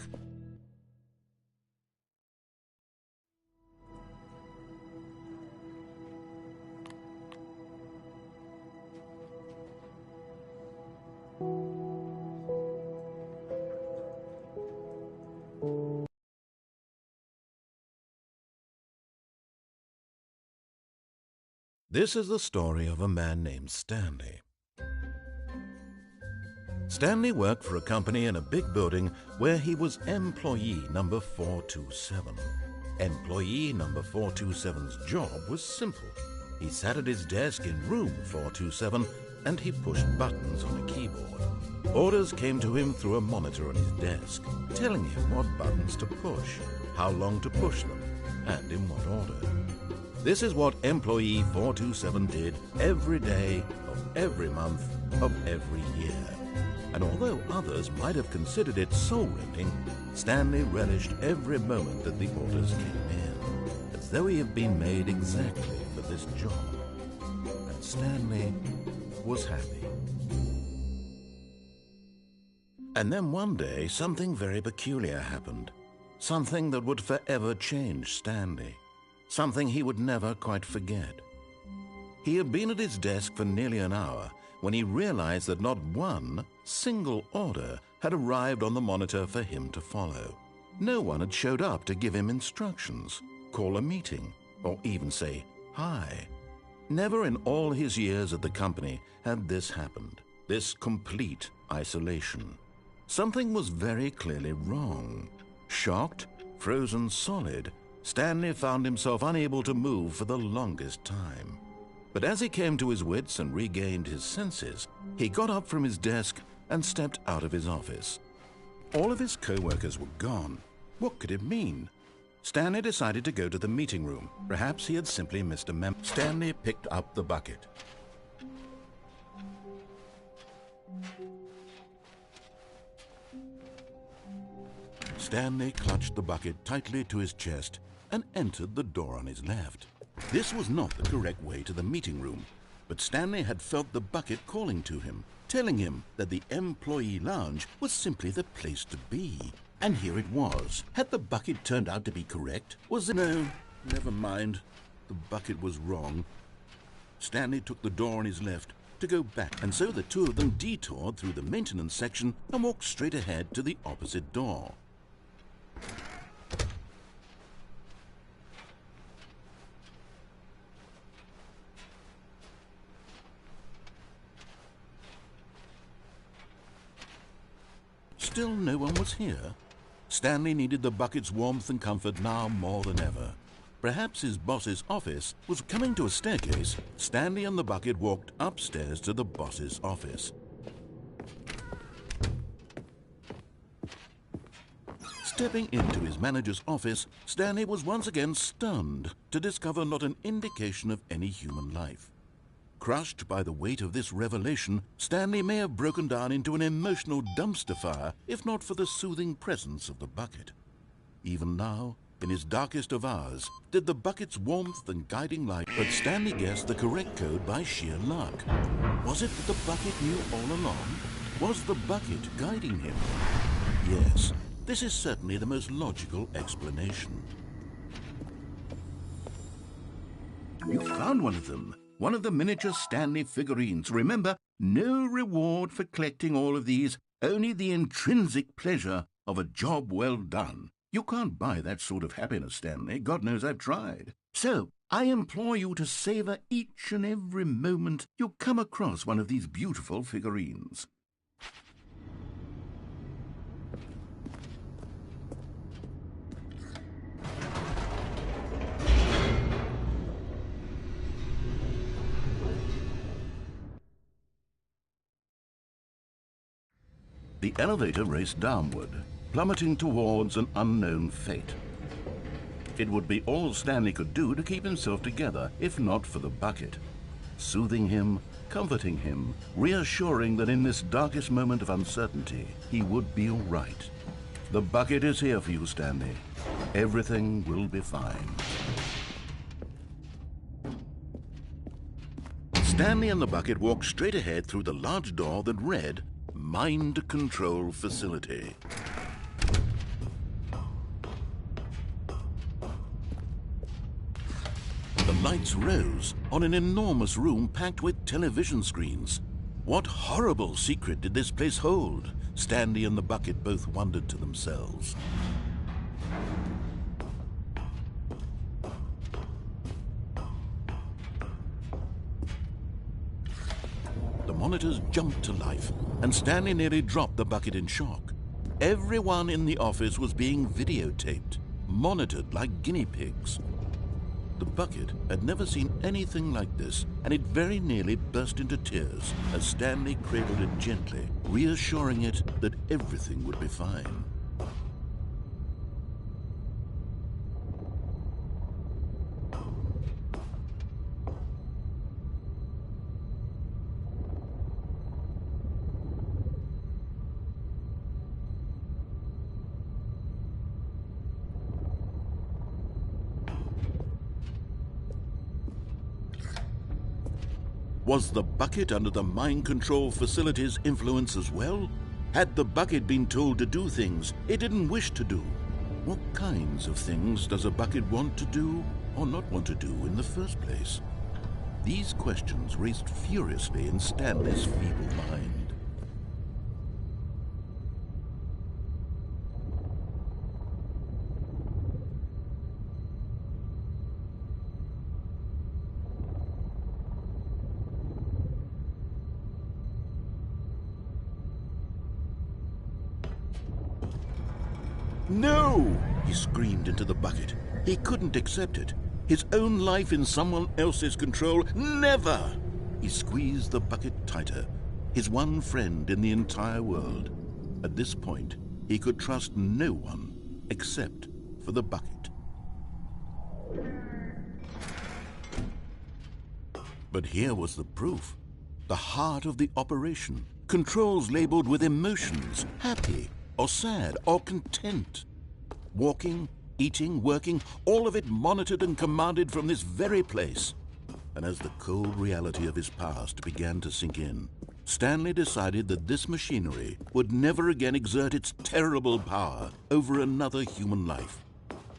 This is the story of a man named Stanley. Stanley worked for a company in a big building where he was employee number 427. Employee number 427's job was simple. He sat at his desk in room 427 and he pushed buttons on a keyboard. Orders came to him through a monitor on his desk, telling him what buttons to push, how long to push them, and in what order. This is what employee 427 did every day of every month of every year. And although others might have considered it soul-rending, Stanley relished every moment that the orders came in, as though he had been made exactly for this job. And Stanley was happy. And then one day, something very peculiar happened. Something that would forever change Stanley. Something he would never quite forget. He had been at his desk for nearly an hour when he realized that not one single order had arrived on the monitor for him to follow. No one had showed up to give him instructions, call a meeting, or even say hi. Never in all his years at the company had this happened, this complete isolation. Something was very clearly wrong. Shocked, frozen solid, Stanley found himself unable to move for the longest time. But as he came to his wits and regained his senses, he got up from his desk and stepped out of his office. All of his co-workers were gone. What could it mean? Stanley decided to go to the meeting room. Perhaps he had simply missed a memo. Stanley picked up the bucket. Stanley clutched the bucket tightly to his chest and entered the door on his left. This was not the correct way to the meeting room, but Stanley had felt the bucket calling to him, telling him that the employee lounge was simply the place to be. And here it was. Had the bucket turned out to be correct? Was it? No, never mind. The bucket was wrong. Stanley took the door on his left to go back, and so the two of them detoured through the maintenance section and walked straight ahead to the opposite door. Still no one was here. Stanley needed the bucket's warmth and comfort now more than ever. Perhaps his boss's office was coming to a staircase. Stanley and the bucket walked upstairs to the boss's office. Stepping into his manager's office, Stanley was once again stunned to discover not an indication of any human life. Crushed by the weight of this revelation, Stanley may have broken down into an emotional dumpster fire if not for the soothing presence of the bucket. Even now, in his darkest of hours, did the bucket's warmth and guiding light, but Stanley guessed the correct code by sheer luck. Was it that the bucket knew all along? Was the bucket guiding him? Yes, this is certainly the most logical explanation. You found one of them. One of the miniature Stanley figurines. Remember, no reward for collecting all of these, only the intrinsic pleasure of a job well done. You can't buy that sort of happiness, Stanley. God knows I've tried. So, I implore you to savor each and every moment you come across one of these beautiful figurines. The elevator raced downward, plummeting towards an unknown fate. It would be all Stanley could do to keep himself together, if not for the bucket. Soothing him, comforting him, reassuring that in this darkest moment of uncertainty, he would be all right. The bucket is here for you, Stanley. Everything will be fine. Stanley and the bucket walked straight ahead through the large door that read, Mind Control Facility. The lights rose on an enormous room packed with television screens. What horrible secret did this place hold? Stanley and the bucket both wondered to themselves. The monitors jumped to life, and Stanley nearly dropped the bucket in shock. Everyone in the office was being videotaped, monitored like guinea pigs. The bucket had never seen anything like this, and it very nearly burst into tears as Stanley cradled it gently, reassuring it that everything would be fine. Was the bucket under the mind control facility's influence as well? Had the bucket been told to do things it didn't wish to do? What kinds of things does a bucket want to do or not want to do in the first place? These questions raced furiously in Stanley's feeble mind. No! He screamed into the bucket. He couldn't accept it. His own life in someone else's control, never! He squeezed the bucket tighter, his one friend in the entire world. At this point, he could trust no one except for the bucket. But here was the proof. The heart of the operation. Controls labeled with emotions, happy, or sad, or content. Walking, eating, working, all of it monitored and commanded from this very place. And as the cold reality of his past began to sink in, Stanley decided that this machinery would never again exert its terrible power over another human life.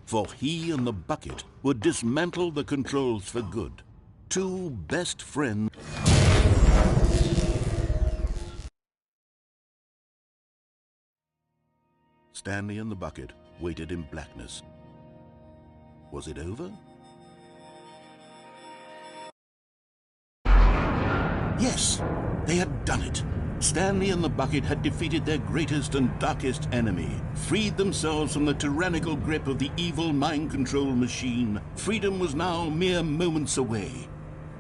For he and the bucket would dismantle the controls for good. Two best friends. Stanley and the bucket waited in blackness. Was it over? Yes, they had done it. Stanley and the bucket had defeated their greatest and darkest enemy, freed themselves from the tyrannical grip of the evil mind control machine. Freedom was now mere moments away.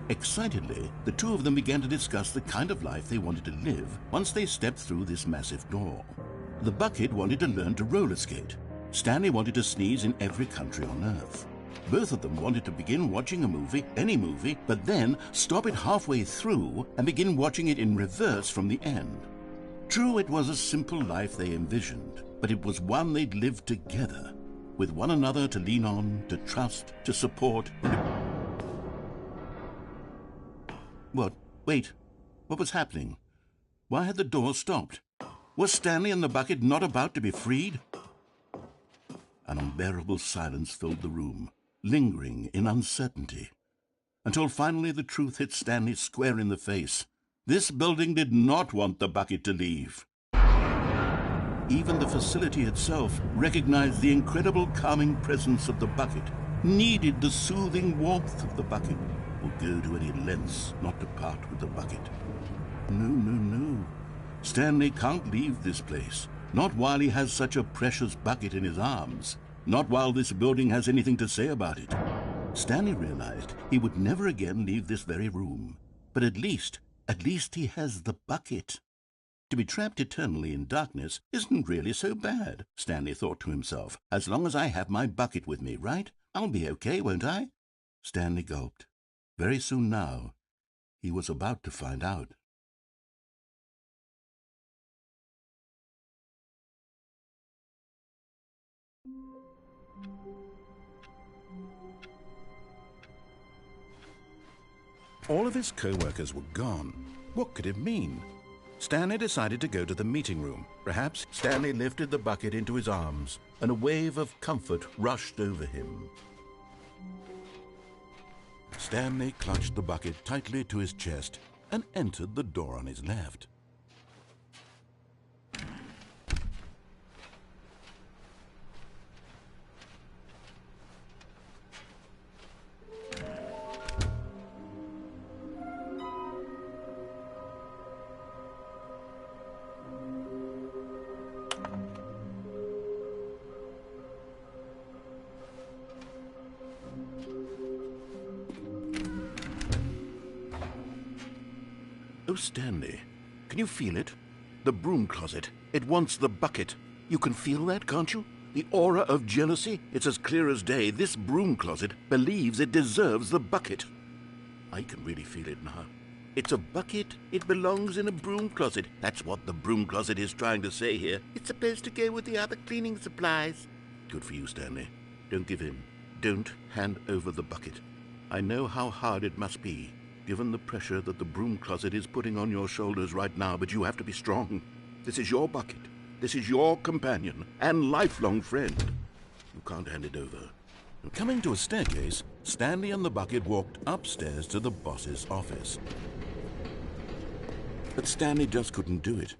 Excitedly, the two of them began to discuss the kind of life they wanted to live once they stepped through this massive door. The bucket wanted to learn to roller skate. Stanley wanted to sneeze in every country on Earth. Both of them wanted to begin watching a movie, any movie, but then stop it halfway through and begin watching it in reverse from the end. True, it was a simple life they envisioned, but it was one they'd lived together, with one another to lean on, to trust, to support. What? Wait. What was happening? Why had the door stopped? Was Stanley and the bucket not about to be freed? An unbearable silence filled the room, lingering in uncertainty. until finally the truth hit Stanley square in the face. This building did not want the bucket to leave. Even the facility itself recognized the incredible calming presence of the bucket, needed the soothing warmth of the bucket, would go to any lengths not to part with the bucket. No. Stanley can't leave this place, not while he has such a precious bucket in his arms, not while this building has anything to say about it. Stanley realized he would never again leave this very room, but at least he has the bucket. To be trapped eternally in darkness isn't really so bad, Stanley thought to himself. As long as I have my bucket with me, right? I'll be okay, won't I? Stanley gulped. Very soon now, he was about to find out. All of his co-workers were gone. What could it mean? Stanley decided to go to the meeting room. Perhaps Stanley lifted the bucket into his arms, and a wave of comfort rushed over him. Stanley clutched the bucket tightly to his chest and entered the door on his left. Oh, Stanley, can you feel it? The broom closet. It wants the bucket. You can feel that, can't you? The aura of jealousy? It's as clear as day. This broom closet believes it deserves the bucket. I can really feel it now. It's a bucket. It belongs in a broom closet. That's what the broom closet is trying to say here. It's supposed to go with the other cleaning supplies. Good for you, Stanley. Don't give in. Don't hand over the bucket. I know how hard it must be, given the pressure that the broom closet is putting on your shoulders right now, but you have to be strong. This is your bucket. This is your companion and lifelong friend. You can't hand it over. Coming to a staircase, Stanley and the bucket walked upstairs to the boss's office. But Stanley just couldn't do it.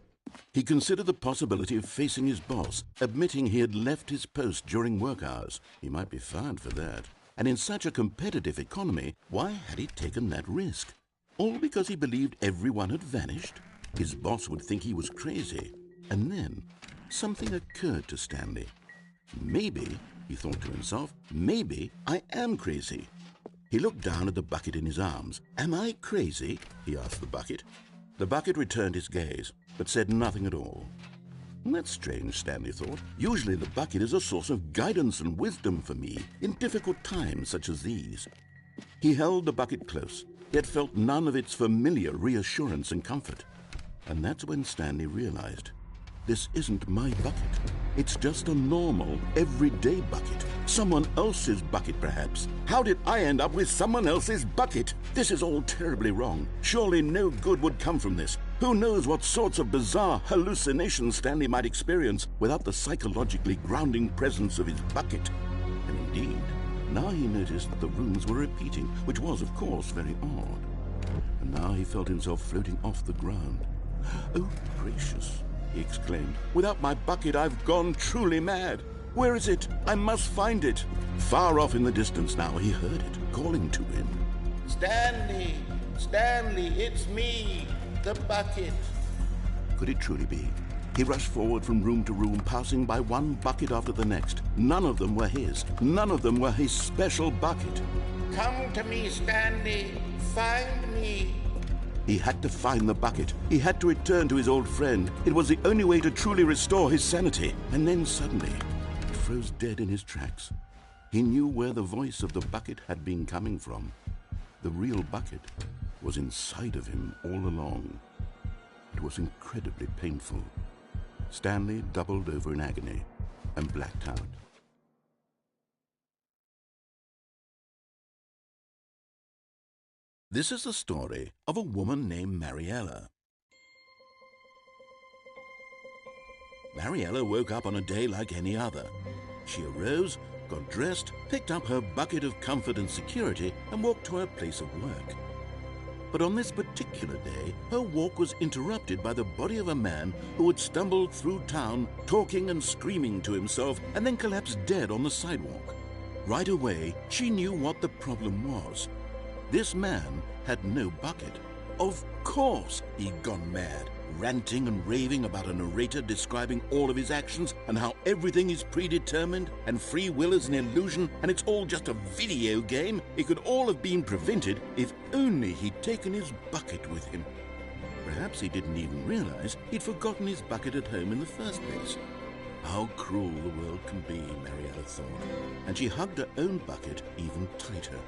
He considered the possibility of facing his boss, admitting he had left his post during work hours. He might be fired for that. And in such a competitive economy, why had he taken that risk? All because he believed everyone had vanished? His boss would think he was crazy. And then something occurred to Stanley. Maybe, he thought to himself, maybe I am crazy. He looked down at the bucket in his arms. Am I crazy? He asked the bucket. The bucket returned his gaze, but said nothing at all. That's strange, Stanley thought. Usually the bucket is a source of guidance and wisdom for me in difficult times such as these. He held the bucket close, yet felt none of its familiar reassurance and comfort. And that's when Stanley realized, this isn't my bucket. It's just a normal, everyday bucket. Someone else's bucket, perhaps. How did I end up with someone else's bucket? This is all terribly wrong. Surely no good would come from this. Who knows what sorts of bizarre hallucinations Stanley might experience without the psychologically grounding presence of his bucket. And indeed, now he noticed that the rooms were repeating, which was, of course, very odd. And now he felt himself floating off the ground. Oh, gracious, he exclaimed. Without my bucket, I've gone truly mad. Where is it? I must find it. Far off in the distance now, he heard it, calling to him. Stanley! Stanley, it's me! The bucket. Could it truly be? He rushed forward from room to room, passing by one bucket after the next. None of them were his. None of them were his special bucket. Come to me, Stanley. Find me. He had to find the bucket. He had to return to his old friend. It was the only way to truly restore his sanity. And then suddenly, he froze dead in his tracks. He knew where the voice of the bucket had been coming from. The real bucket was inside of him all along. It was incredibly painful. Stanley doubled over in agony and blacked out. This is the story of a woman named Mariella. Mariella woke up on a day like any other. She arose, got dressed, picked up her bucket of comfort and security, and walked to her place of work. But on this particular day, her walk was interrupted by the body of a man who had stumbled through town, talking and screaming to himself, and then collapsed dead on the sidewalk. Right away, she knew what the problem was. This man had no bucket. Of course he'd gone mad, ranting and raving about a narrator describing all of his actions and how everything is predetermined and free will is an illusion and it's all just a video game. It could all have been prevented if only he'd taken his bucket with him. Perhaps he didn't even realize he'd forgotten his bucket at home in the first place. How cruel the world can be, Marietta thought, and she hugged her own bucket even tighter.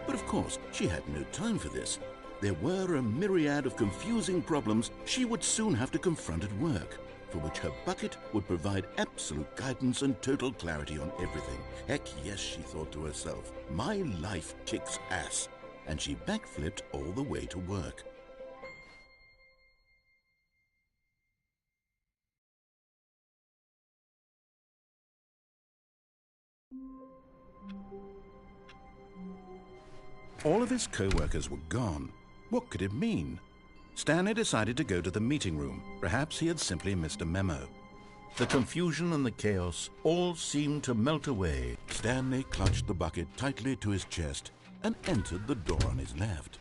But of course, she had no time for this. There were a myriad of confusing problems she would soon have to confront at work, for which her bucket would provide absolute guidance and total clarity on everything. Heck yes, she thought to herself, my life kicks ass. And she backflipped all the way to work. All of his co-workers were gone. What could it mean? Stanley decided to go to the meeting room. Perhaps he had simply missed a memo. The confusion and the chaos all seemed to melt away. Stanley clutched the bucket tightly to his chest and entered the door on his left.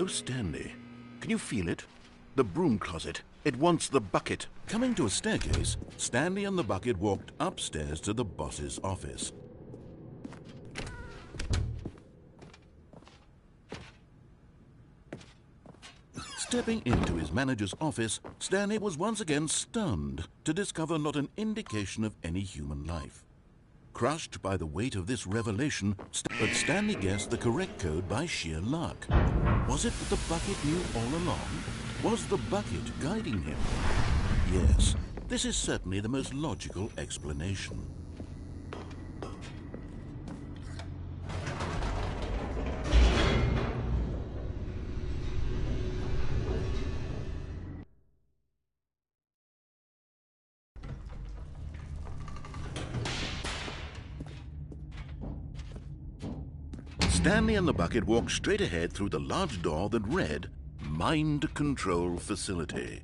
Oh, Stanley, can you feel it? The broom closet. It wants the bucket. Coming to a staircase, Stanley and the bucket walked upstairs to the boss's office. Stepping into his manager's office, Stanley was once again stunned to discover not an indication of any human life. Crushed by the weight of this revelation, but Stanley guessed the correct code by sheer luck. Was it that the bucket knew all along? Was the bucket guiding him? Yes, this is certainly the most logical explanation. Stanley and the bucket walked straight ahead through the large door that read, Mind Control Facility.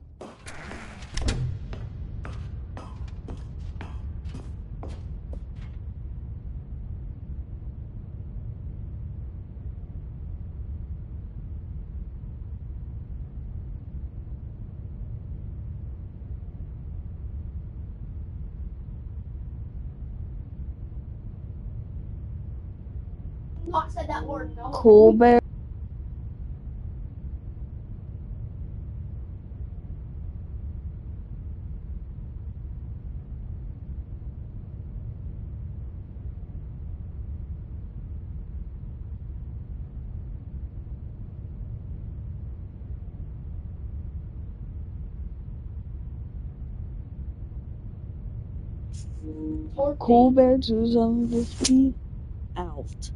Not said that word, no. Colbert. Colbert zusammengespielt. Out.